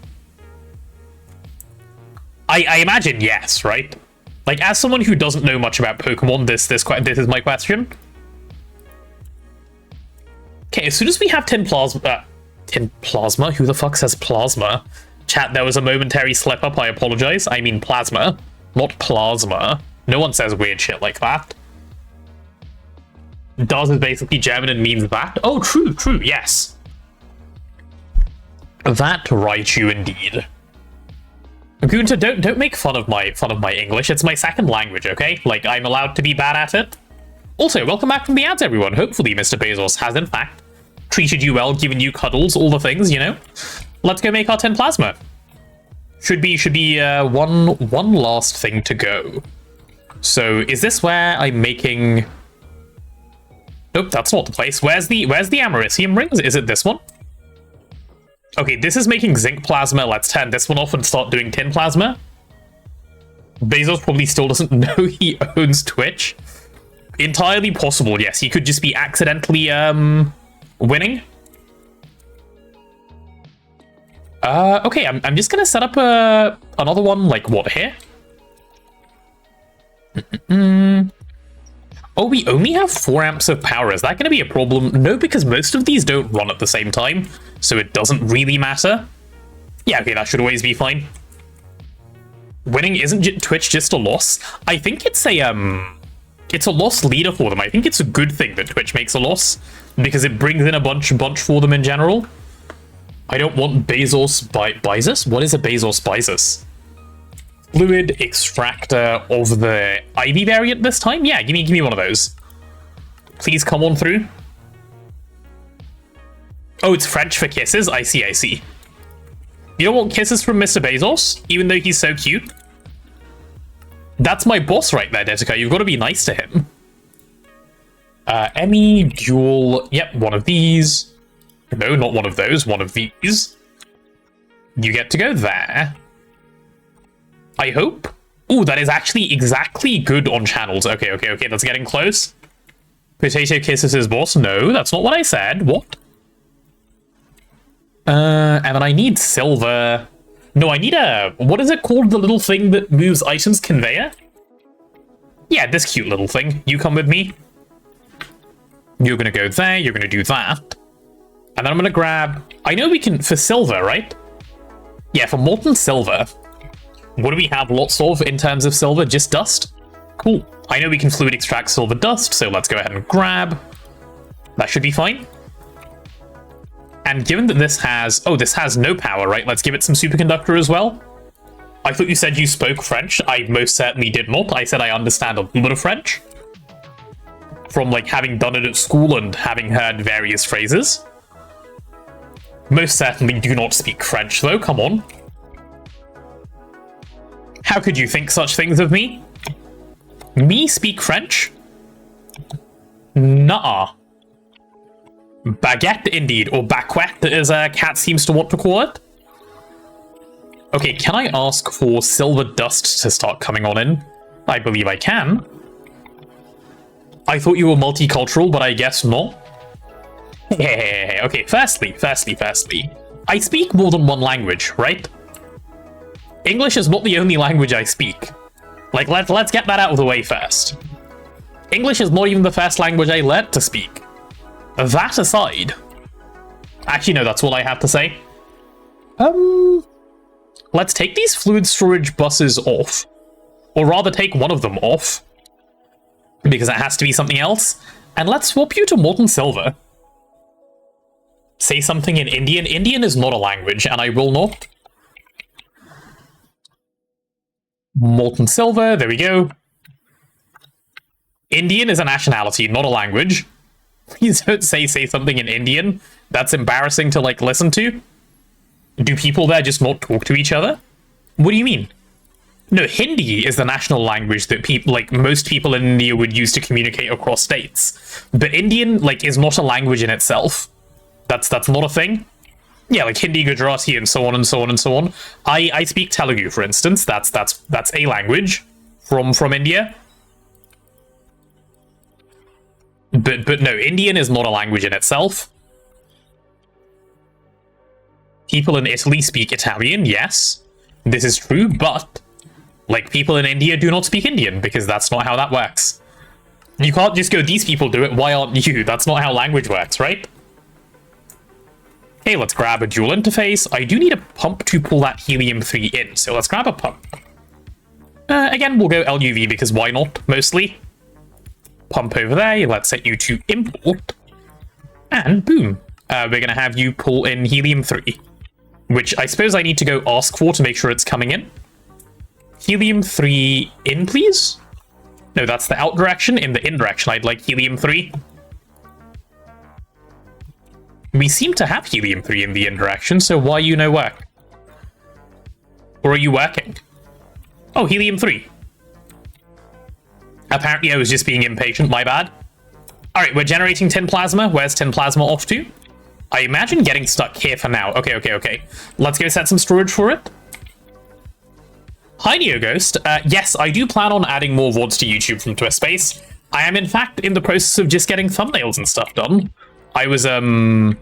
Speaker 2: I imagine yes, right? Like, as someone who doesn't know much about Pokemon, this is my question. Okay, as soon as we have tin plasma? Who the fuck says plasma? Chat, there was a momentary slip-up, I apologize. I mean plasma, not plasma. No one says weird shit like that. Das is basically German and means that. Oh, true, yes. That Raichu indeed. Gunter, don't make fun of my English. It's my second language, okay? Like, I'm allowed to be bad at it. Also, welcome back from the ads, everyone. Hopefully Mr. Bezos has, in fact, treated you well, given you cuddles, all the things, you know? Let's go make our tin plasma. Should be one last thing to go. So, is this where I'm making... Nope, that's not the place. Where's the Americium rings? Is it this one? Okay, this is making zinc plasma. Let's turn this one off and start doing tin plasma. Bezos probably still doesn't know he owns Twitch. Entirely possible, yes. He could just be accidentally, winning. Okay, I'm just gonna set up another one, like, what, here? Oh, we only have 4 amps of power. Is that gonna be a problem? No, because most of these don't run at the same time, so it doesn't really matter. Yeah, okay, that should always be fine. Winning isn't Twitch just a loss? I think it's a loss leader for them. I think it's a good thing that Twitch makes a loss, because it brings in a bunch for them in general. I don't want Bezos Bizus? What is a Bezos Bizus? Fluid extractor of the Ivy variant this time? Yeah, give me one of those. Please come on through. Oh, it's French for kisses? I see. You don't want kisses from Mr. Bezos, even though he's so cute? That's my boss right there, Detica. You've got to be nice to him. Emmy, dual... Yep, one of these. No, not one of those. One of these. You get to go there. I hope. Ooh, that is actually exactly good on channels. Okay, that's getting close. Potato kisses his boss. No, that's not what I said. What? And then I need silver. No, I need a... What is it called? The little thing that moves items? Conveyor? Yeah, this cute little thing. You come with me. You're gonna go there. You're gonna do that. And then I'm gonna grab... I know we can... For silver, right? Yeah, for molten silver. What do we have lots of in terms of silver? Just dust? Cool. I know we can fluid extract silver dust, so let's go ahead and grab. That should be fine. And given that this has... Oh, this has no power, right? Let's give it some superconductor as well. I thought you said you spoke French. I most certainly did not. I said I understand a little bit of French. From, like, having done it at school and having heard various phrases. Most certainly do not speak French, though. Come on. How could you think such things of me? Me speak French? Nuh-uh. Baguette, indeed, or baguette, as Cat seems to want to call it. Okay, can I ask for silver dust to start coming on in? I believe I can. I thought you were multicultural, but I guess not. Okay, firstly. I speak more than one language, right? English is not the only language I speak. Like, let's get that out of the way first. English is not even the first language I learnt to speak. That aside... Actually, no, that's all I have to say. Let's take these fluid storage buses off. Or rather, take one of them off. Because it has to be something else. And let's swap you to molten silver. Say something in Indian. Indian is not a language, and I will not. Molten silver, there we go. Indian is a nationality, not a language. Please don't say something in Indian. That's embarrassing to, like, listen to. Do people there just not talk to each other? What do you mean? No, Hindi is the national language that people, like, most people in India would use to communicate across states. But Indian, like, is not a language in itself. That's not a thing. Yeah, like Hindi, Gujarati, and so on and so on and so on. I speak Telugu, for instance. That's a language from India. But no, Indian is not a language in itself. People in Italy speak Italian, yes. This is true, but like people in India do not speak Indian because that's not how that works. You can't just go, these people do it, why aren't you? That's not how language works, right? Okay, let's grab a dual interface. I do need a pump to pull that helium-3 in, so let's grab a pump. Again, we'll go LUV because why not, mostly. Pump over there, let's set you to import. And boom, we're going to have you pull in helium-3. Which I suppose I need to go ask for to make sure it's coming in. Helium-3 in, please? No, that's the out direction. In the in direction, I'd like helium-3. We seem to have helium-3 in the in direction, so why you no work? Or are you working? Oh, helium-3. Apparently I was just being impatient, my bad. Alright, we're generating tin plasma. Where's tin plasma off to? I imagine getting stuck here for now. Okay. Let's go set some storage for it. Hi, NeoGhost. Yes, I do plan on adding more VODs to YouTube from TwistSpace. I am, in fact, in the process of just getting thumbnails and stuff done. I was doing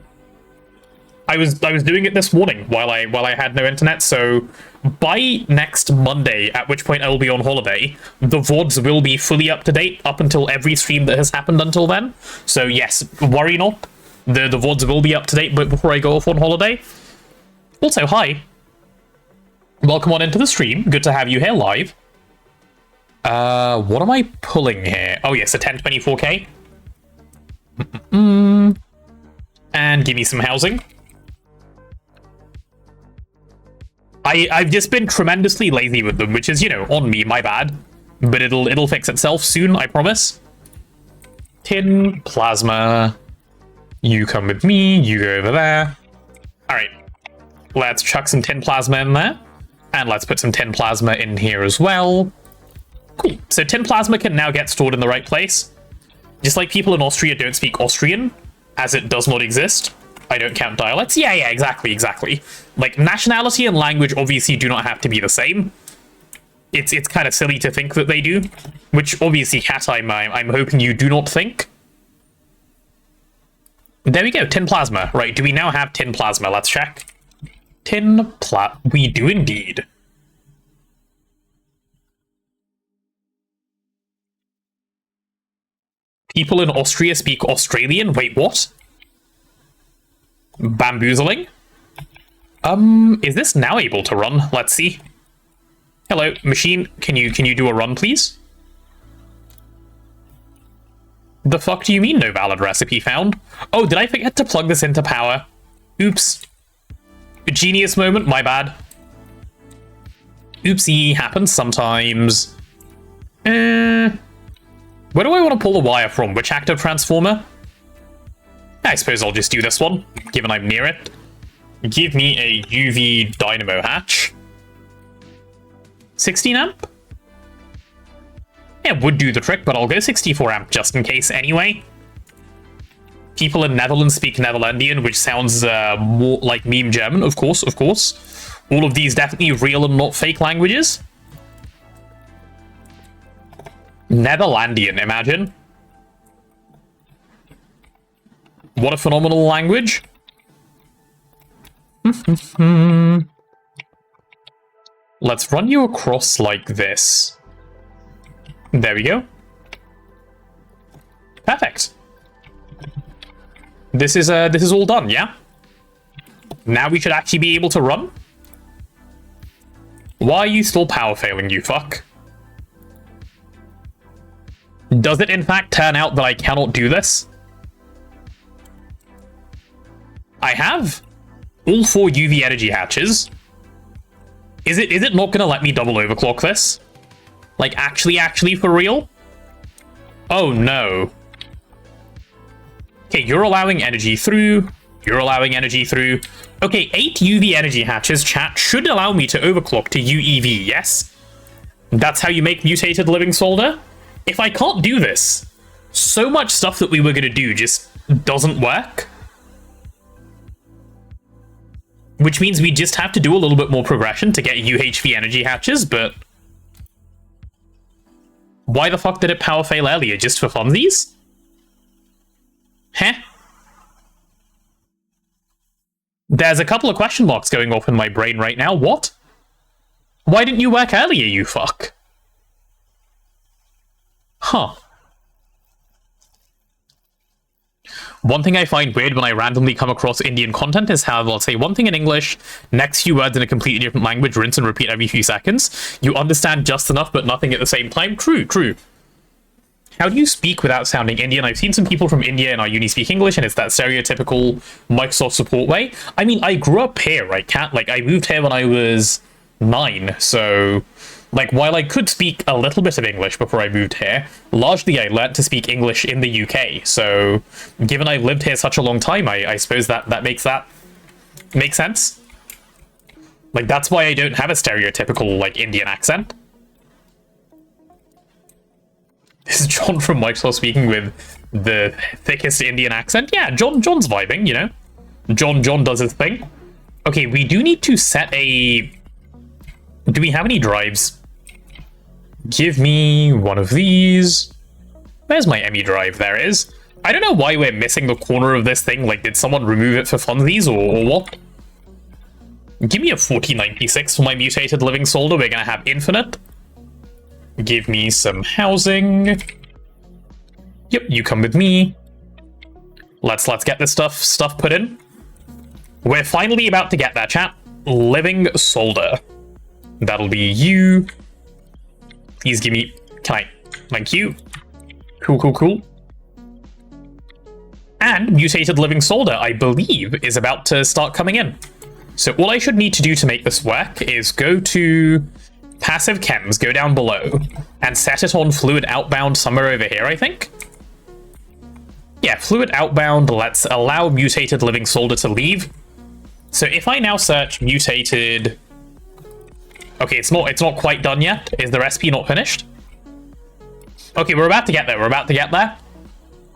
Speaker 2: it this morning while I had no internet, so by next Monday, at which point I will be on holiday, the VODs will be fully up to date up until every stream that has happened until then. So yes, worry not. The VODs will be up to date but before I go off on holiday. Also, hi. Welcome on into the stream. Good to have you here live. What am I pulling here? Oh yes, a 1024K. And give me some housing. I've just been tremendously lazy with them, which is, you know, on me, my bad. But it'll fix itself soon, I promise. Tin, plasma. You come with me, you go over there. Alright. Let's chuck some tin plasma in there. And let's put some tin plasma in here as well. Cool. So tin plasma can now get stored in the right place. Just like people in Austria don't speak Austrian, as it does not exist. I don't count dialects. Yeah, exactly. Like, nationality and language obviously do not have to be the same. It's kind of silly to think that they do. Which, obviously, Cat, I'm hoping you do not think. There we go, tin plasma. Right, do we now have tin plasma? Let's check. We do indeed. People in Austria speak Australian? Wait, what? Bamboozling? Is this now able to run? Let's see. Hello, machine, can you do a run, please? The fuck do you mean no valid recipe found? Oh, did I forget to plug this into power? Oops. A genius moment, my bad. Oopsie, happens sometimes. Where do I want to pull the wire from? Which active transformer? I suppose I'll just do this one, given I'm near it. Give me a UV dynamo hatch. 16 amp? Yeah, would do the trick, but I'll go 64 amp just in case anyway. People in Netherlands speak Netherlandian, which sounds more like meme German, of course. All of these definitely real and not fake languages. Netherlandian, imagine. What a phenomenal language. Let's run you across like this. There we go. Perfect. This is all done, yeah? Now we should actually be able to run. Why are you still power failing, you fuck? Does it in fact turn out that I cannot do this? I have all 4 UV energy hatches. Is it not gonna let me double overclock this? Like, actually for real? Oh no. Okay, you're allowing energy through. You're allowing energy through. Okay, 8 UV energy hatches, chat, should allow me to overclock to UEV, yes? That's how you make mutated living solder? If I can't do this, so much stuff that we were gonna do just doesn't work. Which means we just have to do a little bit more progression to get UHV energy hatches, but... Why the fuck did it power fail earlier? Just for funsies? Heh? There's a couple of question marks going off in my brain right now. What? Why didn't you work earlier, you fuck? Huh. One thing I find weird when I randomly come across Indian content is how they'll say one thing in English, next few words in a completely different language, rinse and repeat every few seconds. You understand just enough, but nothing at the same time. True. How do you speak without sounding Indian? I've seen some people from India in our uni speak English, and it's that stereotypical Microsoft support way. I mean, I grew up here, right, Cat? Like, I moved here when I was 9, so... Like, while I could speak a little bit of English before I moved here, largely I learnt to speak English in the UK, so given I've lived here such a long time, I suppose that makes sense. Like, that's why I don't have a stereotypical, like, Indian accent. This is John from Microsoft speaking with the thickest Indian accent. Yeah, John's vibing, you know? John does his thing. Okay, we do need to set a... Do we have any drives? Give me one of these. Where's my ME drive? There it is. I don't know why we're missing the corner of this thing. Like, did someone remove it for funsies or what? Give me a 4096 for my mutated living solder. We're gonna have infinite. Give me some housing. Yep, you come with me. Let's get this stuff put in. We're finally about to get that, chat. Living solder. That'll be you. Please give me... Can I... Thank you. Cool, cool, cool. And Mutated Living Solder, I believe, is about to start coming in. So all I should need to do to make this work is go to Passive Chems, go down below, and set it on Fluid Outbound somewhere over here, I think. Yeah, Fluid Outbound, let's allow Mutated Living Solder to leave. So if I now search Mutated... Okay, it's not quite done yet. Is the recipe not finished? Okay, we're about to get there, we're about to get there.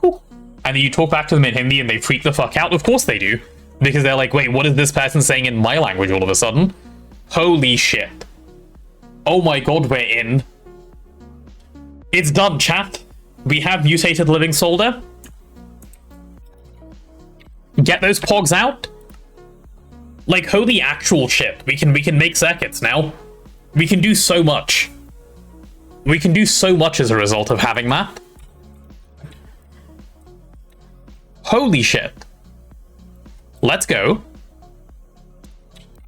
Speaker 2: Whew. And then you talk back to them in Hindi and they freak the fuck out. Of course they do. Because they're like, wait, what is this person saying in my language all of a sudden? Holy shit. Oh my god, we're in. It's done, chat. We have Mutated Living Solder. Get those pogs out. Like, holy actual shit. We can make circuits now. We can do so much. We can do so much as a result of having that. Holy shit. Let's go.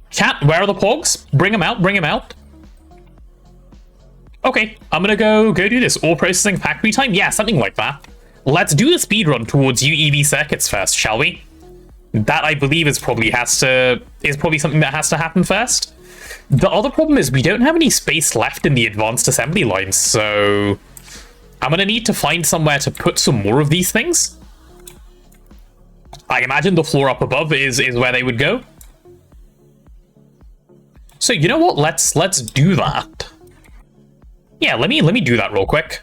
Speaker 2: Chat, where are the pogs? Bring them out, bring them out. Okay, I'm gonna go do this. Ore processing factory time? Yeah, something like that. Let's do the speedrun towards UEV circuits first, shall we? That, I believe, is probably something that has to happen first. The other problem is we don't have any space left in the advanced assembly lines, so I'm gonna need to find somewhere to put some more of these things. I imagine the floor up above is where they would go. So you know what? Let's do that. Yeah, let me do that real quick.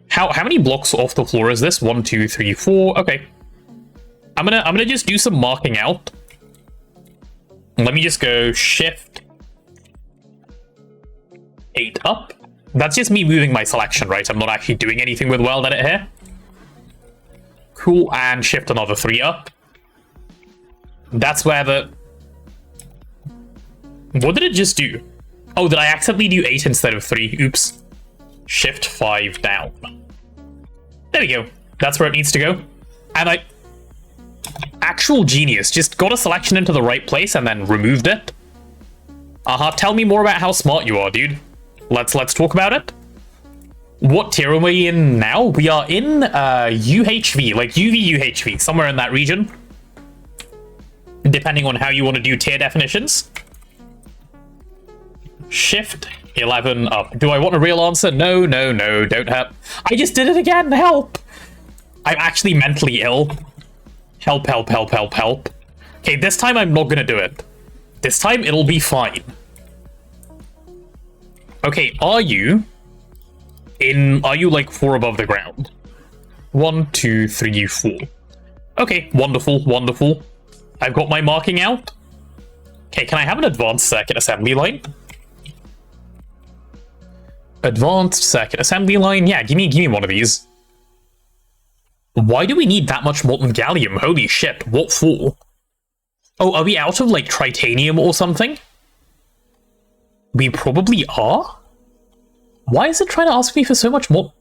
Speaker 2: How many blocks off the floor is this? 1, 2, 3, 4. Okay. I'm gonna just do some marking out. Let me just go shift 8 up. That's just me moving my selection, right? I'm not actually doing anything with World Edit here. Cool, and shift another 3 up. That's where the... What did it just do? Oh, did I accidentally do 8 instead of 3? Oops. Shift 5 down. There we go. That's where it needs to go. And I... Actual genius. Just got a selection into the right place and then removed it. Tell me more about how smart you are, dude. Let's talk about it. What tier are we in now? We are in UHV, like UV UHV, somewhere in that region. Depending on how you want to do tier definitions. Shift 11 up. Do I want a real answer? No, no, no, don't help. I just did it again, help! I'm actually mentally ill. Help, help, help, help, help. Okay, this time I'm not gonna do it. This time it'll be fine. Okay, are you like 4 above the ground? 1, 2, 3, 4. Okay, wonderful, wonderful. I've got my marking out. Okay, can I have an advanced circuit assembly line? Advanced circuit assembly line? Yeah, give me one of these. Why do we need that much molten gallium? Holy shit, what for? Oh, are we out of, like, tritanium or something? We probably are? Why is it trying to ask me for so much more?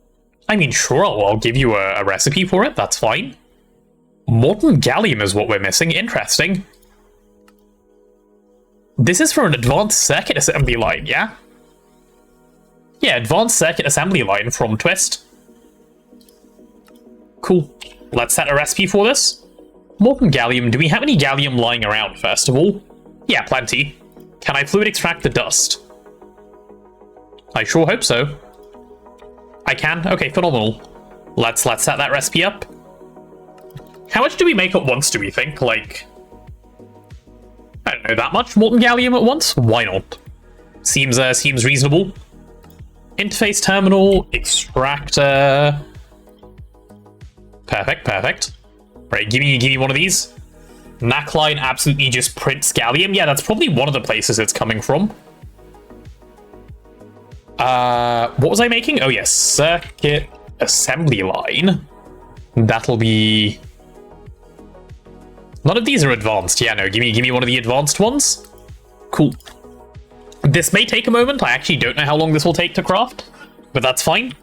Speaker 2: I mean, sure, I'll give you a recipe for it, that's fine. Molten gallium is what we're missing, interesting. This is for an advanced circuit assembly line, yeah? Yeah, advanced circuit assembly line from Twist. Cool. Let's set a recipe for this. Molten gallium. Do we have any gallium lying around, first of all? Yeah, plenty. Can I fluid extract the dust? I sure hope so. I can? Okay, phenomenal. Let's set that recipe up. How much do we make at once, do we think? Like, I don't know, that much molten gallium at once? Why not? Seems reasonable. Interface terminal, extractor. Perfect, perfect. Right, give me one of these. NAC line absolutely just prints gallium. Yeah, that's probably one of the places it's coming from. What was I making? Oh yes, circuit assembly line. That'll be... None of these are advanced. Yeah, no, give me one of the advanced ones. Cool. This may take a moment. I actually don't know how long this will take to craft, but that's fine.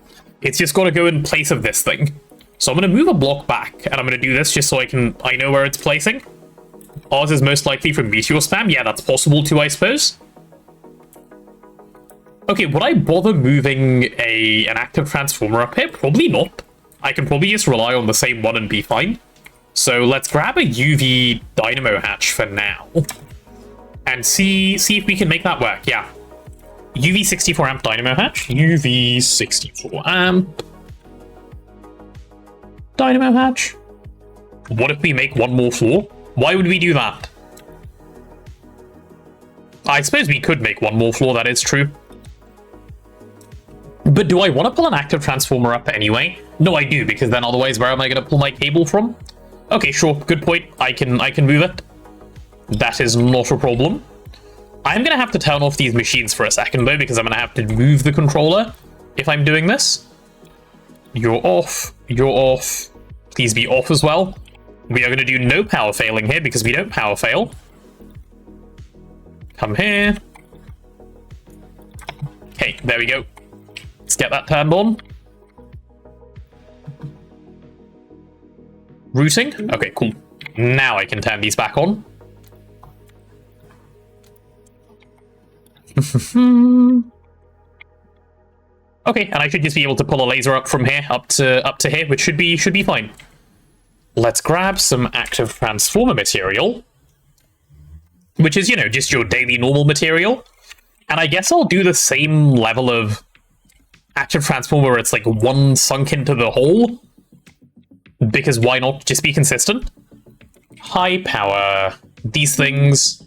Speaker 2: It's just got to go in place of this thing. So I'm going to move a block back, and I'm going to do this just so I know where it's placing. Ours is most likely from meteor spam. Yeah, that's possible too, I suppose. Okay, would I bother moving an active transformer up here? Probably not. I can probably just rely on the same one and be fine. So let's grab a UV dynamo hatch for now. And see if we can make that work. Yeah. UV 64 amp dynamo hatch. UV 64 amp. Dynamo hatch. What if we make one more floor? Why would we do that? I suppose we could make one more floor, that is true. But do I want to pull an active transformer up anyway? No, I do, because then otherwise where am I going to pull my cable from? Okay, sure, good point. I can move it. That is not a problem. I'm going to have to turn off these machines for a second, though, because I'm going to have to move the controller if I'm doing this. You're off. You're off. Please be off as well. We are going to do no power failing here, because we don't power fail. Come here. Okay, there we go. Let's get that turned on. Routing? Okay, cool. Now I can turn these back on. Okay, and I should just be able to pull a laser up from here up to here, which should be fine. Let's grab some active transformer material, which is, you know, just your daily normal material. And I guess I'll do the same level of active transformer where it's like one sunk into the hole, because why not just be consistent? High power, these things.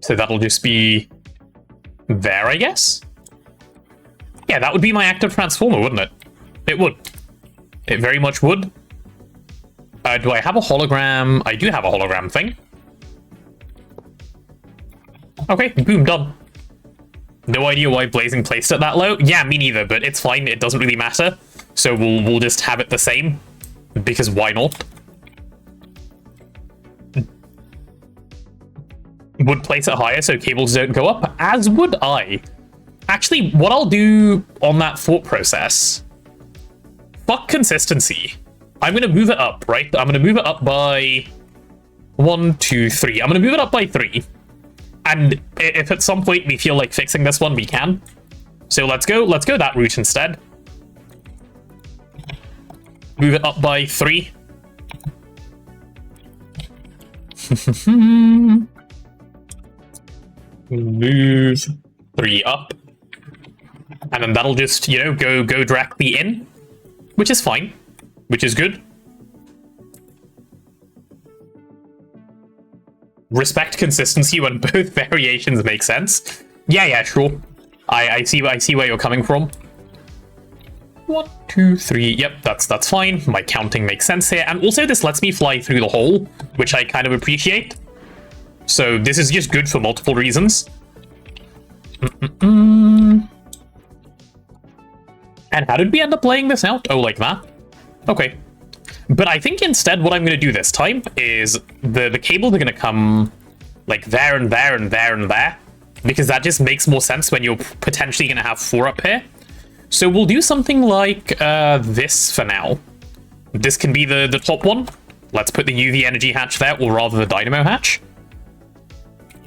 Speaker 2: So that'll just be there, I guess? Yeah, that would be my active transformer, wouldn't it? It would. It very much would. Do I have a hologram? I do have a hologram thing. Okay, boom, done. No idea why Blazing placed it that low. Yeah, me neither, but it's fine. It doesn't really matter. So we'll just have it the same, because why not? Would place it higher so cables don't go up, as would I. Actually, what I'll do on that thought process... Fuck consistency. I'm going to move it up, right? I'm going to move it up by 1, 2, 3. I'm going to move it up by 3. And if at some point we feel like fixing this one, we can. So let's go that route instead. Move it up by 3. Move 3 up. And then that'll just, you know, go directly in. Which is fine. Which is good. Respect consistency when both variations make sense. Yeah, sure. I see where you're coming from. 1, 2, 3. Yep, that's fine. My counting makes sense here. And also this lets me fly through the hole, which I kind of appreciate. So this is just good for multiple reasons. And how did we end up laying this out? Oh, like that? Okay. But I think instead what I'm going to do this time is the cables are going to come like there and there and there and there, because that just makes more sense when you're potentially going to have 4 up here. So we'll do something like this for now. This can be the top one. Let's put the UV energy hatch there, or rather the dynamo hatch.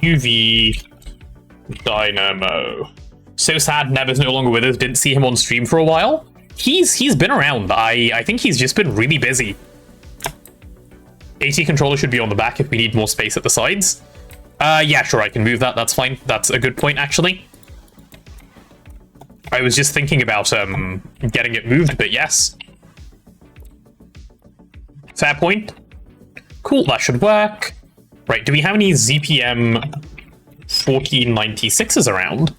Speaker 2: UV dynamo. So sad Never's no longer with us. Didn't see him on stream for a while. He's been around. I think he's just been really busy. AT controller should be on the back if we need more space at the sides. Yeah, sure, I can move that. That's fine. That's a good point, actually. I was just thinking about getting it moved, but yes. Fair point. Cool, that should work. Right, do we have any ZPM 1496s around?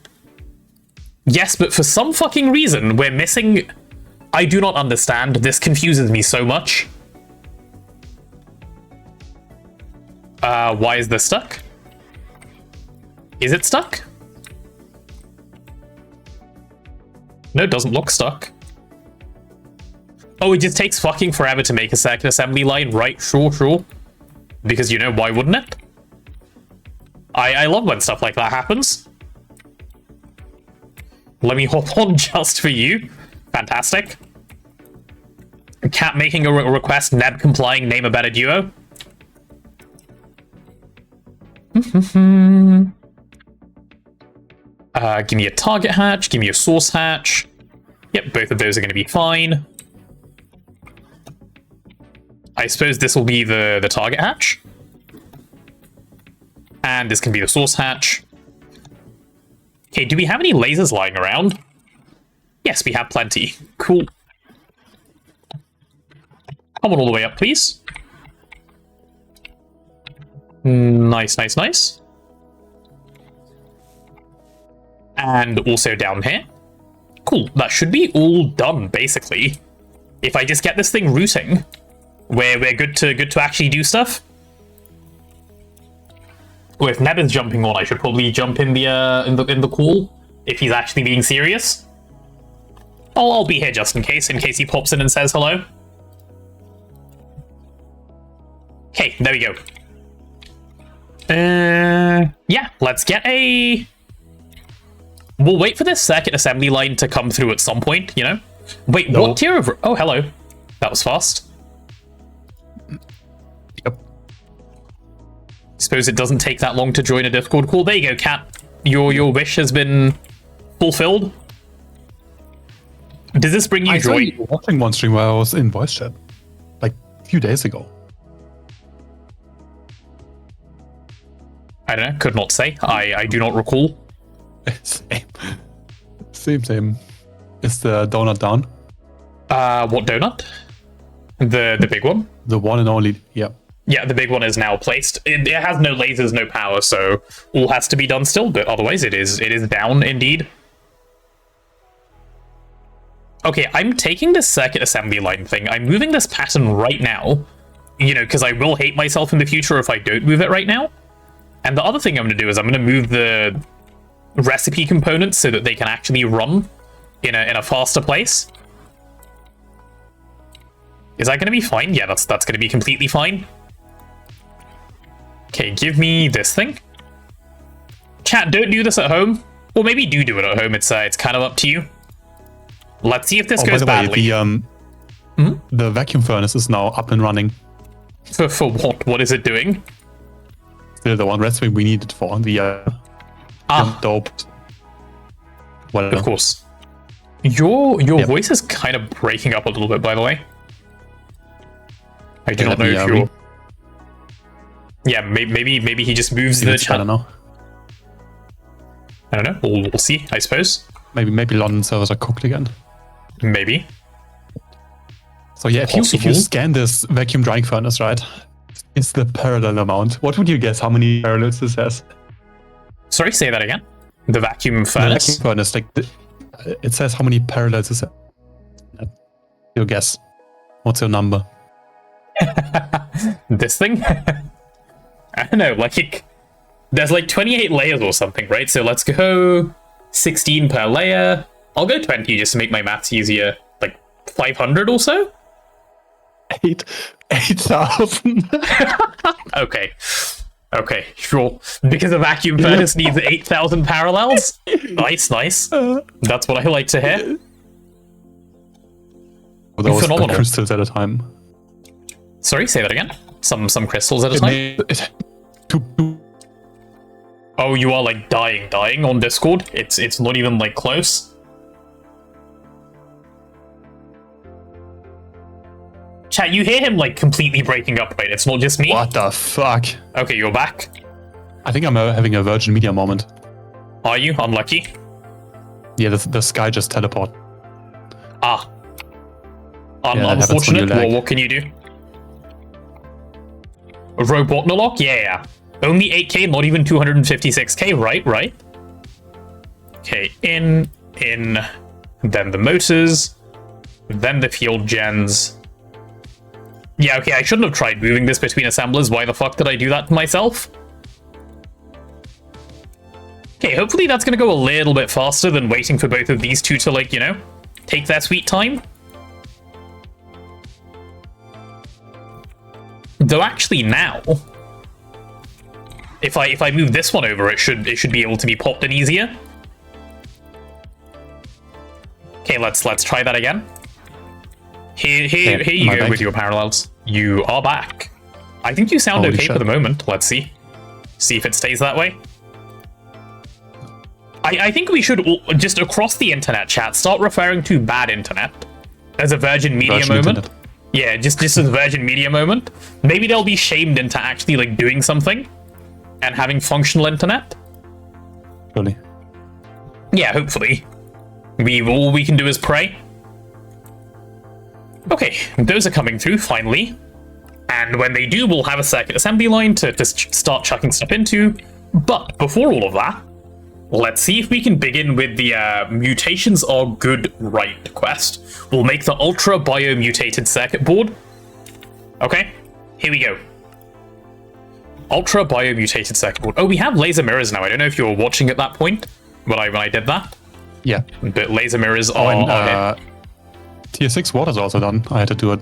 Speaker 2: Yes, but for some fucking reason, we're missing... I do not understand. This confuses me so much. Why is this stuck? Is it stuck? No, it doesn't look stuck. Oh, it just takes fucking forever to make a second assembly line. Right, sure. Because, you know, why wouldn't it? I love when stuff like that happens. Let me hop on just for you. Fantastic. Cat making a request, Neb complying, name a better duo. Give me a target hatch, give me a source hatch. Yep, both of those are going to be fine. I suppose this will be the target hatch. And this can be the source hatch. Okay, do we have any lasers lying around? Yes, we have plenty. Cool. Come on all the way up, please. Nice, nice, nice. And also down here. Cool, that should be all done, basically. If I just get this thing rooting, we're good to actually do stuff. Oh, if Neb is jumping on, I should probably jump in the call if he's actually being serious. I'll be here just in case he pops in and says hello. Okay, there we go. Yeah, let's get a... We'll wait for this circuit assembly line to come through at some point, you know? Wait, no. What tier of... Oh, hello. That was fast.
Speaker 3: Yep.
Speaker 2: Suppose it doesn't take that long to join a Discord call. There you go, Cat. Your wish has been fulfilled. Does this bring you joy?
Speaker 3: I was watching one stream where I was in voice chat, like a few days ago.
Speaker 2: I don't know, could not say. I do not recall.
Speaker 3: Same. Is the donut down?
Speaker 2: What donut? The big one?
Speaker 3: The one and only, yeah.
Speaker 2: Yeah, the big one is now placed. It has no lasers, no power, so all has to be done still, but otherwise it is down indeed. Okay, I'm taking this circuit assembly line thing. I'm moving this pattern right now, you know, because I will hate myself in the future if I don't move it right now. And the other thing I'm going to do is I'm going to move the recipe components so that they can actually run in a faster place. Is that going to be fine? Yeah, that's going to be completely fine. Okay, give me this thing. Chat, don't do this at home. Or maybe do it at home. It's kind of up to you. Let's see if this goes badly.
Speaker 3: The vacuum furnace is now up and running.
Speaker 2: For what? What is it doing?
Speaker 3: Still the one recipe we needed for the doped. Whatever.
Speaker 2: Of course. Your voice is kind of breaking up a little bit, by the way. I do not know if you're... Yeah, maybe he just moves the chat.
Speaker 3: I don't know.
Speaker 2: I don't know. We'll see, I suppose.
Speaker 3: Maybe London servers are cooked again.
Speaker 2: Maybe.
Speaker 3: So yeah, if you scan this vacuum drying furnace, right, it's the parallel amount. What would you guess how many parallels this has?
Speaker 2: Sorry, say that again. The vacuum furnace?
Speaker 3: The vacuum furnace, like, it says how many parallels this has. Your guess. What's your number?
Speaker 2: This thing? I don't know, like, there's like 28 layers or something, right? So let's go 16 per layer. I'll go 20 just to make my maths easier. Like 500 or so?
Speaker 3: 8,000.
Speaker 2: Okay, sure. Because a vacuum furnace needs 8,000 parallels? Nice. That's what I like to hear.
Speaker 3: Those phenomenal. Crystals at a time.
Speaker 2: Sorry, say that again. Some crystals at a time? Oh, you are like dying on Discord? It's not even like close? Chat, you hear him like completely breaking up, right? It's not just me?
Speaker 3: What the fuck?
Speaker 2: Okay, you're back.
Speaker 3: I think I'm having a Virgin Media moment.
Speaker 2: Are you? Unlucky?
Speaker 3: Yeah, the sky just teleport.
Speaker 2: Ah. Unfortunate. Well, what can you do? Robot Nalok? Yeah. Only 8k, not even 256k, right? Okay, in, then the motors, then the fuel gens. Yeah, okay, I shouldn't have tried moving this between assemblers. Why the fuck did I do that to myself? Okay, hopefully that's gonna go a little bit faster than waiting for both of these two to, like, you know, take their sweet time. Though actually now, if I move this one over, it should be able to be popped in easier. Okay, let's try that again. Here you go with your parallels. You are back. I think you sound okay for the moment. Let's see. See if it stays that way. I think we should just across the internet chat start referring to bad internet as a Virgin Media moment. Internet. Yeah, just as a Virgin Media moment. Maybe they'll be shamed into actually like doing something and having functional internet.
Speaker 3: Really?
Speaker 2: Yeah, hopefully. All we can do is pray. Okay, those are coming through finally. And when they do, we'll have a second assembly line to just start chucking stuff into. But before all of that, let's see if we can begin with the mutations are good right quest. We'll make the ultra bio-mutated circuit board. Okay, here we go. Ultra bio-mutated circuit board. Oh, we have laser mirrors now. I don't know if you were watching at that point when I did that. Yeah. But laser mirrors are
Speaker 3: Tier 6 water's also done. I had to do it.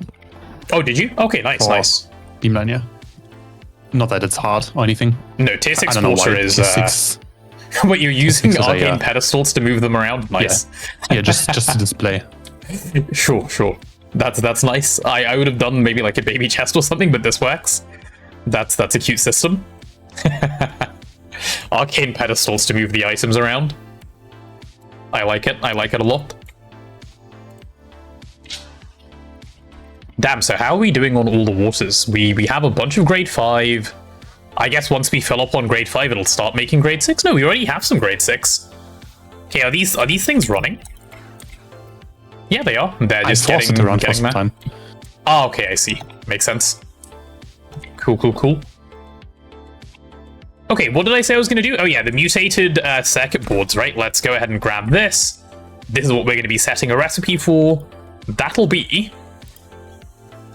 Speaker 2: Oh, did you? Okay, nice.
Speaker 3: Beamline, yeah. Not that it's hard or anything.
Speaker 2: No, tier 6 water is... Tier 6... What, you're using arcane pedestals to move them around? Nice.
Speaker 3: Yeah, just to display.
Speaker 2: Sure. That's nice. I would have done maybe like a baby chest or something, but this works. That's a cute system. Arcane pedestals to move the items around. I like it a lot. Damn, so how are we doing on all the waters? We have a bunch of grade 5. I guess once we fill up on grade 5, it'll start making grade 6. No, we already have some grade 6. Okay, are these things running? Yeah, they are. They're just getting that. Time. Oh, okay, I see. Makes sense. Cool. Okay, what did I say I was going to do? Oh yeah, the mutated circuit boards, right? Let's go ahead and grab this. This is what we're going to be setting a recipe for. That'll be...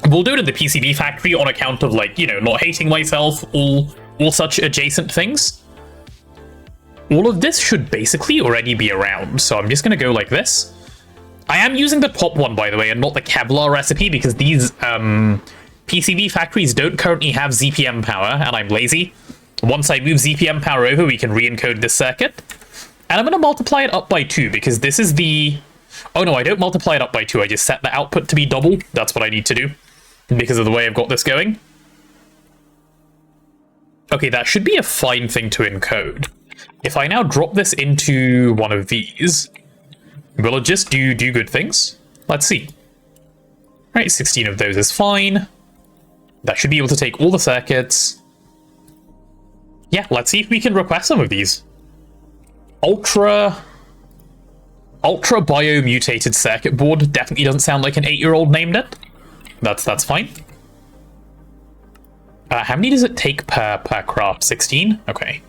Speaker 2: We'll do it in the PCB factory on account of, like, you know, not hating myself, all such adjacent things. All of this should basically already be around, so I'm just going to go like this. I am using the top one, by the way, and not the Kevlar recipe, because these PCB factories don't currently have ZPM power, and I'm lazy. Once I move ZPM power over, we can re-encode this circuit. And I'm going to multiply it up by 2, because this is the... Oh no, I don't multiply it up by 2, I just set the output to be double. That's what I need to do, because of the way I've got this going. Okay, that should be a fine thing to encode. If I now drop this into one of these, will it just do good things? Let's see. Right, 16 of those is fine. That should be able to take all the circuits. Yeah, let's see if we can request some of these. Ultra bio-mutated circuit board definitely doesn't sound like an 8-year-old named it. That's fine. How many does it take per craft? 16? Okay.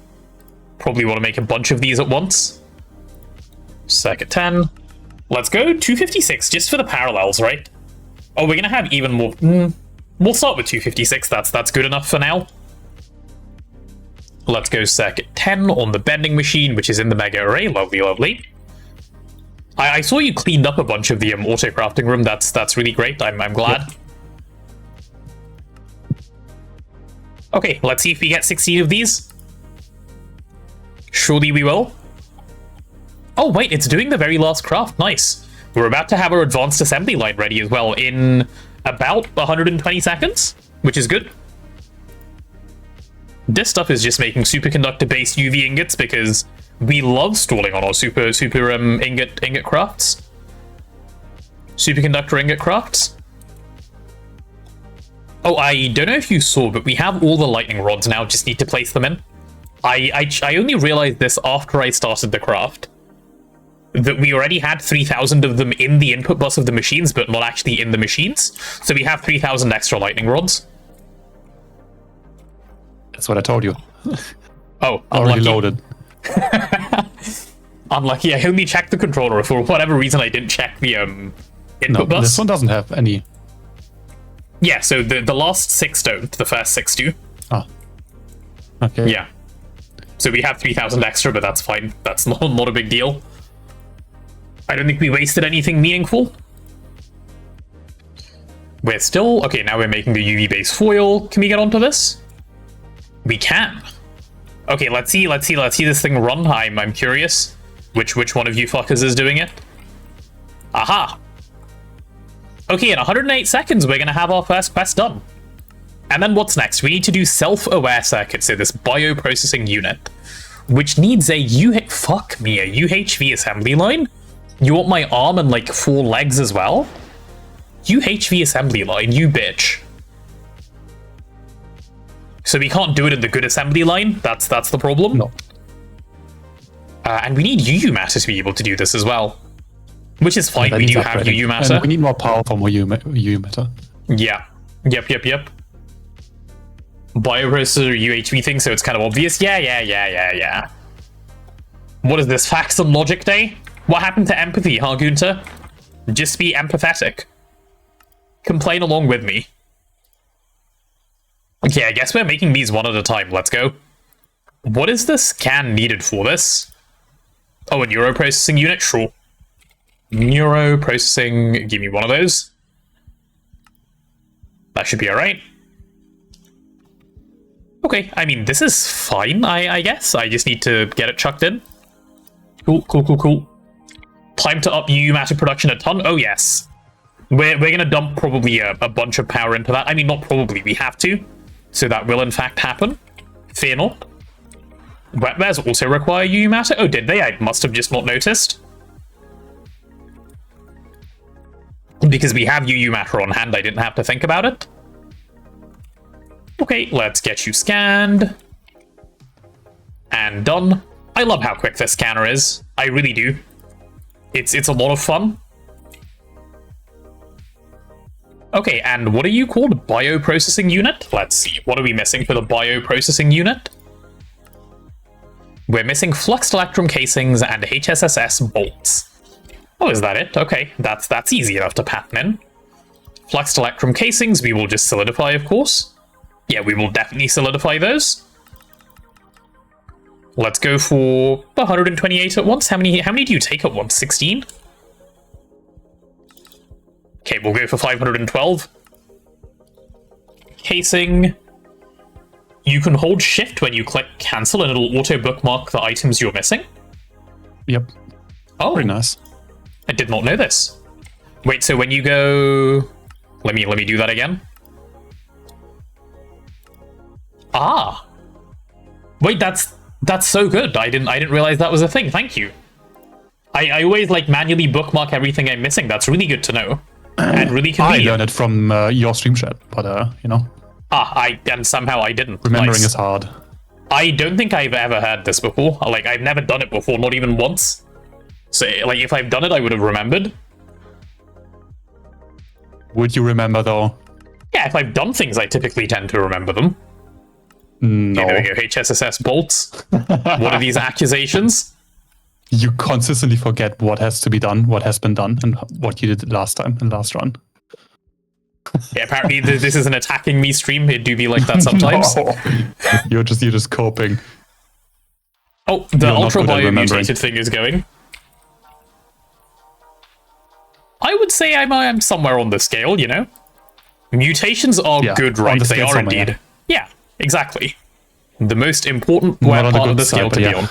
Speaker 2: Probably want to make a bunch of these at once. Circuit 10. Let's go 256 just for the parallels, right? Oh, we're gonna have even more. We'll start with 256. That's good enough for now. Let's go circuit 10 on the bending machine, which is in the mega array. Lovely. I saw you cleaned up a bunch of the auto crafting room. That's really great. I'm glad. Yep. Okay, let's see if we get 16 of these. Surely we will. Oh wait, it's doing the very last craft. Nice. We're about to have our advanced assembly line ready as well in about 120 seconds, which is good. This stuff is just making superconductor-based UV ingots because we love stalling on our super ingot crafts. Superconductor ingot crafts. Oh, I don't know if you saw, but we have all the lightning rods now. Just need to place them in. I only realized this after I started the craft, that we already had 3,000 of them in the input bus of the machines, but not actually in the machines. So we have 3,000 extra lightning rods.
Speaker 3: That's what I told you.
Speaker 2: Oh,
Speaker 3: already loaded.
Speaker 2: Unlucky. I only checked the controller. For whatever reason, I didn't check the input bus.
Speaker 3: This one doesn't have any.
Speaker 2: Yeah, so the last 6 don't. The first 6 do.
Speaker 3: Ah. Okay.
Speaker 2: Yeah. So we have 3,000 extra, but that's fine. That's not a big deal. I don't think we wasted anything meaningful. We're still... Okay, now we're making the UV-based foil. Can we get onto this? We can. Okay, let's see this thing run. I'm curious which one of you fuckers is doing it. Aha! Okay, in 108 seconds, we're going to have our first quest done. And then what's next? We need to do self-aware circuits, so this bioprocessing unit, which needs a UHV assembly line? You want my arm and like 4 legs as well? UHV assembly line, you bitch. So we can't do it in the good assembly line? That's the problem?
Speaker 3: No.
Speaker 2: And we need UU matter to be able to do this as well. Which is fine, we do have UU matter.
Speaker 3: And we need more power for more UU matter.
Speaker 2: Yeah. Yep. Bioprocessor UHV thing, so it's kind of obvious. Yeah. What is this, Facts and Logic Day? What happened to empathy, huh, Gunter? Just be empathetic. Complain along with me. Okay, I guess we're making these one at a time. Let's go. What is the scan needed for this? Oh, a neuroprocessing unit? Sure. Neuroprocessing, give me one of those. That should be alright. Okay, I mean, this is fine, I guess. I just need to get it chucked in. Cool. Time to up UU matter production a ton? Oh, yes. We're going to dump probably a bunch of power into that. I mean, not probably, we have to. So that will, in fact, happen. Fear not. Wetwares also require UU matter? Oh, did they? I must have just not noticed. Because we have UU matter on hand, I didn't have to think about it. Okay, let's get you scanned. And done. I love how quick this scanner is. I really do. It's a lot of fun. Okay, and what are you called? Bioprocessing unit? Let's see, what are we missing for the bioprocessing unit? We're missing fluxed electrum casings and HSSS bolts. Oh, is that it? Okay, that's easy enough to pattern in. Fluxed electrum casings, we will just solidify, of course. Yeah, we will definitely solidify those. Let's go for 128 at once. How many do you take at once? 16? Okay, we'll go for 512. Casing. You can hold shift when you click cancel and it'll auto bookmark the items you're missing.
Speaker 3: Yep.
Speaker 2: Oh,
Speaker 3: very nice.
Speaker 2: I did not know this. Wait, so when you go, let me do that again. Ah. Wait, that's so good. I didn't realize that was a thing. Thank you. I always like manually bookmark everything I'm missing. That's really good to know. And really convenient.
Speaker 3: I learned it from your stream chat, but you know.
Speaker 2: And somehow I didn't.
Speaker 3: Remembering is hard.
Speaker 2: I don't think I've ever heard this before. Like, I've never done it before, not even once. So, like, if I've done it, I would have remembered.
Speaker 3: Would you remember, though?
Speaker 2: Yeah, if I've done things, I typically tend to remember them.
Speaker 3: No.
Speaker 2: Okay, there we go, HSSS bolts. What are these accusations?
Speaker 3: You consistently forget what has to be done, what has been done, and what you did last time in last run.
Speaker 2: Yeah, apparently this is an attacking me stream. It do be like that sometimes.
Speaker 3: No. You're just coping.
Speaker 2: Oh, the ultra bio mutated thing is going. I would say I'm somewhere on the scale, you know? Mutations are good, right? They are indeed. Yeah, exactly. The most important part of the scale to be on.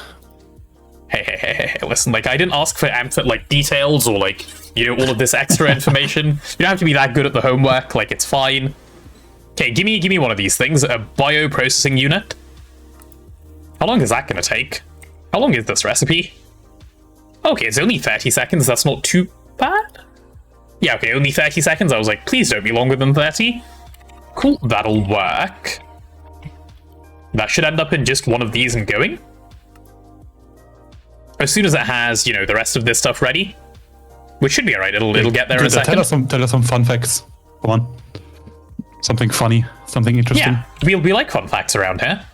Speaker 2: Hey, listen, like, I didn't ask for like details or like, you know, all of this extra information. You don't have to be that good at the homework, like, it's fine. Okay, give me one of these things, a bioprocessing unit. How long is that gonna take? How long is this recipe? Okay, it's only 30 seconds, that's not too bad. Yeah, okay, only 30 seconds. I was like, please don't be longer than 30. Cool, that'll work. That should end up in just one of these and going. As soon as it has, you know, the rest of this stuff ready, which should be alright. It'll get there in a second.
Speaker 3: Tell us some fun facts. Come on, something funny, something interesting.
Speaker 2: Yeah, we like fun facts around here.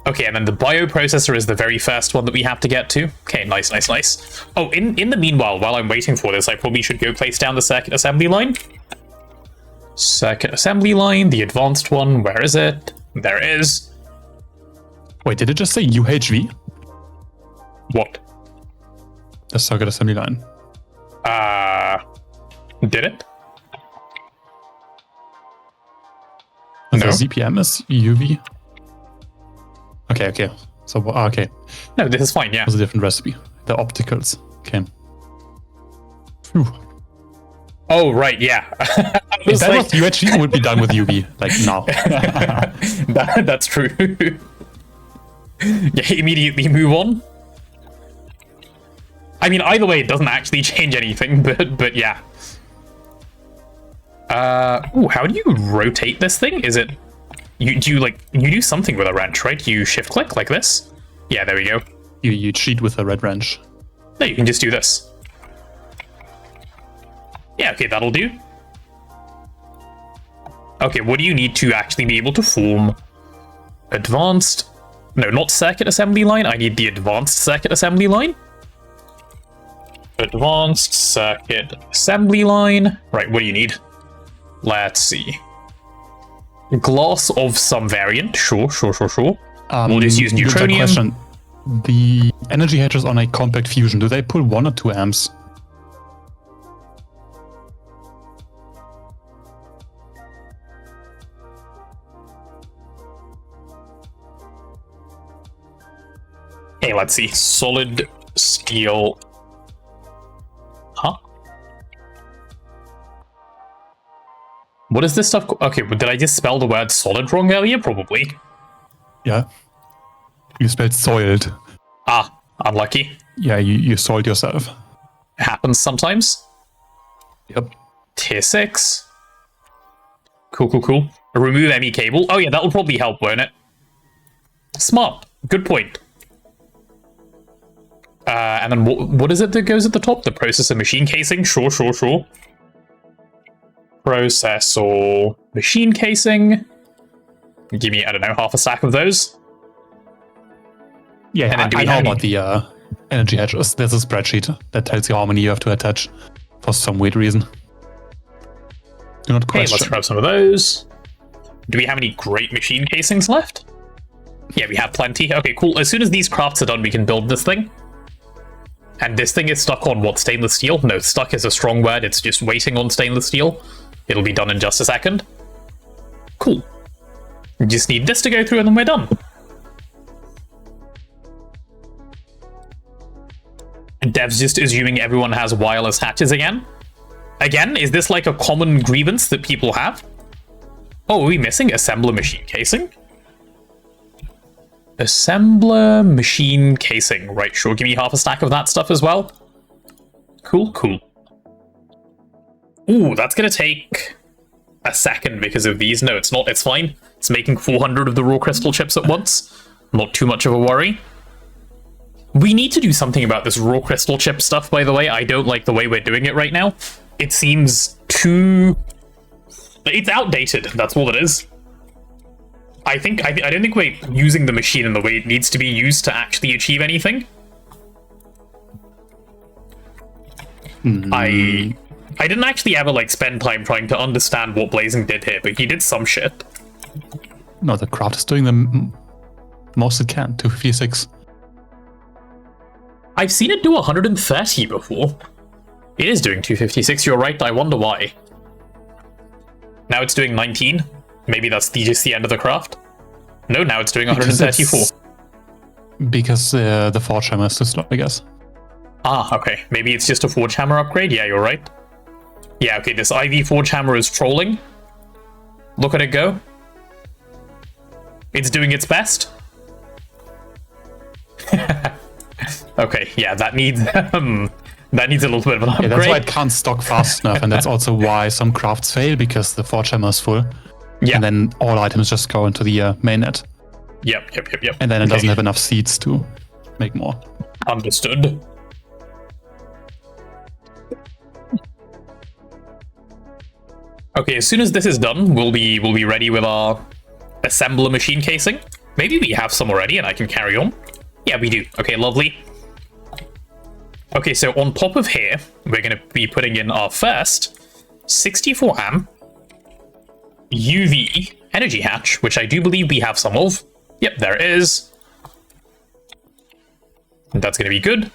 Speaker 2: Okay, and then the bioprocessor is the very first one that we have to get to. Okay, nice. Oh, in the meanwhile, while I'm waiting for this, I probably should go place down the circuit assembly line. Circuit assembly line, the advanced one. Where is it? There it is.
Speaker 3: Wait, did it just say UHV?
Speaker 2: What?
Speaker 3: The circuit assembly line.
Speaker 2: Did it?
Speaker 3: No.
Speaker 2: No.
Speaker 3: ZPM is UV. Okay. So, okay.
Speaker 2: No, this is fine, yeah.
Speaker 3: It was a different recipe. The opticals. Okay. Phew.
Speaker 2: Oh, right, yeah.
Speaker 3: If that was UHG, would be done with UV, like now.
Speaker 2: That's true. Yeah, immediately move on. I mean, either way, it doesn't actually change anything, but yeah. Ooh, how do you rotate this thing? Is it... You do something with a wrench, right? You shift click like this? Yeah, there we go.
Speaker 3: You cheat with a red wrench.
Speaker 2: No, you can just do this. Yeah, okay, that'll do. Okay, what do you need to actually be able to form advanced... No, not circuit assembly line. I need the advanced circuit assembly line. Advanced circuit assembly line. Right, what do you need? Let's see. Glass of some variant. Sure. We'll just use neutronium.
Speaker 3: Question. The energy hedges on a compact fusion, do they pull 1 or 2 amps?
Speaker 2: Okay, let's see. Solid steel. Huh? What is this stuff? Okay, did I just spell the word solid wrong earlier? Probably.
Speaker 3: Yeah. You spelled soiled.
Speaker 2: Ah, unlucky.
Speaker 3: Yeah, you soiled yourself.
Speaker 2: It happens sometimes.
Speaker 3: Yep.
Speaker 2: Tier 6. Cool. Remove ME cable. Oh yeah, that will probably help, won't it? Smart. Good point. And then what is it that goes at the top? The processor machine casing? Sure. Processor machine casing. Give me, I don't know, half a stack of those.
Speaker 3: Yeah, and I know about the energy hedges. There's a spreadsheet that tells you how many you have to attach for some weird reason. Do not question.
Speaker 2: Okay, let's grab some of those. Do we have any great machine casings left? Yeah, we have plenty. Okay, cool. As soon as these crafts are done, we can build this thing. And this thing is stuck on what, stainless steel? No, stuck is a strong word. It's just waiting on stainless steel. It'll be done in just a second. Cool. We just need this to go through and then we're done. Dev's just assuming everyone has wireless hatches again. Again, is this like a common grievance that people have? Oh, are we missing assembler machine casing? Assembler machine casing. Right, sure. Give me half a stack of that stuff as well. Cool. Ooh, that's gonna take a second because of these. No, it's not. It's fine. It's making 400 of the raw crystal chips at once. Not too much of a worry. We need to do something about this raw crystal chip stuff, by the way. I don't like the way we're doing it right now. It seems too... It's outdated. That's all it is. I don't think we're using the machine in the way it needs to be used to actually achieve anything. I didn't actually ever like spend time trying to understand what Blazing did here, but he did some shit.
Speaker 3: No, the craft is doing the most it can. 256.
Speaker 2: I've seen it do 130 before. It is doing 256, you're right, I wonder why. Now it's doing 19. Maybe that's just the end of the craft. No, now it's doing 134.
Speaker 3: Because the Forge Hammer is too slow, I guess.
Speaker 2: Ah, okay. Maybe it's just a Forge Hammer upgrade? Yeah, you're right. Yeah, okay, this IV Forge Hammer is trolling. Look at it go. It's doing its best. Okay, yeah, that needs a little bit of an upgrade.
Speaker 3: Yeah, that's why it can't stock fast enough, and that's also why some crafts fail, because the Forge Hammer is full. Yeah. And then all items just go into the mainnet.
Speaker 2: Yep.
Speaker 3: And then it doesn't have enough seeds to make more.
Speaker 2: Understood. Okay, as soon as this is done, we'll be ready with our assembler machine casing. Maybe we have some already and I can carry on. Yeah, we do. Okay, lovely. Okay, so on top of here, we're going to be putting in our first 64 amp UV energy hatch, which I do believe we have some of. Yep, there it is. That's going to be good.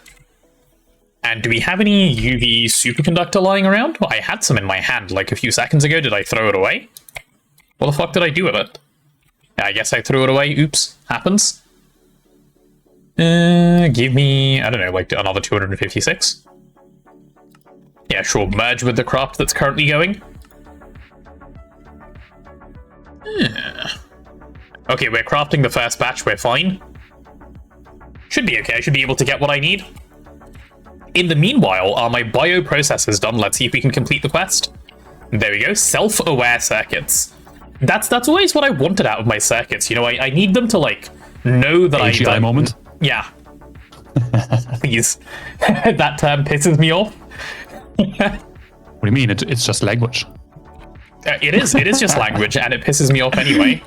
Speaker 2: And do we have any UV superconductor lying around? Well, I had some in my hand like a few seconds ago. Did I throw it away? What the fuck did I do with it? I guess I threw it away. Oops. Happens. Give me, I don't know, like another 256. Yeah, sure, merge with the craft that's currently going. Okay, we're crafting the first batch, we're fine. Should be okay, I should be able to get what I need. In the meanwhile, are my bioprocessors done? Let's see if we can complete the quest. There we go, self-aware circuits. That's always what I wanted out of my circuits, you know, I need them to, like, know that
Speaker 3: AGI moment?
Speaker 2: Yeah. Please. That term pisses me off.
Speaker 3: What do you mean? It's just language.
Speaker 2: It is just language, and it pisses me off anyway.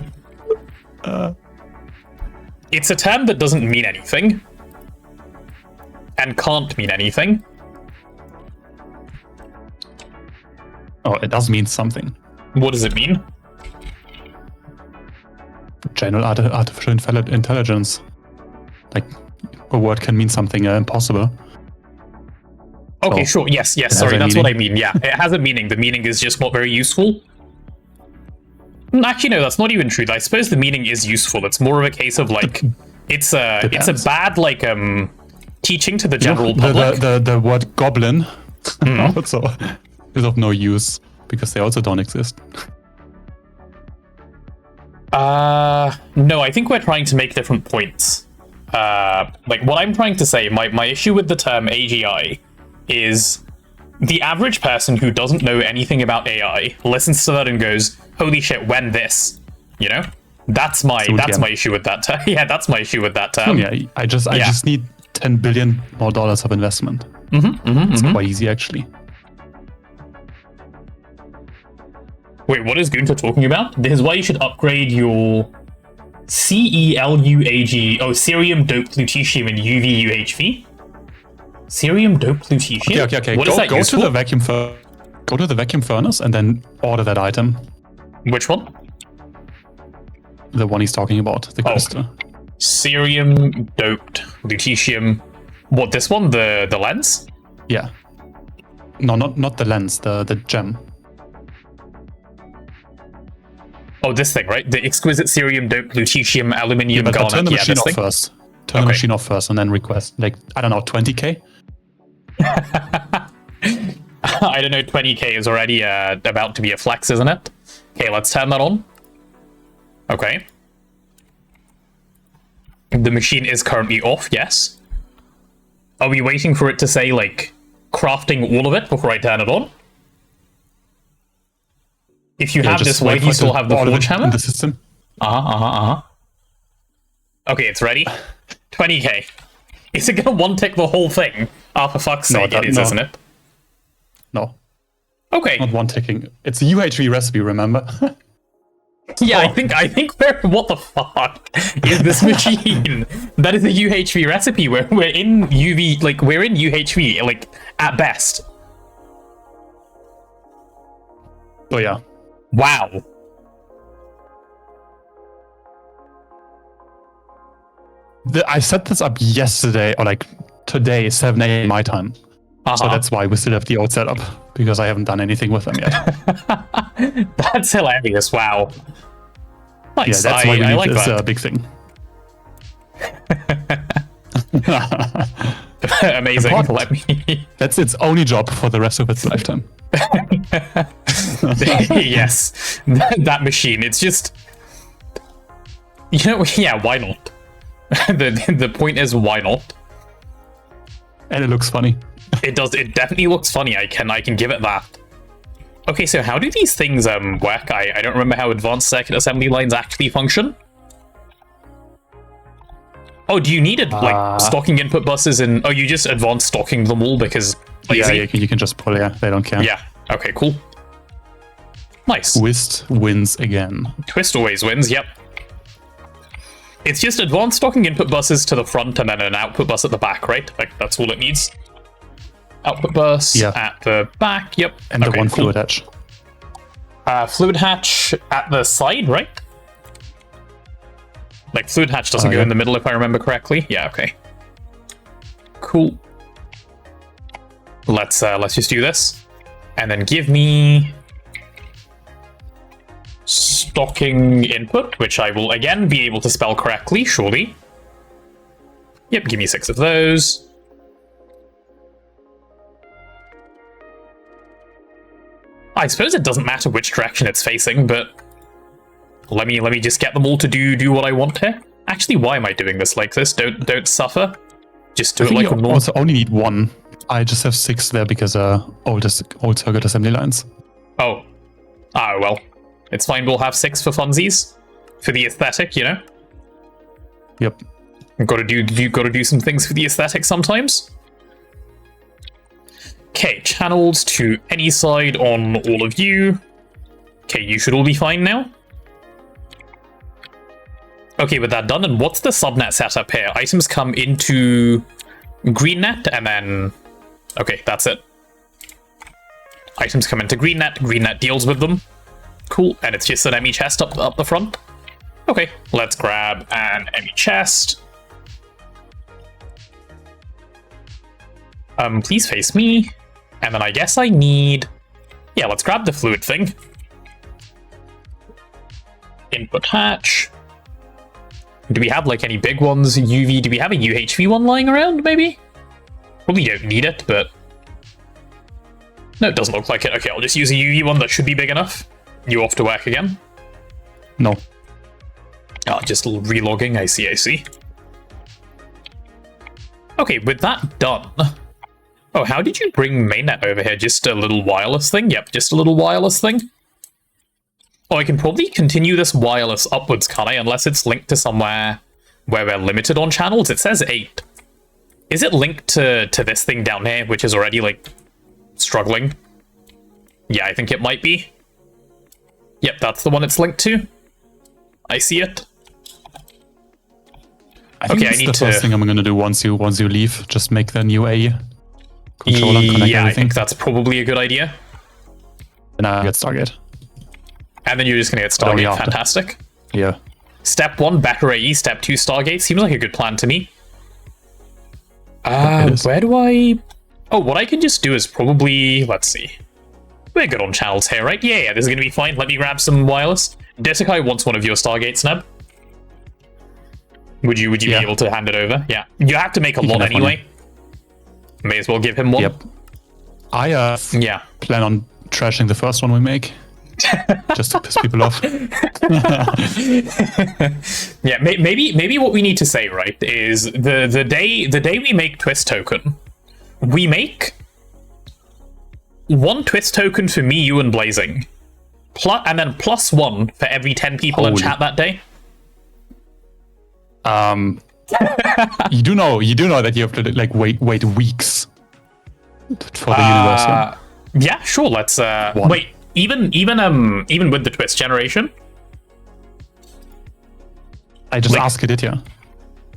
Speaker 2: It's a term that doesn't mean anything. And can't mean anything.
Speaker 3: Oh, it does mean something.
Speaker 2: What does it mean?
Speaker 3: General artificial intelligence. Like, a word can mean something impossible.
Speaker 2: Okay,
Speaker 3: So,
Speaker 2: sure. Yes, sorry, that's
Speaker 3: meaning.
Speaker 2: what I mean. Yeah, it has a meaning. The meaning is just not very useful. Actually, no, that's not even true. I suppose the meaning is useful. It's more of a case of, like, it's a bad, like, teaching to the general public.
Speaker 3: The word goblin also is of no use because they also don't exist.
Speaker 2: No, I think we're trying to make different points. Like, what I'm trying to say, my issue with the term AGI is the average person who doesn't know anything about AI listens to that and goes, holy shit, when this? You know? That's my issue with that term. Yeah, that's my issue with that term.
Speaker 3: Yeah, I just need $10 billion more of investment. It's quite easy, actually.
Speaker 2: Wait, what is Gunter talking about? This is why you should upgrade your CELUAG, cerium doped lutetium and UV-UHV? Cerium doped lutetium?
Speaker 3: Okay.
Speaker 2: What is that
Speaker 3: go to the vacuum go to the vacuum furnace and then order that item.
Speaker 2: Which one?
Speaker 3: The one he's talking about, the crystal.
Speaker 2: Cerium doped lutetium. What, this one? The lens?
Speaker 3: Yeah. No, not the lens, the gem.
Speaker 2: Oh, this thing, right? The exquisite cerium doped lutetium aluminium
Speaker 3: But
Speaker 2: garnet.
Speaker 3: turn the machine off
Speaker 2: thing?
Speaker 3: first. Turn the machine off first and then request, like, I don't know, 20k?
Speaker 2: I don't know, 20k is already about to be a flex, isn't it? Okay, let's turn that on. Okay. The machine is currently off, yes. Are we waiting for it to say, like, crafting all of it before I turn it on? If you have this, why do you still have the forge hammer?
Speaker 3: In the system.
Speaker 2: Okay, it's ready. 20k. Is it gonna one-tick the whole thing? Oh, for fuck's sake, it is, isn't it?
Speaker 3: No.
Speaker 2: Okay.
Speaker 3: Not one ticking. It's a UHV recipe, remember?
Speaker 2: Yeah, I think we're... What the fuck is this machine? That is a UHV recipe. We're in UV... Like, we're in UHV, like, at best.
Speaker 3: Oh, yeah.
Speaker 2: Wow.
Speaker 3: I set this up yesterday, or like today, 7 a.m. my time. So that's why we still have the old setup, because I haven't done anything with them yet.
Speaker 2: That's hilarious, wow. Nice,
Speaker 3: yeah, that's why we need
Speaker 2: like
Speaker 3: this
Speaker 2: that.
Speaker 3: Big thing.
Speaker 2: Amazing, let me...
Speaker 3: That's its only job for the rest of its lifetime.
Speaker 2: Yes, that machine, it's just... You know, yeah, why not? The point is, why not?
Speaker 3: And it looks funny.
Speaker 2: It does. It definitely looks funny. I can give it that. Okay, so how do these things work? I don't remember how advanced circuit assembly lines actually function. Oh, do you need like stocking input buses and you just advanced stocking them all because lazy?
Speaker 3: Yeah, you can just pull. Yeah, they don't care.
Speaker 2: Yeah. Okay. Cool. Nice.
Speaker 3: Twist wins again.
Speaker 2: Twist always wins. Yep. It's just advanced stocking input buses to the front and then an output bus at the back, right? Like, that's all it needs. Output bus at the back, yep.
Speaker 3: And the one fluid hatch.
Speaker 2: Fluid hatch at the side, right? Like, fluid hatch doesn't go in the middle, if I remember correctly. Yeah, okay. Cool. Let's just do this. And then give me... stocking input, which I will again be able to spell correctly, surely. Yep, give me 6 of those. I suppose it doesn't matter which direction it's facing, but let me just get them all to do what I want here. Actually, why am I doing this like this? Don't suffer. Just do it like a normal.
Speaker 3: You also only need one. I just have 6 there because old circuit assembly lines.
Speaker 2: Oh. Ah, well. It's fine, we'll have 6 for funsies. For the aesthetic, you know?
Speaker 3: Yep.
Speaker 2: Gotta do some things for the aesthetic sometimes. Okay, channels to any side on all of you. Okay, you should all be fine now. Okay, with that done, and what's the subnet setup here? Items come into Gregnant, and then... Okay, that's it. Items come into Gregnant deals with them. Cool, and it's just an ME chest up the front. Okay, let's grab an ME chest. Please face me. And then I guess I need... Yeah, let's grab the fluid thing. Input hatch. Do we have, like, any big ones? UV, do we have a UHV one lying around, maybe? Probably don't need it, but... No, it doesn't look like it. Okay, I'll just use a UV one that should be big enough. You off to work again?
Speaker 3: No.
Speaker 2: Oh, just relogging. I see. Okay, with that done... Oh, how did you bring mainnet over here? Just a little wireless thing? Yep, just a little wireless thing. Oh, I can probably continue this wireless upwards, can't I? Unless it's linked to somewhere where we're limited on channels. It says 8. Is it linked to this thing down here, which is already, like, struggling? Yeah, I think it might be. Yep, that's the one it's linked to. I see it.
Speaker 3: I think it's the first thing I'm going to do once you leave. Just make the new A controller and connect everything.
Speaker 2: I think that's probably a good idea.
Speaker 3: And I get Stargate.
Speaker 2: And then you're just going to get Stargate. Fantastic.
Speaker 3: Yeah.
Speaker 2: Step 1, Better AE. Step 2, Stargate. Seems like a good plan to me. Where do I... Oh, what I can just do is probably... Let's see. We're good on channels here, right? Yeah, this is going to be fine. Let me grab some wireless. Desekai wants one of your Stargates, Neb. Would you be able to hand it over? Yeah. You have to make a lot anyway. May as well give him one.
Speaker 3: Yep. I plan on trashing the first one we make. Just to piss people off.
Speaker 2: Yeah, maybe what we need to say, right, is the day we make Twist token, we make 1 Twist token for me, you, and Blazing. And then +1 for every 10 people in chat that day.
Speaker 3: You do know that you have to like wait weeks for the universe.
Speaker 2: Yeah, sure. Let's wait. Even with the Twist generation.
Speaker 3: I just asked it, yeah.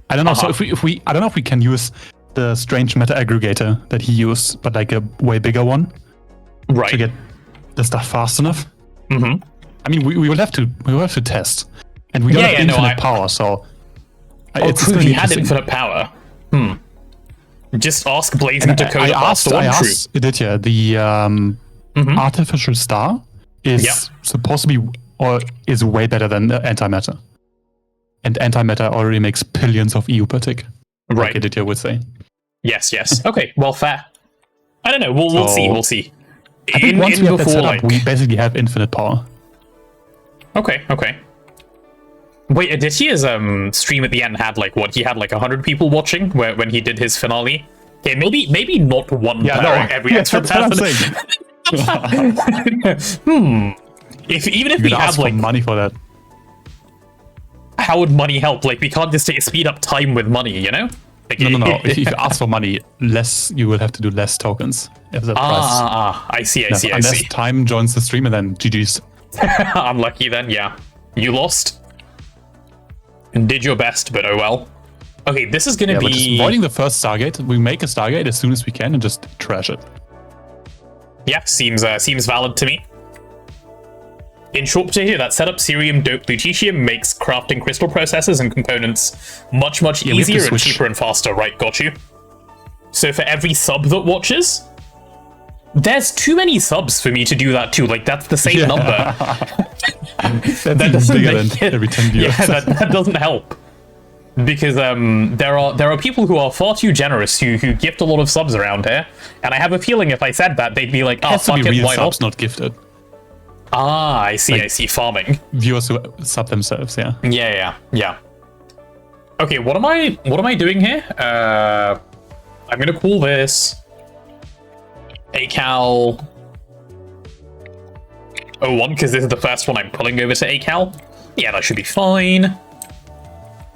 Speaker 3: I don't know. So if we I don't know if we can use the strange meta aggregator that he used, but like a way bigger one,
Speaker 2: right?
Speaker 3: To get the stuff fast enough.
Speaker 2: Mm-hmm.
Speaker 3: I mean, we will have to test, and we don't have infinite power, so.
Speaker 2: It's true, he had infinite power. Just ask Blazing to code
Speaker 3: I asked it, yeah. The artificial star is supposed to be, or is way better than antimatter. And antimatter already makes billions of EU per tick.
Speaker 2: Right.
Speaker 3: Like Editia would say.
Speaker 2: Yes. Okay, well, fair. I don't know, we'll see.
Speaker 3: I think once we have that set up, we basically have infinite power.
Speaker 2: Okay. Wait, Aditya's stream at the end had like what? He had like 100 people watching when he did his finale. Okay, maybe not one every extra person. Even if we have like
Speaker 3: money for that,
Speaker 2: how would money help? Like we can't just speed up time with money, you know? Like,
Speaker 3: no. If you ask for money, you will have to do less tokens. If the price.
Speaker 2: I see.
Speaker 3: Unless time joins the stream, and then GG's.
Speaker 2: Unlucky then, yeah. You lost. Did your best, but oh well. Okay, this is gonna be...
Speaker 3: Just avoiding the first Stargate. We make a Stargate as soon as we can and just trash it.
Speaker 2: Yeah, seems valid to me. In short, Potato, that setup cerium doped lutetium makes crafting crystal processors and components much easier and cheaper and faster, right? Got you. So for every sub that watches, there's too many subs for me to do that too. Like that's the same number.
Speaker 3: that doesn't make it, every 10 viewers.
Speaker 2: Yeah, that doesn't help. Because there are people who are far too generous who gift a lot of subs around here, and I have a feeling if I said that they'd be like, "Oh, fuck it, why not?"
Speaker 3: Not gifted.
Speaker 2: Ah, I see, I see. Farming.
Speaker 3: Viewers who sub themselves, yeah.
Speaker 2: Yeah. Okay, what am I doing here? I'm gonna call this ACAL 01, because this is the first one I'm pulling over to ACAL. Yeah, that should be fine.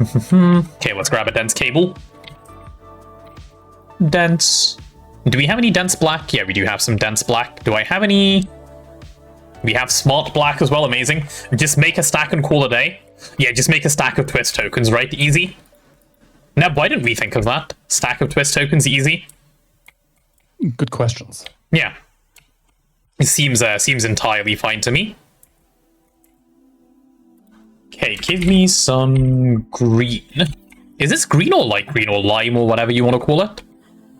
Speaker 2: Okay, let's grab a dense cable. Dense. Do we have any dense black? Yeah, we do have some dense black. Do I have any? We have smart black as well, amazing. Just make a stack and call a day. Yeah, just make a stack of twist tokens, right? Easy. Now, why didn't we think of that? Stack of twist tokens, easy.
Speaker 3: Good questions.
Speaker 2: Yeah. It seems entirely fine to me. Okay, give me some green. Is this green or light green or lime or whatever you want to call it?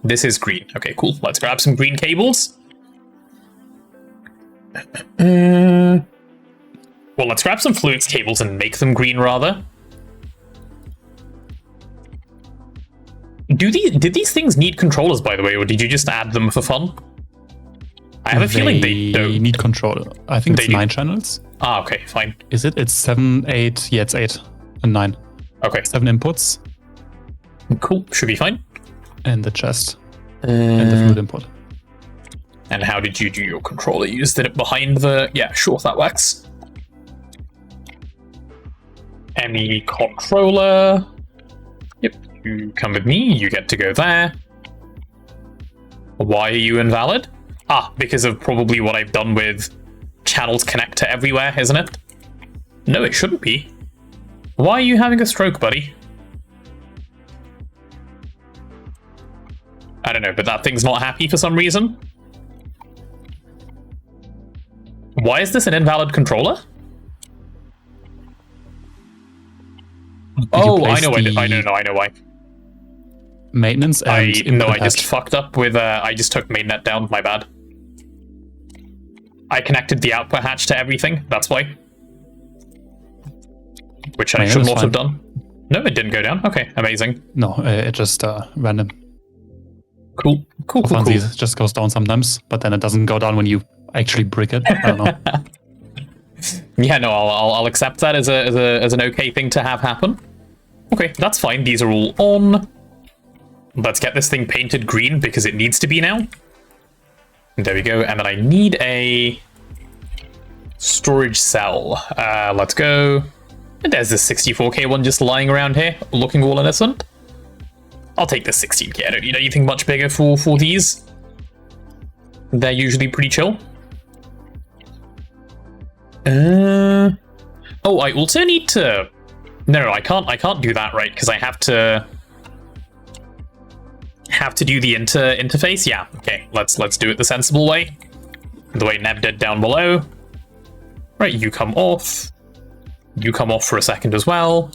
Speaker 2: This is green. Okay, cool. Let's grab some green cables. Well, let's grab some fluids cables and make them green, rather. Did these things need controllers, by the way, or did you just add them for fun? I have a feeling they don't.
Speaker 3: They need controller. I think it's 9 channels.
Speaker 2: Ah, okay, fine.
Speaker 3: Is it? It's 7, 8. Yeah, it's 8 and 9.
Speaker 2: Okay.
Speaker 3: 7 inputs.
Speaker 2: Cool, should be fine.
Speaker 3: And the chest. And the fluid input.
Speaker 2: And how did you do your controller? You just did it behind the... Yeah, sure, that works. Any controller. Yep, you come with me. You get to go there. Why are you invalid? Ah, because of probably what I've done with channels connect to everywhere, isn't it? No, it shouldn't be. Why are you having a stroke, buddy? I don't know, but that thing's not happy for some reason. Why is this an invalid controller? Oh, I know why.
Speaker 3: Maintenance and
Speaker 2: I just fucked up with I just took mainnet down, my bad. I connected the output hatch to everything, that's why. Which I should not have done. No, it didn't go down. Okay, amazing.
Speaker 3: No, it just random.
Speaker 2: Cool.
Speaker 3: It just goes down sometimes, but then it doesn't go down when you actually brick it. I don't know.
Speaker 2: Yeah, no, I'll accept that as an okay thing to have happen. Okay, that's fine. These are all on. Let's get this thing painted green because it needs to be now. There we go. And then I need a storage cell. Let's go. And there's this 64K one just lying around here, looking all innocent. I'll take the 16K. I don't need anything much bigger for these. They're usually pretty chill. Oh, I also need to... No, I can't do that, right? Because I have to do the interface. Yeah, okay. Let's do it the sensible way. The way Neb did down below. Right, you come off. You come off for a second as well.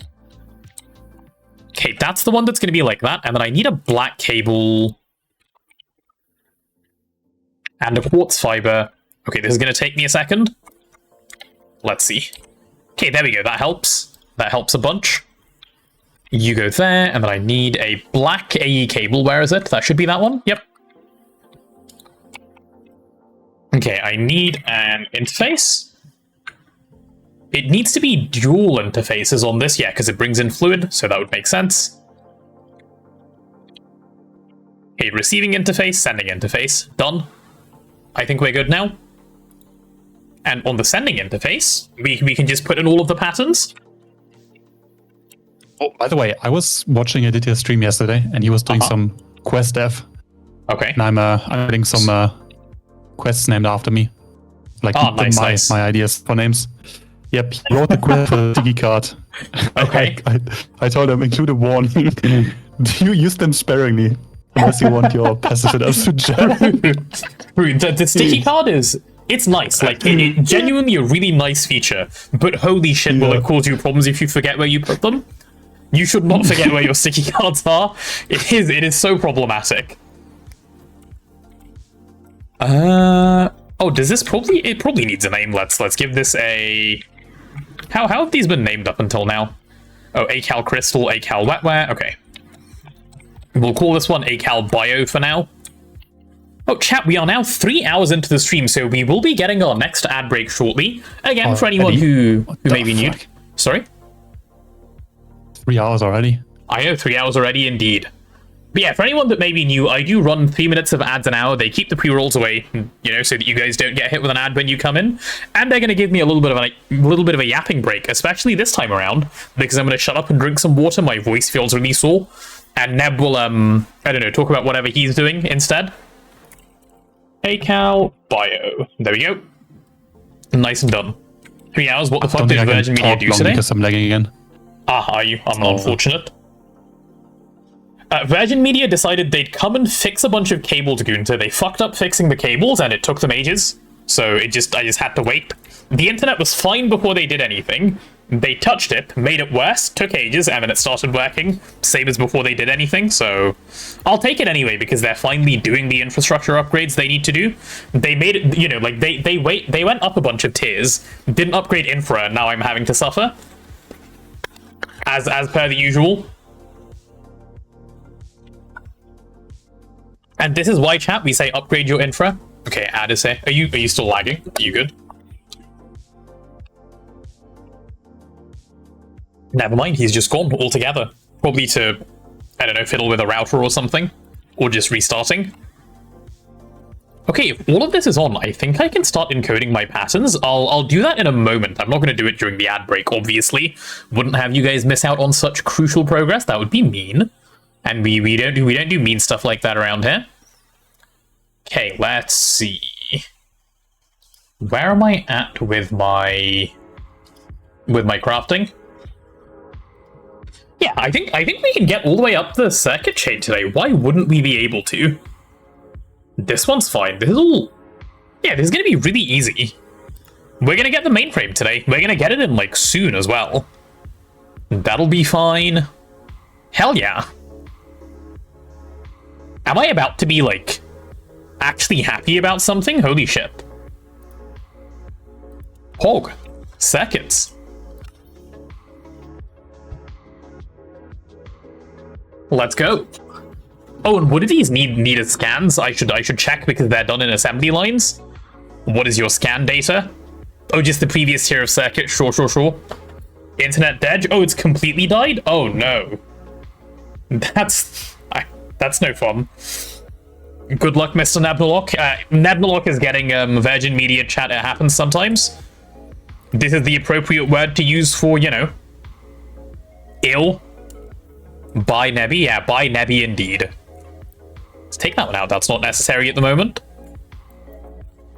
Speaker 2: Okay, that's the one that's going to be like that. And then I need a black cable and a quartz fiber. Okay, this is going to take me a second. Let's see. Okay, there we go. That helps. That helps a bunch. You go there, and then I need a black AE cable. Where is it? That should be that one. Yep. Okay, I need an interface. It needs to be dual interfaces on this, yeah, because it brings in fluid, so that would make sense. Okay, receiving interface, sending interface. Done. I think we're good now. And on the sending interface, we can just put in all of the patterns.
Speaker 3: Oh, by the way, I was watching Aditya's stream yesterday, and he was doing some quest dev.
Speaker 2: Okay.
Speaker 3: And I'm getting some quests named after me. Like
Speaker 2: nice.
Speaker 3: My ideas for names. Yep, he wrote the quest for the sticky card.
Speaker 2: Okay.
Speaker 3: I told him, include a warning. Do you use them sparingly? Unless you want your passive to jam.
Speaker 2: The sticky card it's nice. Like, it's genuinely a really nice feature. But holy shit, will it cause you problems if you forget where you put them? You should not forget where your sticky cards are. It is so problematic. Oh, does this it probably needs a name. Let's give this a... How have these been named up until now? Oh, ACAL Crystal, ACAL Wetware, okay. We'll call this one ACAL Bio for now. Oh, chat, we are now 3 hours into the stream, so we will be getting our next ad break shortly. Again, for anyone who may be new. Sorry?
Speaker 3: 3 hours already?
Speaker 2: I know, 3 hours already indeed. But yeah, for anyone that may be new, I do run 3 minutes of ads an hour. They keep the pre-rolls away, you know, so that you guys don't get hit with an ad when you come in. And they're going to give me a little bit of a yapping break, especially this time around, because I'm going to shut up and drink some water. My voice feels really sore. And Neb will, I don't know, talk about whatever he's doing instead. Hey, Cal, bio. There we go. Nice and done. 3 hours, what the fuck did Virgin Media do today?
Speaker 3: Because I'm lagging again.
Speaker 2: Ah, are you? I'm unfortunate. Virgin Media decided they'd come and fix a bunch of cables, Gunter. They fucked up fixing the cables, and it took them ages. So I just had to wait. The internet was fine before they did anything. They touched it, made it worse, took ages, and then it started working. Same as before they did anything, so I'll take it anyway, because they're finally doing the infrastructure upgrades they need to do. They made it, you know, like, they went up a bunch of tiers, didn't upgrade infra, and now I'm having to suffer. As per the usual. And this is why, chat, we say upgrade your infra. Okay, Ad is here. Are you still lagging? Are you good? Never mind, he's just gone altogether. Probably to, I don't know, fiddle with a router or something. Or just restarting. Okay, if all of this is on, I think I can start encoding my patterns. I'll do that in a moment. I'm not going to do it during the ad break, obviously. Wouldn't have you guys miss out on such crucial progress. That would be mean. And we don't do mean stuff like that around here. Okay, let's see. Where am I at with my crafting? Yeah, I think we can get all the way up the circuit chain today. Why wouldn't we be able to? This one's fine. This is all... Yeah, this is going to be really easy. We're going to get the mainframe today. We're going to get it in, like, soon as well. That'll be fine. Hell yeah. Am I about to be, like, actually happy about something? Holy shit. Hog. Circuits. Let's go. Oh, and what do these needed scans? I should check because they're done in assembly lines. What is your scan data? Oh, just the previous tier of circuit. Sure. Internet dead. Oh, it's completely died? Oh, no. That's no fun. Good luck, Mr. Nebnolock. Nebnolock is getting Virgin Media chat. It happens sometimes. This is the appropriate word to use for, you know, ill. Buy Nebby? Yeah, buy Nebby indeed. Let's take that one out. That's not necessary at the moment.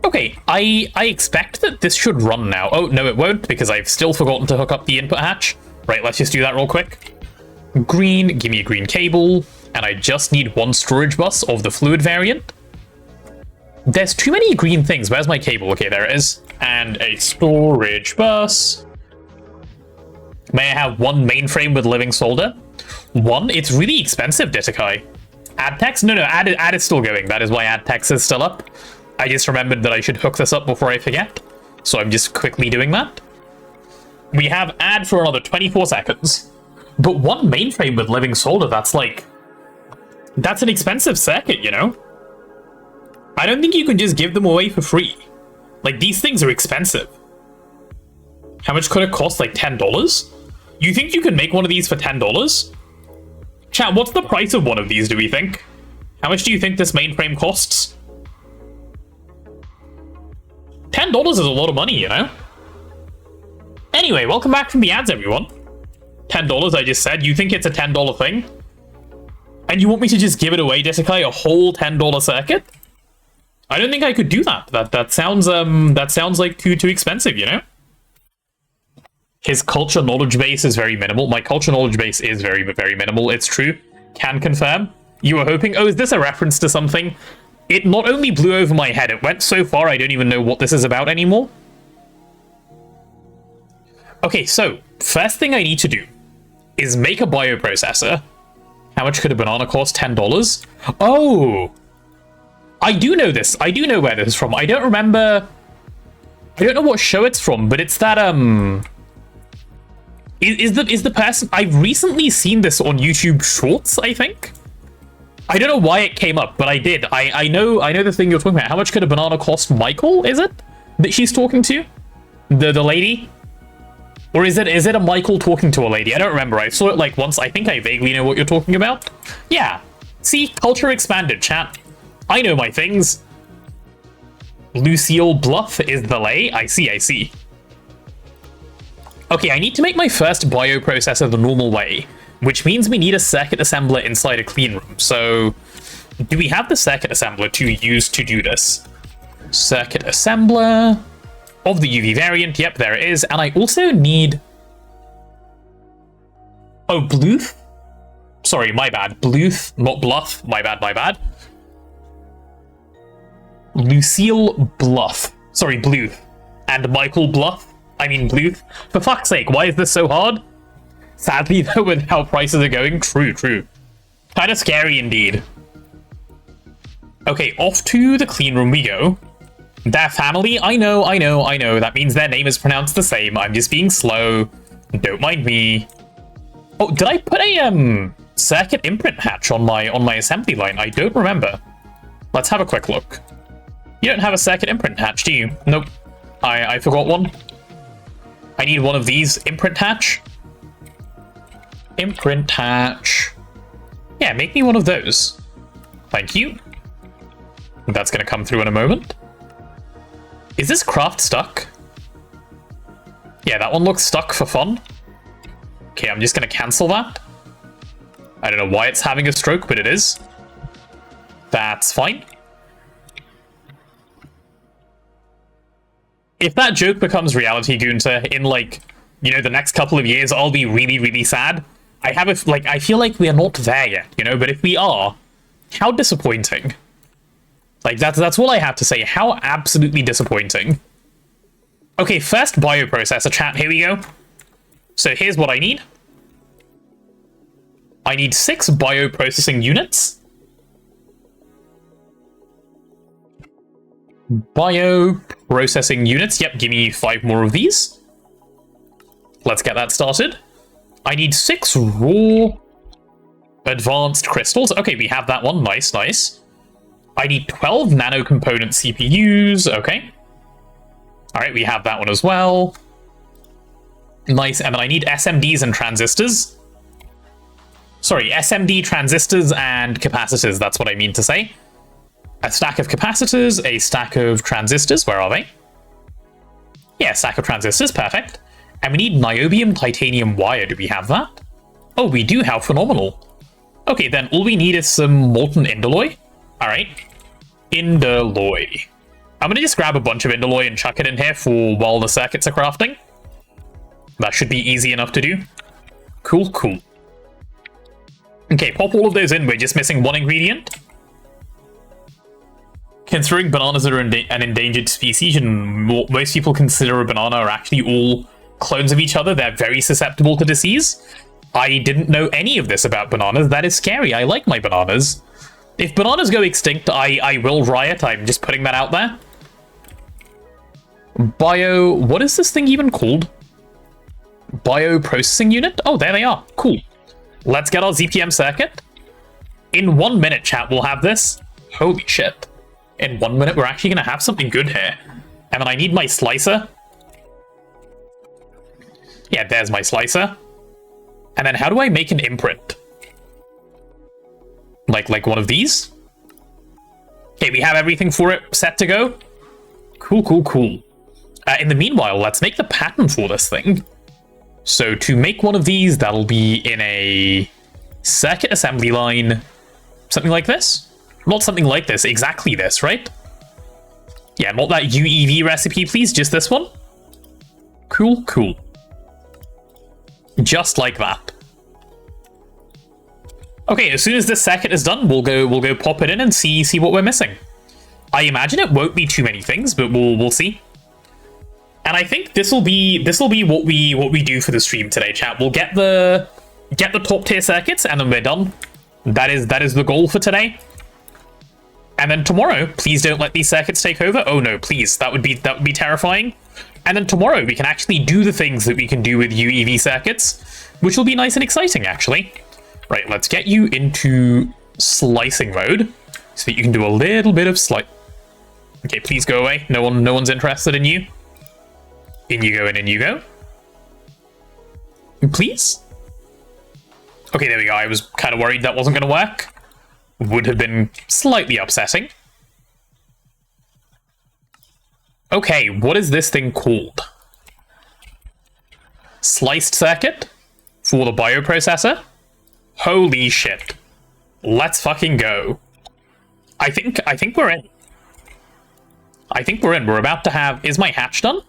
Speaker 2: Okay, I expect that this should run now. Oh, no, it won't, because I've still forgotten to hook up the input hatch. Right, let's just do that real quick. Green, give me a green cable. And I just need one storage bus of the fluid variant. There's too many green things. Where's my cable? Okay, there it is. And a storage bus. May I have one mainframe with living solder? One? It's really expensive, Ditakai. AdTex? No, ad is still going. That is why AdTex is still up. I just remembered that I should hook this up before I forget. So I'm just quickly doing that. We have ad for another 24 seconds. But one mainframe with living solder, that's like... That's an expensive circuit, you know? I don't think you can just give them away for free. Like, these things are expensive. How much could it cost? Like $10? You think you can make one of these for $10? Chat, what's the price of one of these, do we think? How much do you think this mainframe costs? $10 is a lot of money, you know? Anyway, welcome back from the ads, everyone. $10, I just said. You think it's a $10 thing? And you want me to just give it away, Desikai, a whole $10 circuit? I don't think I could do that. That sounds like too expensive, you know? His culture knowledge base is very minimal. My culture knowledge base is very minimal. It's true. Can confirm. You were hoping... Oh, is this a reference to something? It not only blew over my head, it went so far I don't even know what this is about anymore. Okay, so, first thing I need to do is make a bioprocessor. How much could a banana cost? $10? Oh! I do know this. I do know where this is from. I don't remember... I don't know what show it's from, but it's that, Is the person... I've recently seen this on YouTube Shorts, I think? I don't know why it came up, but I did. I know the thing you're talking about. How much could a banana cost Michael, is it? That she's talking to? The lady? Or is it a Michael talking to a lady? I don't remember. I saw it like once. I think I vaguely know what you're talking about. Yeah. See? Culture expanded, chat. I know my things. Lucille Bluff is the lay. I see. Okay, I need to make my first bioprocessor the normal way, which means we need a circuit assembler inside a clean room. So, do we have the circuit assembler to use to do this? Circuit assembler of the UV variant. Yep, there it is. And I also need... Oh, Bluth? Sorry, my bad. Bluth, not Bluff. My bad. Lucille Bluff. Sorry, Bluth. And Michael Bluff. I mean Bluth. For fuck's sake, why is this so hard? Sadly, though, with how prices are going, true. Kind of scary indeed. Okay, off to the clean room we go. Their family, I know. That means their name is pronounced the same. I'm just being slow. Don't mind me. Oh, did I put a circuit imprint hatch on my assembly line? I don't remember. Let's have a quick look. You don't have a circuit imprint hatch, do you? Nope. I forgot one. I need one of these. Imprint hatch. Imprint hatch. Yeah, make me one of those. Thank you. That's going to come through in a moment. Is this craft stuck? Yeah, that one looks stuck for fun. Okay, I'm just going to cancel that. I don't know why it's having a stroke, but it is. That's fine. If that joke becomes reality, Gunter, in like, you know, the next couple of years, I'll be really sad. I feel like we are not there yet, you know, but if we are, how disappointing. Like, that's all I have to say. How absolutely disappointing. Okay, first bioprocessor, chat, here we go. So here's what I need. I need 6 bioprocessing units. Bioprocessing units. Yep, give me 5 more of these. Let's get that started. I need 6 raw advanced crystals. Okay, we have that one. Nice. I need 12 nano component CPUs. Okay. All right, we have that one as well. Nice. And then I need SMDs and transistors. Sorry, SMD transistors and capacitors. That's what I mean to say. A stack of capacitors, a stack of transistors. Where are they? Yeah, stack of transistors. Perfect. And we need niobium titanium wire. Do we have that? Oh, we do. How phenomenal. Okay, then all we need is some molten indoloy. All right. Indoloy. I'm going to just grab a bunch of indoloy and chuck it in here for while the circuits are crafting. That should be easy enough to do. Cool. Okay, pop all of those in. We're just missing one ingredient. Considering bananas are an endangered species and most people consider a banana are actually all clones of each other, they're very susceptible to disease. I didn't know any of this about bananas. That is scary. I like my bananas. If bananas go extinct, I will riot. I'm just putting that out there. What is this thing even called? Bioprocessing unit? Oh, there they are. Cool. Let's get our ZPM circuit. In 1 minute, chat, we'll have this. Holy shit. In 1 minute, we're actually going to have something good here. And then I need my slicer. Yeah, there's my slicer. And then how do I make an imprint? Like one of these? Okay, we have everything for it set to go. Cool. In the meanwhile, let's make the pattern for this thing. So to make one of these, that'll be in a circuit assembly line. Something like this? Not something like this, exactly this, right? Yeah, not that UEV recipe, please, just this one. Cool. Just like that. Okay, as soon as this circuit is done, we'll go pop it in and see what we're missing. I imagine it won't be too many things, but we'll see. And I think this will be what we do for the stream today, chat. We'll get the top tier circuits and then we're done. That is the goal for today. And then tomorrow, please don't let these circuits take over. Oh no, please. That would be terrifying. And then tomorrow we can actually do the things that we can do with UEV circuits, which will be nice and exciting actually. Right, let's get you into slicing mode so that you can do a little bit of Okay, please go away. No one's interested in you. In you go, and in you go. Please? Okay, there we go. I was kind of worried that wasn't going to work. Would have been slightly upsetting. Okay, what is this thing called? Sliced circuit? For the bioprocessor? Holy shit. Let's fucking go. I think we're in. I think we're in. We're about to have... Is my hatch done?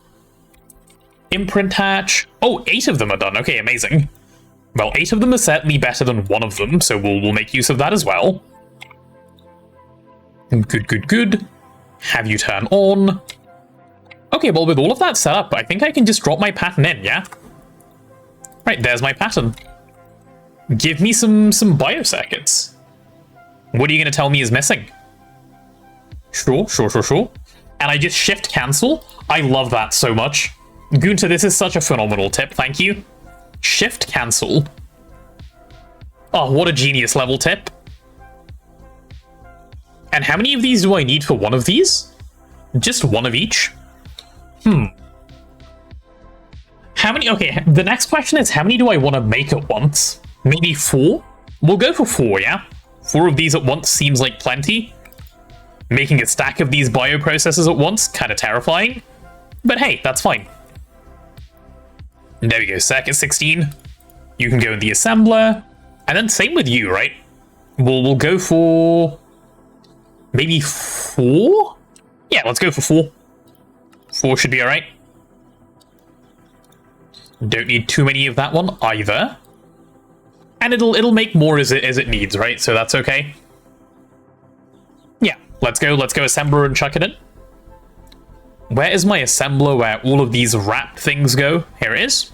Speaker 2: Imprint hatch. Oh, 8 of them are done. Okay, amazing. Well, 8 of them are certainly better than 1 of them, so we'll make use of that as well. Good, good, good. Have you turn on. Okay, well, with all of that set up, I think I can just drop my pattern in, yeah? Right, there's my pattern. Give me some biocircuits. What are you going to tell me is missing? Sure. And I just shift cancel. I love that so much. Gunter, this is such a phenomenal tip, thank you. Shift cancel. Oh, what a genius level tip. And how many of these do I need for one of these? Just one of each? How many? Okay, the next question is how many do I want to make at once? Maybe 4? We'll go for 4, yeah? 4 of these at once seems like plenty. Making a stack of these bioprocessors at once, kind of terrifying. But hey, that's fine. There we go, circuit 16. You can go in the assembler. And then same with you, right? We'll go for... maybe 4? Yeah, let's go for 4. 4 should be alright. Don't need too many of that one either. And it'll make more as it needs, right? So that's okay. Yeah, let's go assembler and chuck it in. Where is my assembler where all of these wrap things go? Here it is.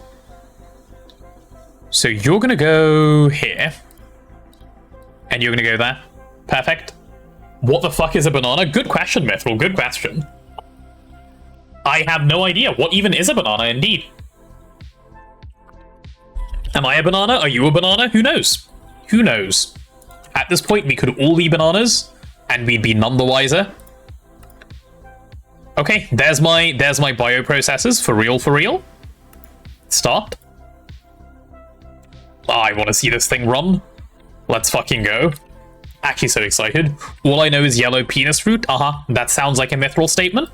Speaker 2: So you're gonna go here. And you're gonna go there. Perfect. What the fuck is a banana? Good question, Mithril, good question. I have no idea. What even is a banana, indeed? Am I a banana? Are you a banana? Who knows? Who knows? At this point, we could all be bananas, and we'd be none the wiser. Okay, there's my bioprocessors, for real. Start. Oh, I want to see this thing run. Let's fucking go. Actually so excited. All I know is yellow penis fruit. That sounds like a Mithril statement.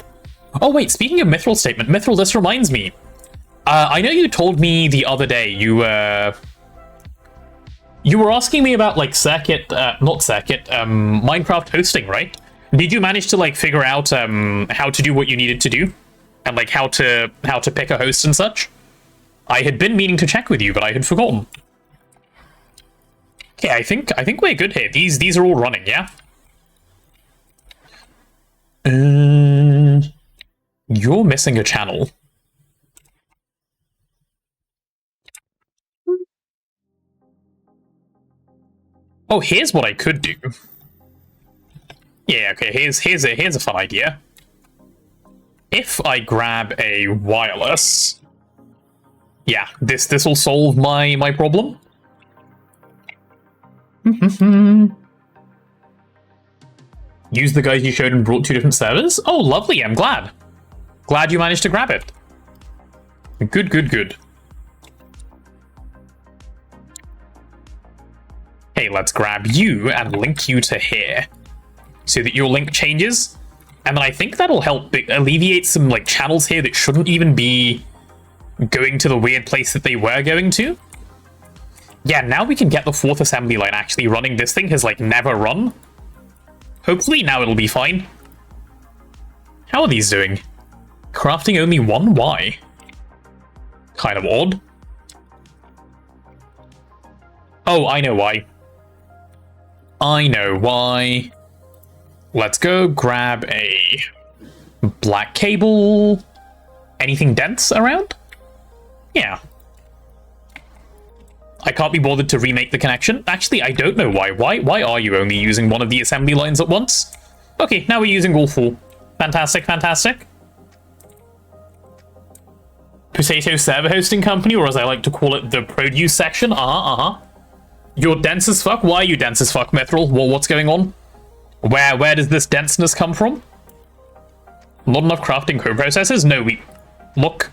Speaker 2: Oh wait, speaking of Mithril statement, Mithril, this reminds me. I know you told me the other day you were asking me about like Minecraft hosting, right? Did you manage to like figure out how to do what you needed to do, and like how to pick a host and such? I had been meaning to check with you, but I had forgotten. Okay, I think we're good here. These are all running, yeah. You're missing a channel. Oh, here's what I could do. Yeah, okay, here's a fun idea. If I grab a wireless... yeah, this will solve my problem. Use the guide you showed and brought 2 different servers? Oh, lovely, I'm glad. Glad you managed to grab it. Good. Hey, let's grab you and link you to here. So that your link changes. And then I think that'll help alleviate some like channels here that shouldn't even be going to the weird place that they were going to. Yeah, now we can get the 4th assembly line actually running. This thing has like never run. Hopefully now it'll be fine. How are these doing? Crafting only 1? Why? Kind of odd. Oh, I know why. Let's go grab a black cable. Anything dense around? Yeah. I can't be bothered to remake the connection. Actually, I don't know why. Why are you only using one of the assembly lines at once? Okay, now we're using all 4. Fantastic. Potato server hosting company, or as I like to call it, the produce section. You're dense as fuck? Why are you dense as fuck, Mithril? What's going on? Where does this denseness come from? Not enough crafting co-processors? No, look,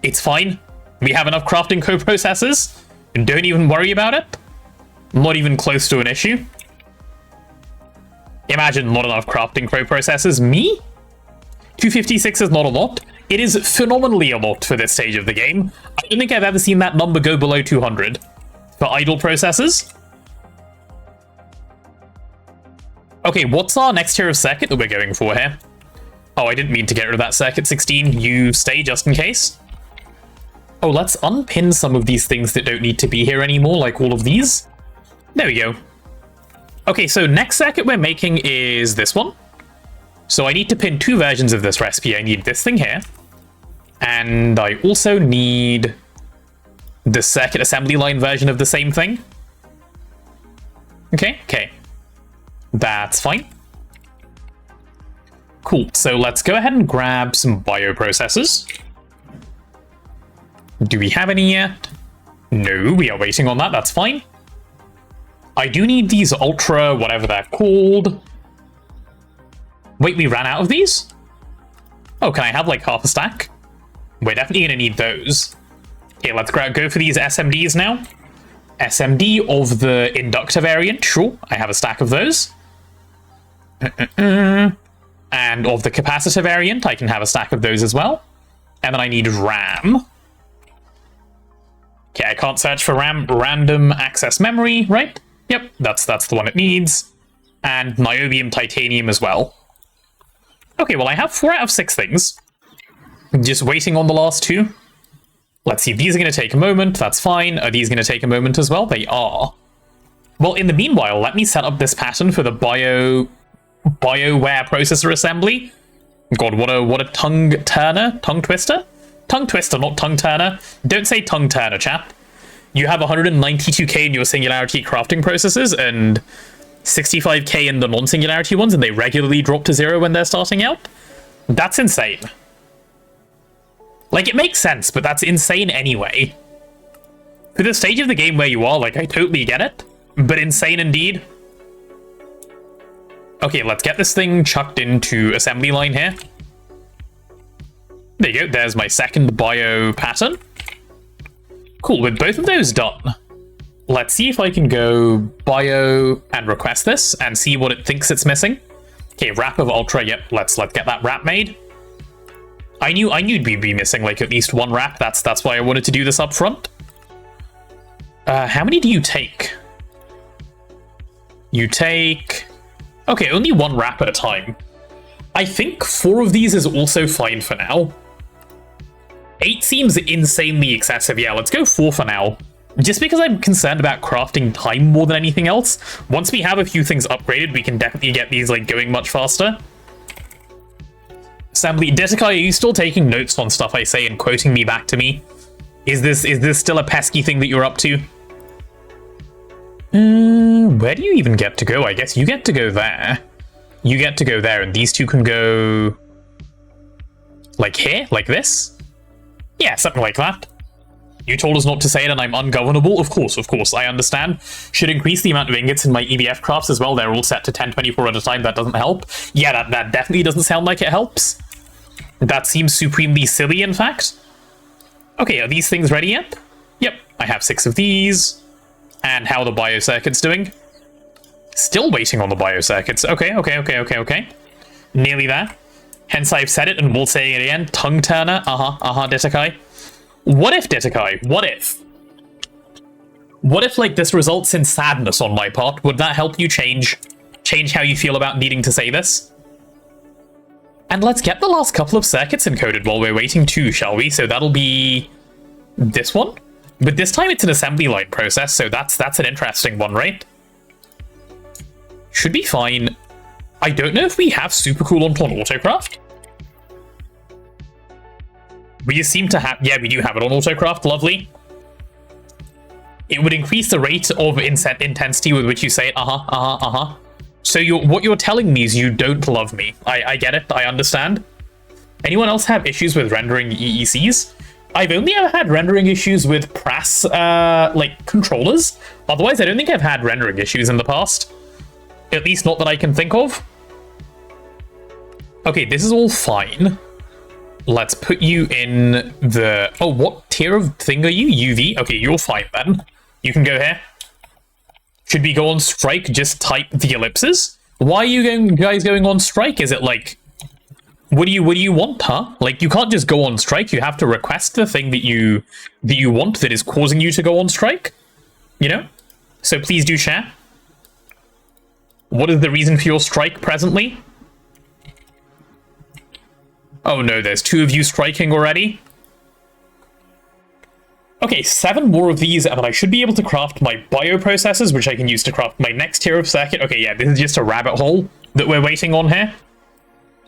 Speaker 2: it's fine. We have enough crafting co-processors. Don't even worry about it. Not even close to an issue. Imagine not enough crafting co-processors. Me? 256 is not a lot. It is phenomenally a lot for this stage of the game. I don't think I've ever seen that number go below 200 for idle processors. Okay, what's our next tier of circuit that we're going for here? Oh, I didn't mean to get rid of that circuit 16. You stay just in case. Oh, let's unpin some of these things that don't need to be here anymore, like all of these. There we go. Okay, so next circuit we're making is this one. So I need to pin 2 versions of this recipe. I need this thing here. And I also need the circuit assembly line version of the same thing. Okay. That's fine. Cool, so let's go ahead and grab some bioprocessors. Do we have any yet? No, we are waiting on that, that's fine. I do need these ultra, whatever they're called. Wait, we ran out of these? Oh, can I have like half a stack? We're definitely gonna need those. Okay, let's go for these SMDs now. SMD of the inductor variant, sure, I have a stack of those. And of the capacitor variant, I can have a stack of those as well. And then I need RAM. Okay, I can't search for RAM. Random access memory, right? Yep, that's the one it needs. And niobium titanium as well. Okay, well I have 4 out of 6 things. Just waiting on the last 2. Let's see, these are going to take a moment, that's fine. Are these going to take a moment as well? They are. Well, in the meanwhile, let me set up this pattern for the BioWare processor assembly. God, what a tongue turner? Tongue twister? Tongue twister, not tongue turner. Don't say tongue turner, chap. You have 192k in your singularity crafting processors and 65k in the non-singularity ones, and they regularly drop to 0 when they're starting out? That's insane. Like, it makes sense, but that's insane anyway. For the stage of the game where you are, like, I totally get it, but insane indeed. Okay, let's get this thing chucked into assembly line here. There you go, there's my second bio pattern. Cool, with both of those done, let's see if I can go bio and request this and see what it thinks it's missing. Okay, wrap of ultra, yep, let's get that wrap made. I knew we'd be missing like at least 1 wrap, that's why I wanted to do this up front. How many do you take? You take... Okay, only 1 wrap at a time. I think 4 of these is also fine for now. 8 seems insanely excessive. Yeah, let's go 4 for now. Just because I'm concerned about crafting time more than anything else. Once we have a few things upgraded, we can definitely get these like going much faster. Assembly. Detekai, are you still taking notes on stuff I say and quoting me back to me? Is this still a pesky thing that you're up to? Where do you even get to go? I guess you get to go there. You get to go there, and these two can go... like here? Like this? Yeah, something like that. You told us not to say it and I'm ungovernable? Of course, I understand. Should increase the amount of ingots in my EBF crafts as well. They're all set to 1024 at a time. That doesn't help. Yeah, that definitely doesn't sound like it helps. That seems supremely silly, in fact. Okay, are these things ready yet? Yep, I have 6 of these. And how are the biocircuits doing? Still waiting on the biocircuits. Okay. Nearly there. Hence I've said it and we'll say it again. Tongue turner. Detekai. What if, Detekai? What if? What if, like, this results in sadness on my part? Would that help you change how you feel about needing to say this? And let's get the last couple of circuits encoded while we're waiting too, shall we? So that'll be this one. But this time it's an assembly line process, so that's an interesting one, right? Should be fine. I don't know if we have super coolant on autocraft. We seem to have... Yeah, we do have it on autocraft. Lovely. It would increase the rate of intensity with which you say it. So what you're telling me is you don't love me. I get it. I understand. Anyone else have issues with rendering EECs? I've only ever had rendering issues with press, like, controllers. Otherwise, I don't think I've had rendering issues in the past. At least not that I can think of. Okay, this is all fine. Let's put you in the... Oh, what tier of thing are you? UV? Okay, you're fine then. You can go here. Should we go on strike? Just type the ellipses. Why are you guys going on strike? Is it like... What do you want, huh? Like, you can't just go on strike. You have to request the thing that you want that is causing you to go on strike. You know? So please do share. What is the reason for your strike presently? Oh no, there's 2 of you striking already. Okay, 7 more of these, and then I should be able to craft my bioprocessors, which I can use to craft my next tier of circuit. Okay, yeah, this is just a rabbit hole that we're waiting on here.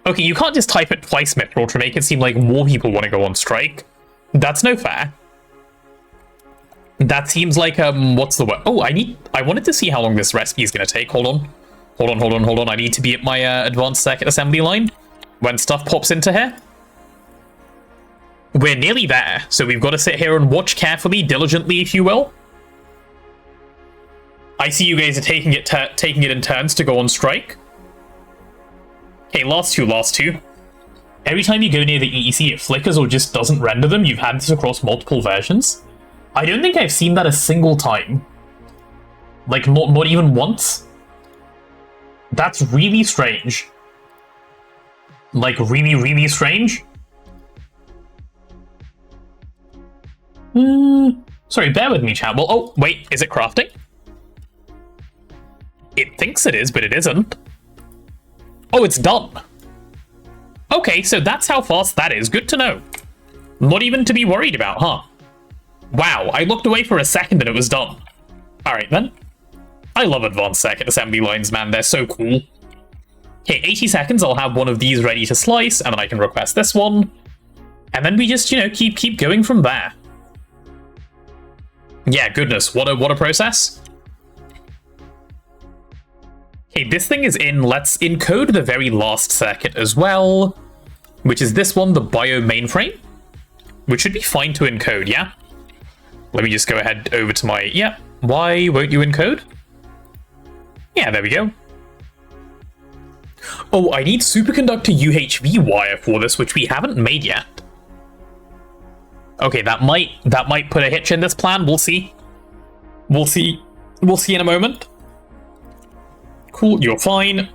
Speaker 2: Okay, you can't just type it twice, Mithril, to make it seem like more people want to go on strike. That's no fair. That seems like, what's the word? Oh, I wanted to see how long this recipe is going to take. Hold on. I need to be at my advanced circuit assembly line when stuff pops into here. We're nearly there, so we've got to sit here and watch carefully, diligently, if you will. I see you guys are taking it in turns to go on strike. Okay, last two. Every time you go near the EEC, it flickers or just doesn't render them. You've had this across multiple versions. I don't think I've seen that a single time. Like, not even once. That's really strange. Like, really, really strange. Sorry, bear with me, chat. Well, oh, wait, is it crafting? It thinks it is, but it isn't. Oh, it's done. Okay, so that's how fast that is. Good to know. Not even to be worried about, huh? Wow, I looked away for a second and it was done. Alright then. I love advanced circuit assembly lines, man. They're so cool. Okay, 80 seconds, I'll have one of these ready to slice, and then I can request this one. And then we just, you know, keep going from there. Yeah, goodness, what a process. Okay, this thing is in. Let's encode the very last circuit as well, which is this one, the bio mainframe, which should be fine to encode, yeah? Let me just go ahead over to my... Yeah, why won't you encode? Yeah, there we go. Oh, I need superconductor UHV wire for this, which we haven't made yet. Okay, that might put a hitch in this plan. We'll see. We'll see in a moment. Cool, you're fine.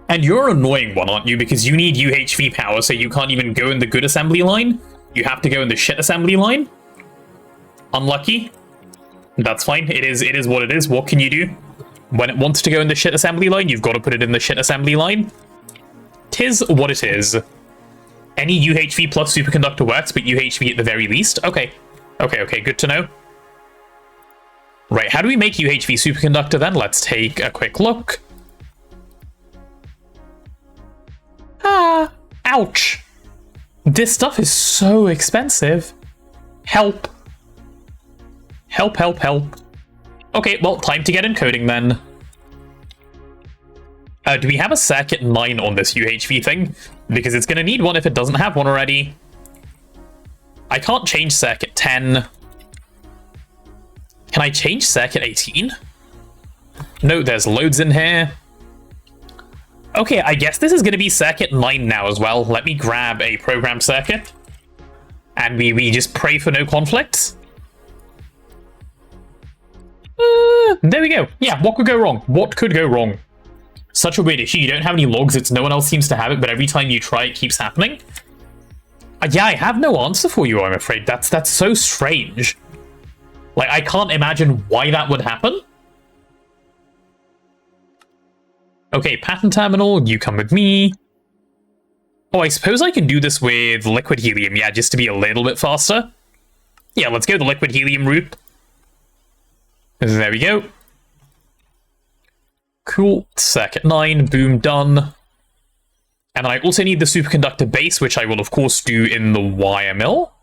Speaker 2: And you're an annoying one, aren't you? Because you need UHV power, so you can't even go in the good assembly line. You have to go in the shit assembly line. Unlucky. That's fine. It is what it is. What can you do? When it wants to go in the shit assembly line, you've got to put it in the shit assembly line. Tis what it is. Any UHV plus superconductor works, but UHV at the very least. Okay, good to know. Right, how do we make UHV superconductor then? Let's take a quick look. Ah, ouch. This stuff is so expensive. Help. Help. Okay, well, time to get encoding then. Do we have a circuit 9 on this UHV thing? Because it's going to need one if it doesn't have one already. I can't change circuit 10. Can I change circuit 18? No, there's loads in here. Okay, I guess this is going to be circuit 9 now as well. Let me grab a program circuit. And we just pray for no conflicts. There we go. Yeah, what could go wrong? What could go wrong? Such a weird issue. You don't have any logs. It's no one else seems to have it, but every time you try, it keeps happening. Yeah, I have no answer for you, I'm afraid. That's so strange. Like, I can't imagine why that would happen. Okay, pattern terminal, you come with me. Oh, I suppose I can do this with liquid helium, yeah, just to be a little bit faster. Yeah, let's go the liquid helium route. There we go. Cool, circuit 9, boom, done. And then I also need the superconductor base, which I will of course do in the wire mill.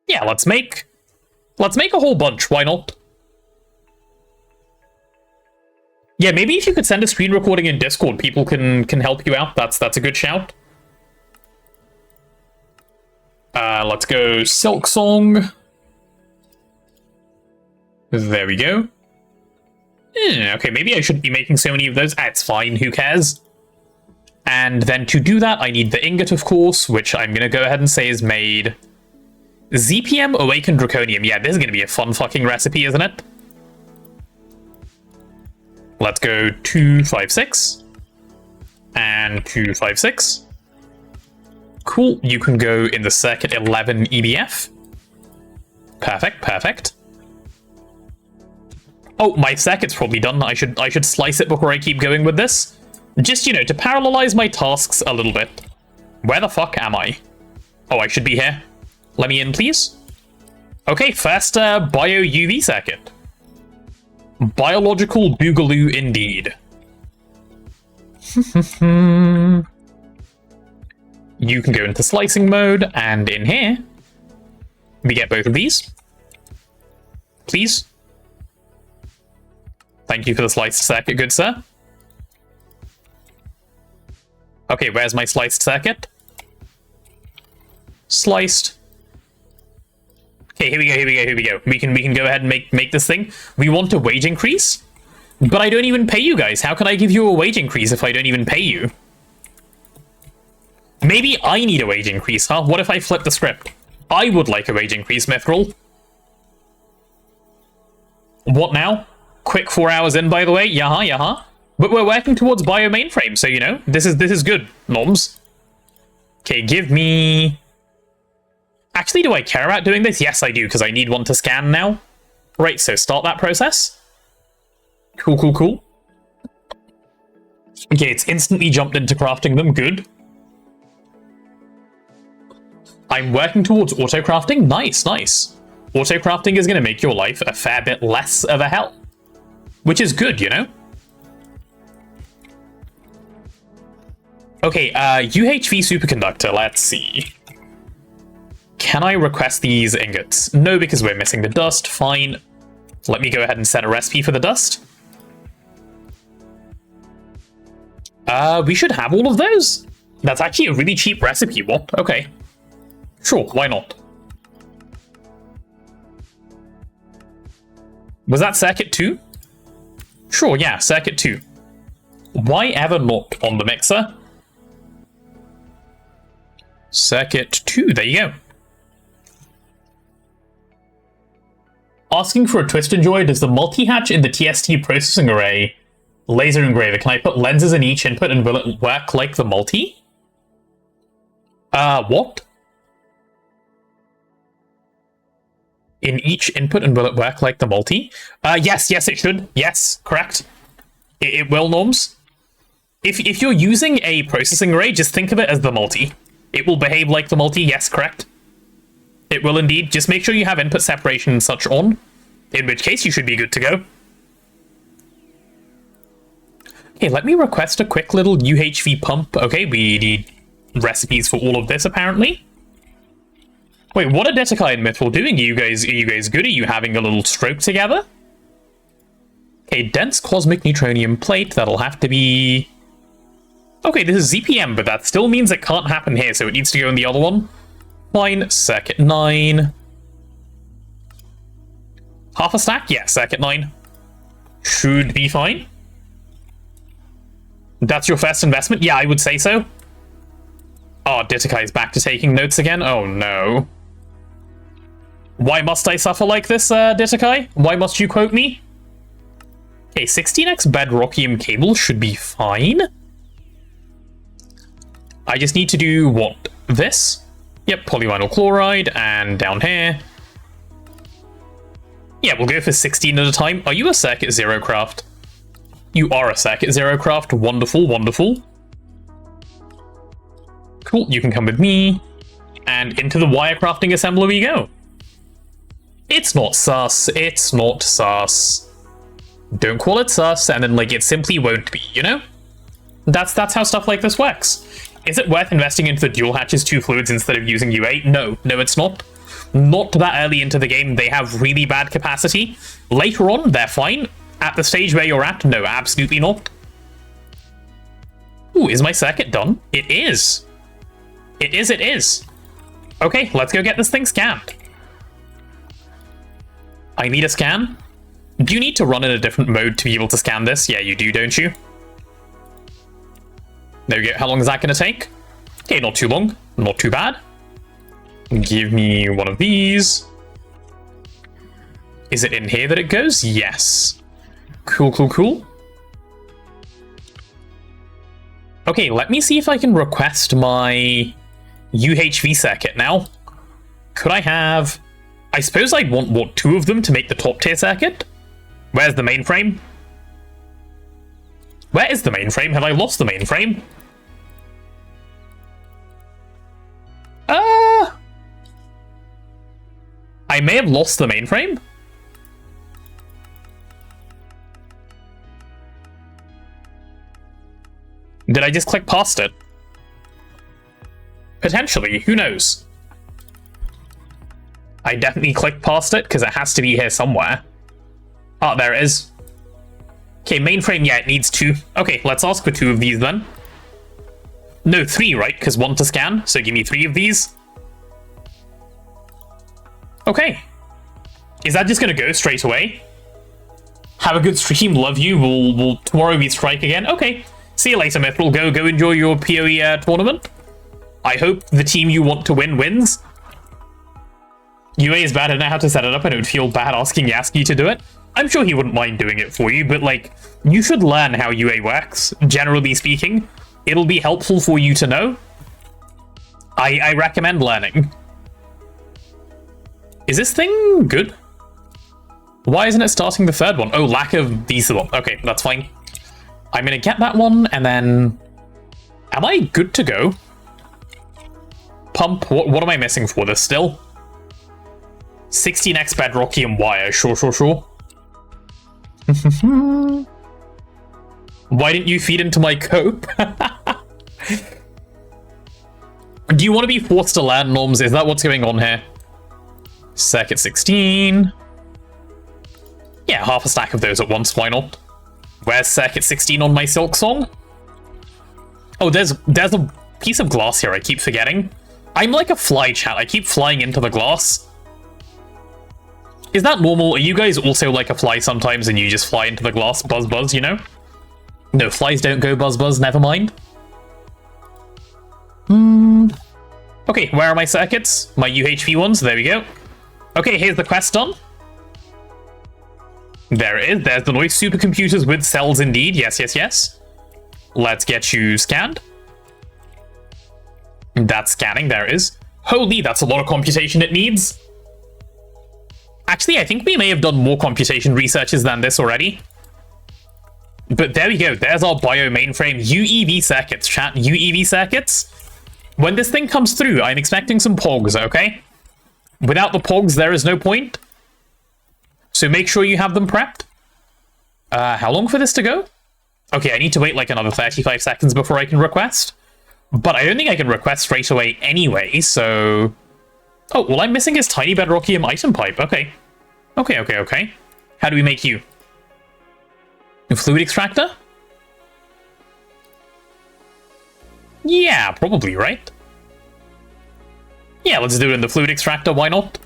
Speaker 2: Yeah, let's make a whole bunch, why not? Yeah, maybe if you could send a screen recording in Discord, people can help you out. That's a good shout. Let's go Silk Song. There we go. Okay, maybe I shouldn't be making so many of those. It's fine, who cares? And then to do that, I need the ingot, of course, which I'm going to go ahead and say is made. ZPM Awakened Draconium. Yeah, this is going to be a fun fucking recipe, isn't it? Let's go 256. And 256. Cool, you can go in the circuit 11 EBF. Perfect, perfect. Oh, my circuit's probably done. I should slice it before I keep going with this. Just, you know, to parallelize my tasks a little bit. Where the fuck am I? Oh, I should be here. Let me in, please. Okay, first bio-UV circuit. Biological boogaloo indeed. You can go into slicing mode, and in here, we get both of these. Please. Thank you for the sliced circuit, good sir. Okay, where's my sliced circuit? Sliced. Okay, here we go, here we go, here we go. We can go ahead and make this thing. We want a wage increase, but I don't even pay you guys. How can I give you a wage increase if I don't even pay you? Maybe I need a wage increase, huh? What if I flip the script? I would like a wage increase, Mithril. What now? Quick 4 hours in, by the way. Yaha, yaha. But we're working towards bio mainframe, so you know, this is good, noms. Okay, give me... Actually, do I care about doing this? Yes, I do, because I need one to scan now. Right, so start that process. Cool, cool, cool. Okay, it's instantly jumped into crafting them. Good. I'm working towards auto-crafting. Nice, nice. Auto-crafting is going to make your life a fair bit less of a hell. Which is good, you know? Okay, UHV superconductor, let's see. Can I request these ingots? No, because we're missing the dust. Fine. Let me go ahead and set a recipe for the dust. We should have all of those. That's actually a really cheap recipe. What? Okay. Sure, why not? Was that circuit 2? Sure, yeah, circuit 2. Why ever not on the mixer? Circuit 2, there you go. Asking for a Twisted Joy, does the multi-hatch in the TST processing array laser engraver, can I put lenses in each input and will it work like the multi? What? In each input and will it work like the multi? Yes, it should. Yes, correct. It will, norms. If you're using a processing array, just think of it as the multi. It will behave like the multi, yes, correct. It will indeed. Just make sure you have input separation and such on, in which case you should be good to go. Okay, let me request a quick little UHV pump. Okay, we need recipes for all of this, apparently. Wait, what are Detekai and Mithril doing? Are you guys good? Are you having a little stroke together? Okay, dense cosmic neutronium plate. That'll have to be... Okay, this is ZPM, but that still means it can't happen here, so it needs to go in the other one. Fine, circuit 9. Half a stack? Yeah, circuit 9. Should be fine. That's your first investment? Yeah, I would say so. Oh, Detekai is back to taking notes again? Oh, no. Why must I suffer like this, Detekai? Why must you quote me? Okay, 16x bedrockium cable should be fine. I just need to do, what, this? Yep, polyvinyl chloride, and down here. Yeah, we'll go for 16 at a time. Are you a Circuit Zero craft? You are a Circuit Zero craft. Wonderful, wonderful. Cool, you can come with me. And into the wire crafting assembler we go. It's not sus, it's not sus. Don't call it sus, and then, like, it simply won't be, you know? That's how stuff like this works. Is it worth investing into the dual hatches 2 fluids instead of using U8? No, it's not. Not that early into the game, they have really bad capacity. Later on, they're fine. At the stage where you're at? No, absolutely not. Ooh, is my circuit done? It is. It is, it is. Okay, let's go get this thing scanned. I need a scan. Do you need to run in a different mode to be able to scan this? Yeah, you do, don't you? There we go. How long is that going to take? Okay, not too long. Not too bad. Give me one of these. Is it in here that it goes? Yes. Cool, cool, cool. Okay, let me see if I can request my UHV circuit now. Could I have... I suppose I'd want, what, 2 of them to make the top tier circuit? Where's the mainframe? Where is the mainframe? Have I lost the mainframe? I may have lost the mainframe. Did I just click past it? Potentially, who knows? I definitely clicked past it because it has to be here somewhere. Oh, there it is. Okay, mainframe, yeah, it needs 2. Okay, let's ask for 2 of these then. No, 3, right? Because 1 to scan, so give me 3 of these. Okay. Is that just gonna go straight away? Have a good stream, love you, we'll tomorrow we strike again. Okay, see you later, Mithril. Go enjoy your PoE tournament. I hope the team you want to win wins. UA is bad, I don't know how to set it up. I don't feel bad asking Yasky to do it. I'm sure he wouldn't mind doing it for you, but like, you should learn how UA works, generally speaking. It'll be helpful for you to know. I recommend learning. Is this thing good? Why isn't it starting the third one? Oh, lack of diesel. Okay, that's fine. I'm gonna get that one, and then... Am I good to go? Pump, what am I missing for this still? 16x bedrockium wire, sure. Why didn't you feed into my cope? Do you want to be forced to learn norms? Is that what's going on here? Circuit 16. Yeah, half a stack of those at once, why not? Where's circuit 16 on my silk song? Oh, there's a piece of glass here I keep forgetting. I'm like a fly, chat. I keep flying into the glass. Is that normal? Are you guys also like a fly sometimes and you just fly into the glass? Buzz, buzz, you know? No, flies don't go buzz, buzz, never mind. Okay, where are my circuits? My UHV ones, there we go. Okay, here's the quest done. There it is, there's the noise supercomputers with cells indeed, yes. Let's get you scanned. That's scanning, there it is. Holy, that's a lot of computation it needs. Actually, I think we may have done more computation researches than this already. But there we go, there's our bio mainframe. UEV circuits, chat, UEV circuits. When this thing comes through, I'm expecting some pogs, okay? Without the pogs, there is no point. So make sure you have them prepped. How long for this to go? Okay, I need to wait like another 35 seconds before I can request. But I don't think I can request straight away anyway, so... Oh, well, I'm missing his tiny bedrockium item pipe. Okay. Okay. How do we make you? A fluid extractor? Yeah, probably, right? Yeah, let's do it in the fluid extractor, why not?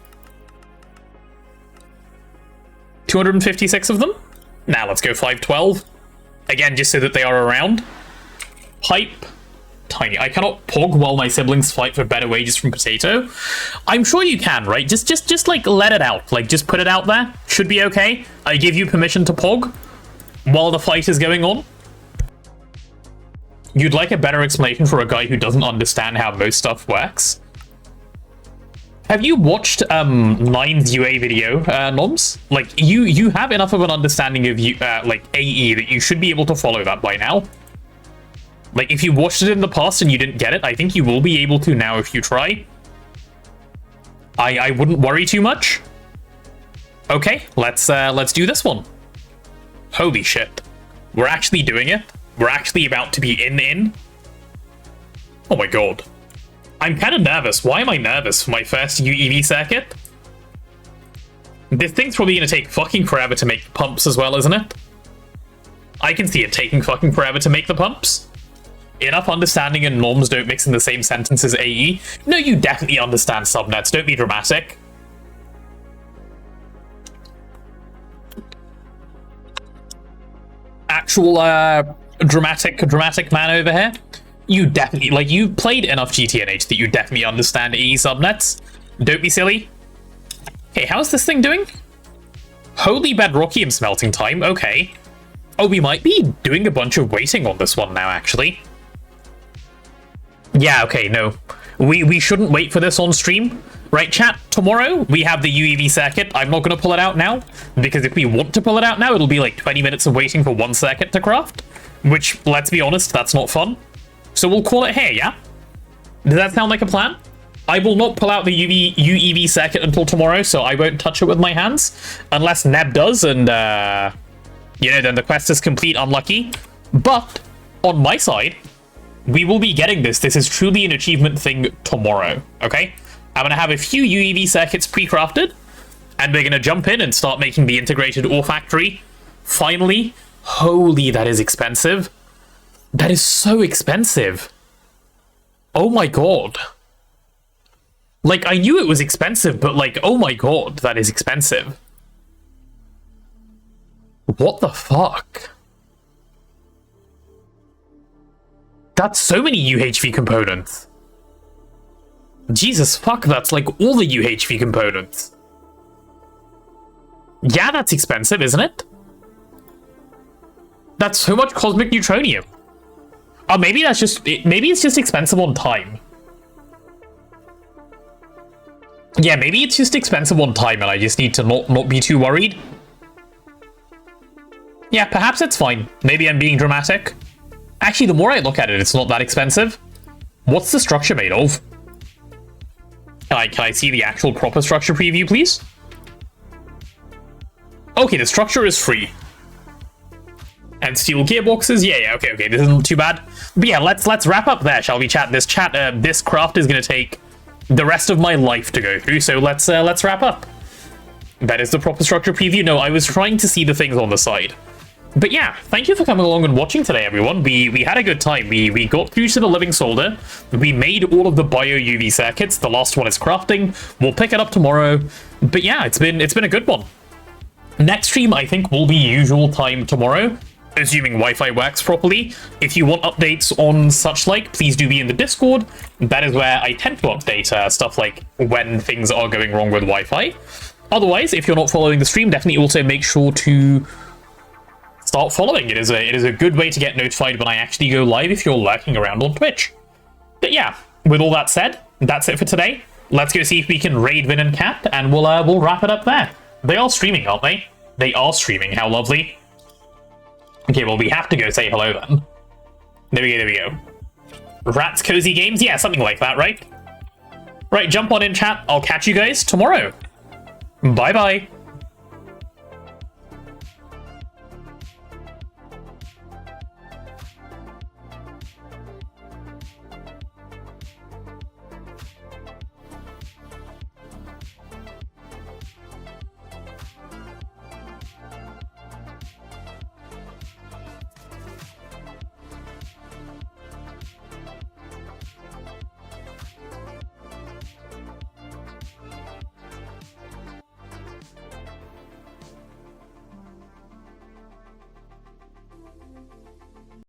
Speaker 2: 256 of them? Nah, let's go 512. Again, just so that they are around. Pipe. Tiny. I cannot pog while my siblings fight for better wages from potato. I'm sure you can, right? Just like let it out. Like just put it out there. Should be okay. I give you permission to pog while the fight is going on. You'd like a better explanation for a guy who doesn't understand how most stuff works? Have you watched Nine's UA video, Noms? Like you have enough of an understanding of like AE that you should be able to follow that by now. Like, if you watched it in the past and you didn't get it, I think you will be able to now if you try. I wouldn't worry too much. Okay, let's do this one. Holy shit. We're actually doing it. We're actually about to be in. Oh my god. I'm kind of nervous. Why am I nervous for my first UEV circuit? This thing's probably going to take fucking forever to make pumps as well, isn't it? I can see it taking fucking forever to make the pumps. Enough understanding and norms don't mix in the same sentence as AE. No, you definitely understand subnets. Don't be dramatic. Actual dramatic man over here. You definitely, like, you played enough GTNH that you definitely understand AE subnets. Don't be silly. Okay, how's this thing doing? Holy bedrockium smelting time. Okay. Oh, we might be doing a bunch of waiting on this one now, actually. Yeah, okay, no. We shouldn't wait for this on stream. Right, chat? Tomorrow, we have the UEV circuit. I'm not going to pull it out now, because if we want to pull it out now, it'll be like 20 minutes of waiting for one circuit to craft. Which, let's be honest, that's not fun. So we'll call it here, yeah? Does that sound like a plan? I will not pull out the UEV circuit until tomorrow, so I won't touch it with my hands. Unless Neb does, and, you know, then the quest is complete unlucky. But, on my side, we will be getting this. This is truly an achievement thing tomorrow, okay? I'm going to have a few UEV circuits pre-crafted, and we're going to jump in and start making the integrated ore factory. Finally. Holy, that is expensive. That is so expensive. Oh my god. Like, I knew it was expensive, but like, oh my god, that is expensive. What the fuck? That's so many UHV components. Jesus fuck, that's like all the UHV components. Yeah, that's expensive, isn't it? That's so much cosmic neutronium. Oh, maybe that's just... maybe it's just expensive on time. Yeah, maybe it's just expensive on time and I just need to not be too worried. Yeah, perhaps it's fine. Maybe I'm being dramatic. Actually, the more I look at it, it's not that expensive. What's the structure made of? Can I see the actual proper structure preview, please? Okay, the structure is free. And steel gearboxes? Yeah, okay, this isn't too bad. But yeah, let's wrap up there, shall we, chat? This craft is going to take the rest of my life to go through, so let's wrap up. That is the proper structure preview. No, I was trying to see the things on the side. But yeah, thank you for coming along and watching today, everyone. We had a good time. We got through to the living solder. We made all of the bio UV circuits. The last one is crafting. We'll pick it up tomorrow. But yeah, it's been a good one. Next stream, I think, will be usual time tomorrow, assuming Wi-Fi works properly. If you want updates on such like, please do be in the Discord. That is where I tend to update stuff like when things are going wrong with Wi-Fi. Otherwise, if you're not following the stream, definitely also make sure to start following. It is a good way to get notified when I actually go live if you're lurking around on Twitch. But yeah, with all that said, that's it for today. Let's go see if we can raid Vin and Cat, and we'll wrap it up there. They are streaming, aren't they? They are streaming. How lovely. Okay, well, we have to go say hello then. There we go. Rats Cozy Games? Yeah, something like that, right? Right, jump on in, chat. I'll catch you guys tomorrow. Bye-bye.